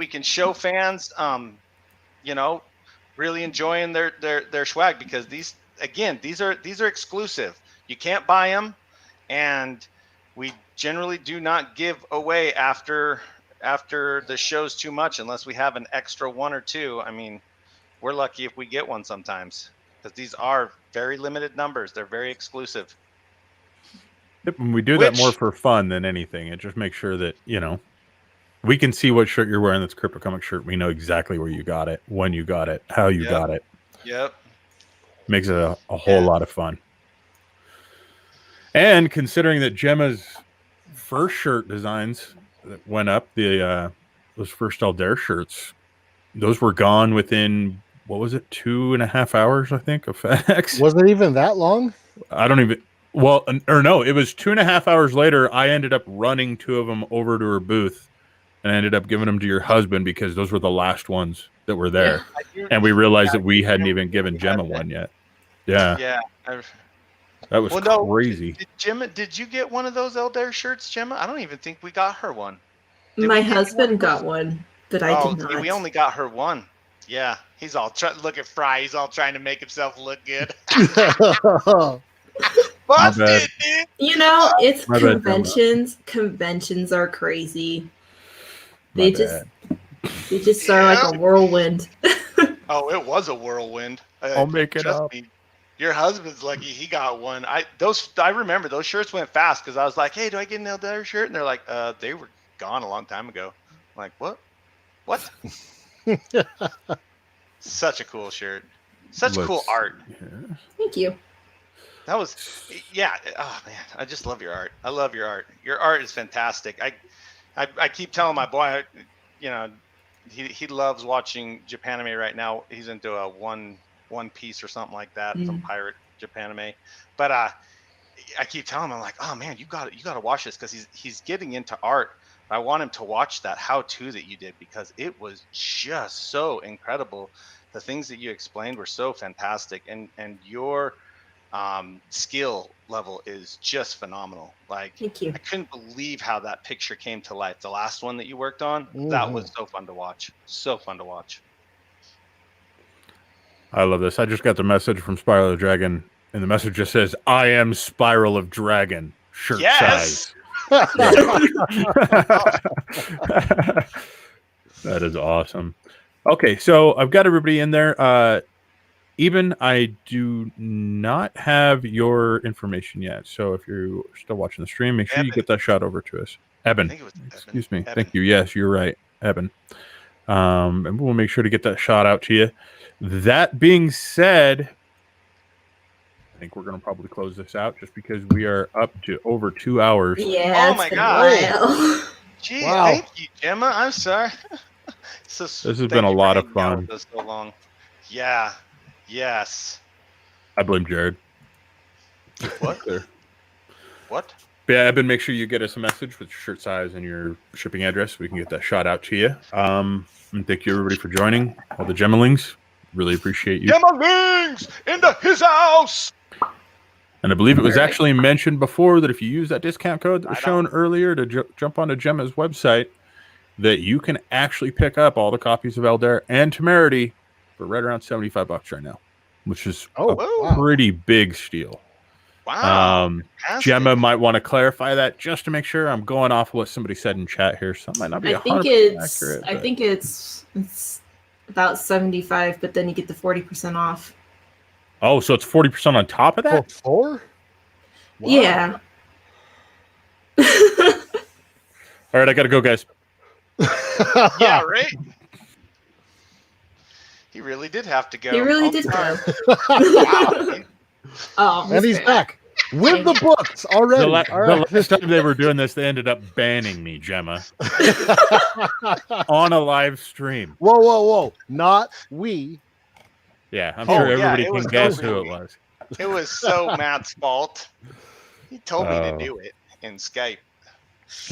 can show fans, really enjoying their swag, because these are exclusive. You can't buy them, and we generally do not give away after the show's too much unless we have an extra one or two. I mean, we're lucky if we get one sometimes, because these are very limited numbers. They're very exclusive. Yep, and we do that Which- more for fun than anything. It just makes sure that, we can see what shirt you're wearing. That's a Crypto Comic shirt. We know exactly where you got it, when you got it, how you Yep. got it. Yep. Makes it a whole lot of fun. And considering that Gemma's first shirt designs that went up, those first Eldair shirts, those were gone within, what was it, 2.5 hours, I think, of FedEx. Was it even that long? I don't even. Well, or no, it was 2.5 hours later. I ended up running 2 of them over to her booth, and I ended up giving them to your husband because those were the last ones that were there. And we realized that we hadn't even given Jemma one yet. Yeah, Yeah. that was crazy. Did you get one of those Eldair shirts, Jemma? I don't even think we got her one. Did My we get husband one? got one, but I did see, not. we only got her one. Yeah, he's all look at Fry. He's all trying to make himself look good. Busted, dude. You know, it's My bad, conventions. Conventions are crazy. My They bad. just are like a whirlwind. Oh, it was a whirlwind. I'll make it trust up. me, your husband's lucky he got one. I remember those shirts went fast because I was like, hey, do I get an Eldair shirt? And they're like, they were gone a long time ago. I'm like, what? What? Such a cool shirt. Such cool art. Yeah. Thank you. That was, yeah. Oh man, I just love your art. I love your art. Your art is fantastic. I keep telling my boy, you know, he loves watching Japanime right now. He's into a One Piece or something like that, some pirate Japanime. But I keep telling him, I'm like, oh man, you got to watch this because he's getting into art. I want him to watch that how-to that you did because it was just so incredible. The things that you explained were so fantastic, and your skill level is just phenomenal. Like, Thank you. I couldn't believe how that picture came to life. The last one that you worked on, that was so fun to watch. So fun to watch. I love this. I just got the message from Spiral of Dragon, and the message just says, I am Spiral of Dragon. Shirt size. That is awesome. Okay, so I've got everybody in there. Eben, I do not have your information yet. So if you're still watching the stream, make sure you get that shot over to us. Eben. I think it was Eben. Excuse me. Eben. Thank you. Yes, you're right. Eben. And we'll make sure to get that shot out to you. That being said, I think we're going to probably close this out just because we are up to over 2 hours. Yeah. Oh my God. Gee, Wow. Thank you, Gemma. I'm sorry. This has been a lot of fun. So long. Yeah. Yes. I blame Jared. What? There. What? Yeah, Eben, make sure you get us a message with your shirt size and your shipping address so we can get that shot out to you. And thank you, everybody, for joining. All the Gemmalings. Really appreciate you. Gemmalings into his house. And I believe it was actually mentioned before that if you use that discount code that was shown earlier to jump onto Gemma's website, that you can actually pick up all the copies of Eldair and Temerity for right around $75 right now, which is a pretty big steal. Wow. Gemma might want to clarify that just to make sure. I'm going off what somebody said in chat here, so it might not be 100% accurate. I think it's about 75, but then you get the 40% off. Oh, so it's 40% on top of that? Four? Wow. Yeah. All right, I got to go, guys. Yeah, right? He really did have to go. He really did go. Wow. Oh, And he's back with the books already. The All right. last time they were doing this, they ended up banning me, Gemma, on a live stream. Whoa. Not we. Yeah, I'm sure everybody it can was guess totally who it me. was. It was so Matt's fault. He told me to do it in Skype.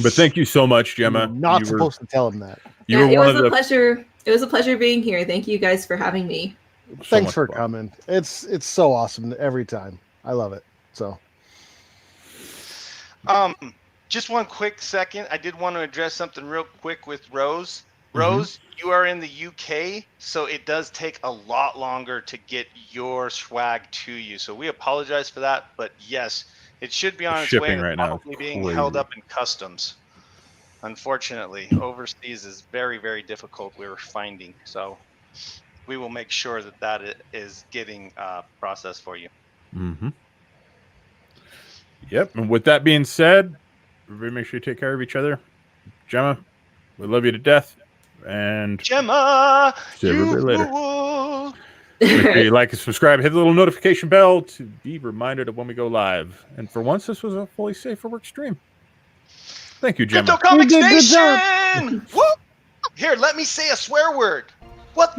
But thank you so much, Gemma. You're not You supposed to tell him that. You were it one was of a the. pleasure. It was a pleasure being here. Thank you guys for having me. Thanks much for fun. coming. It's so awesome every time. I love it. So Just one quick second. I did want to address something real quick with Rose. Rose, you are in the UK, so it does take a lot longer to get your swag to you. So we apologize for that, but yes, it should be on its way. Shipping right now is Probably being crazy. held up in customs. Unfortunately, overseas is very, very difficult. We're finding, so we will make sure that it is getting processed for you. Mm-hmm. Yep. And with that being said, everybody make sure you take care of each other. Gemma, we love you to death. And Gemma, see everybody later. fool. Make sure you like and subscribe. Hit the little notification bell to be reminded of when we go live. And for once, this was a fully safe for work stream. Thank you, Gemma. Crypto Comics You did good job. Nation! Woo! Here, let me say a swear word. What?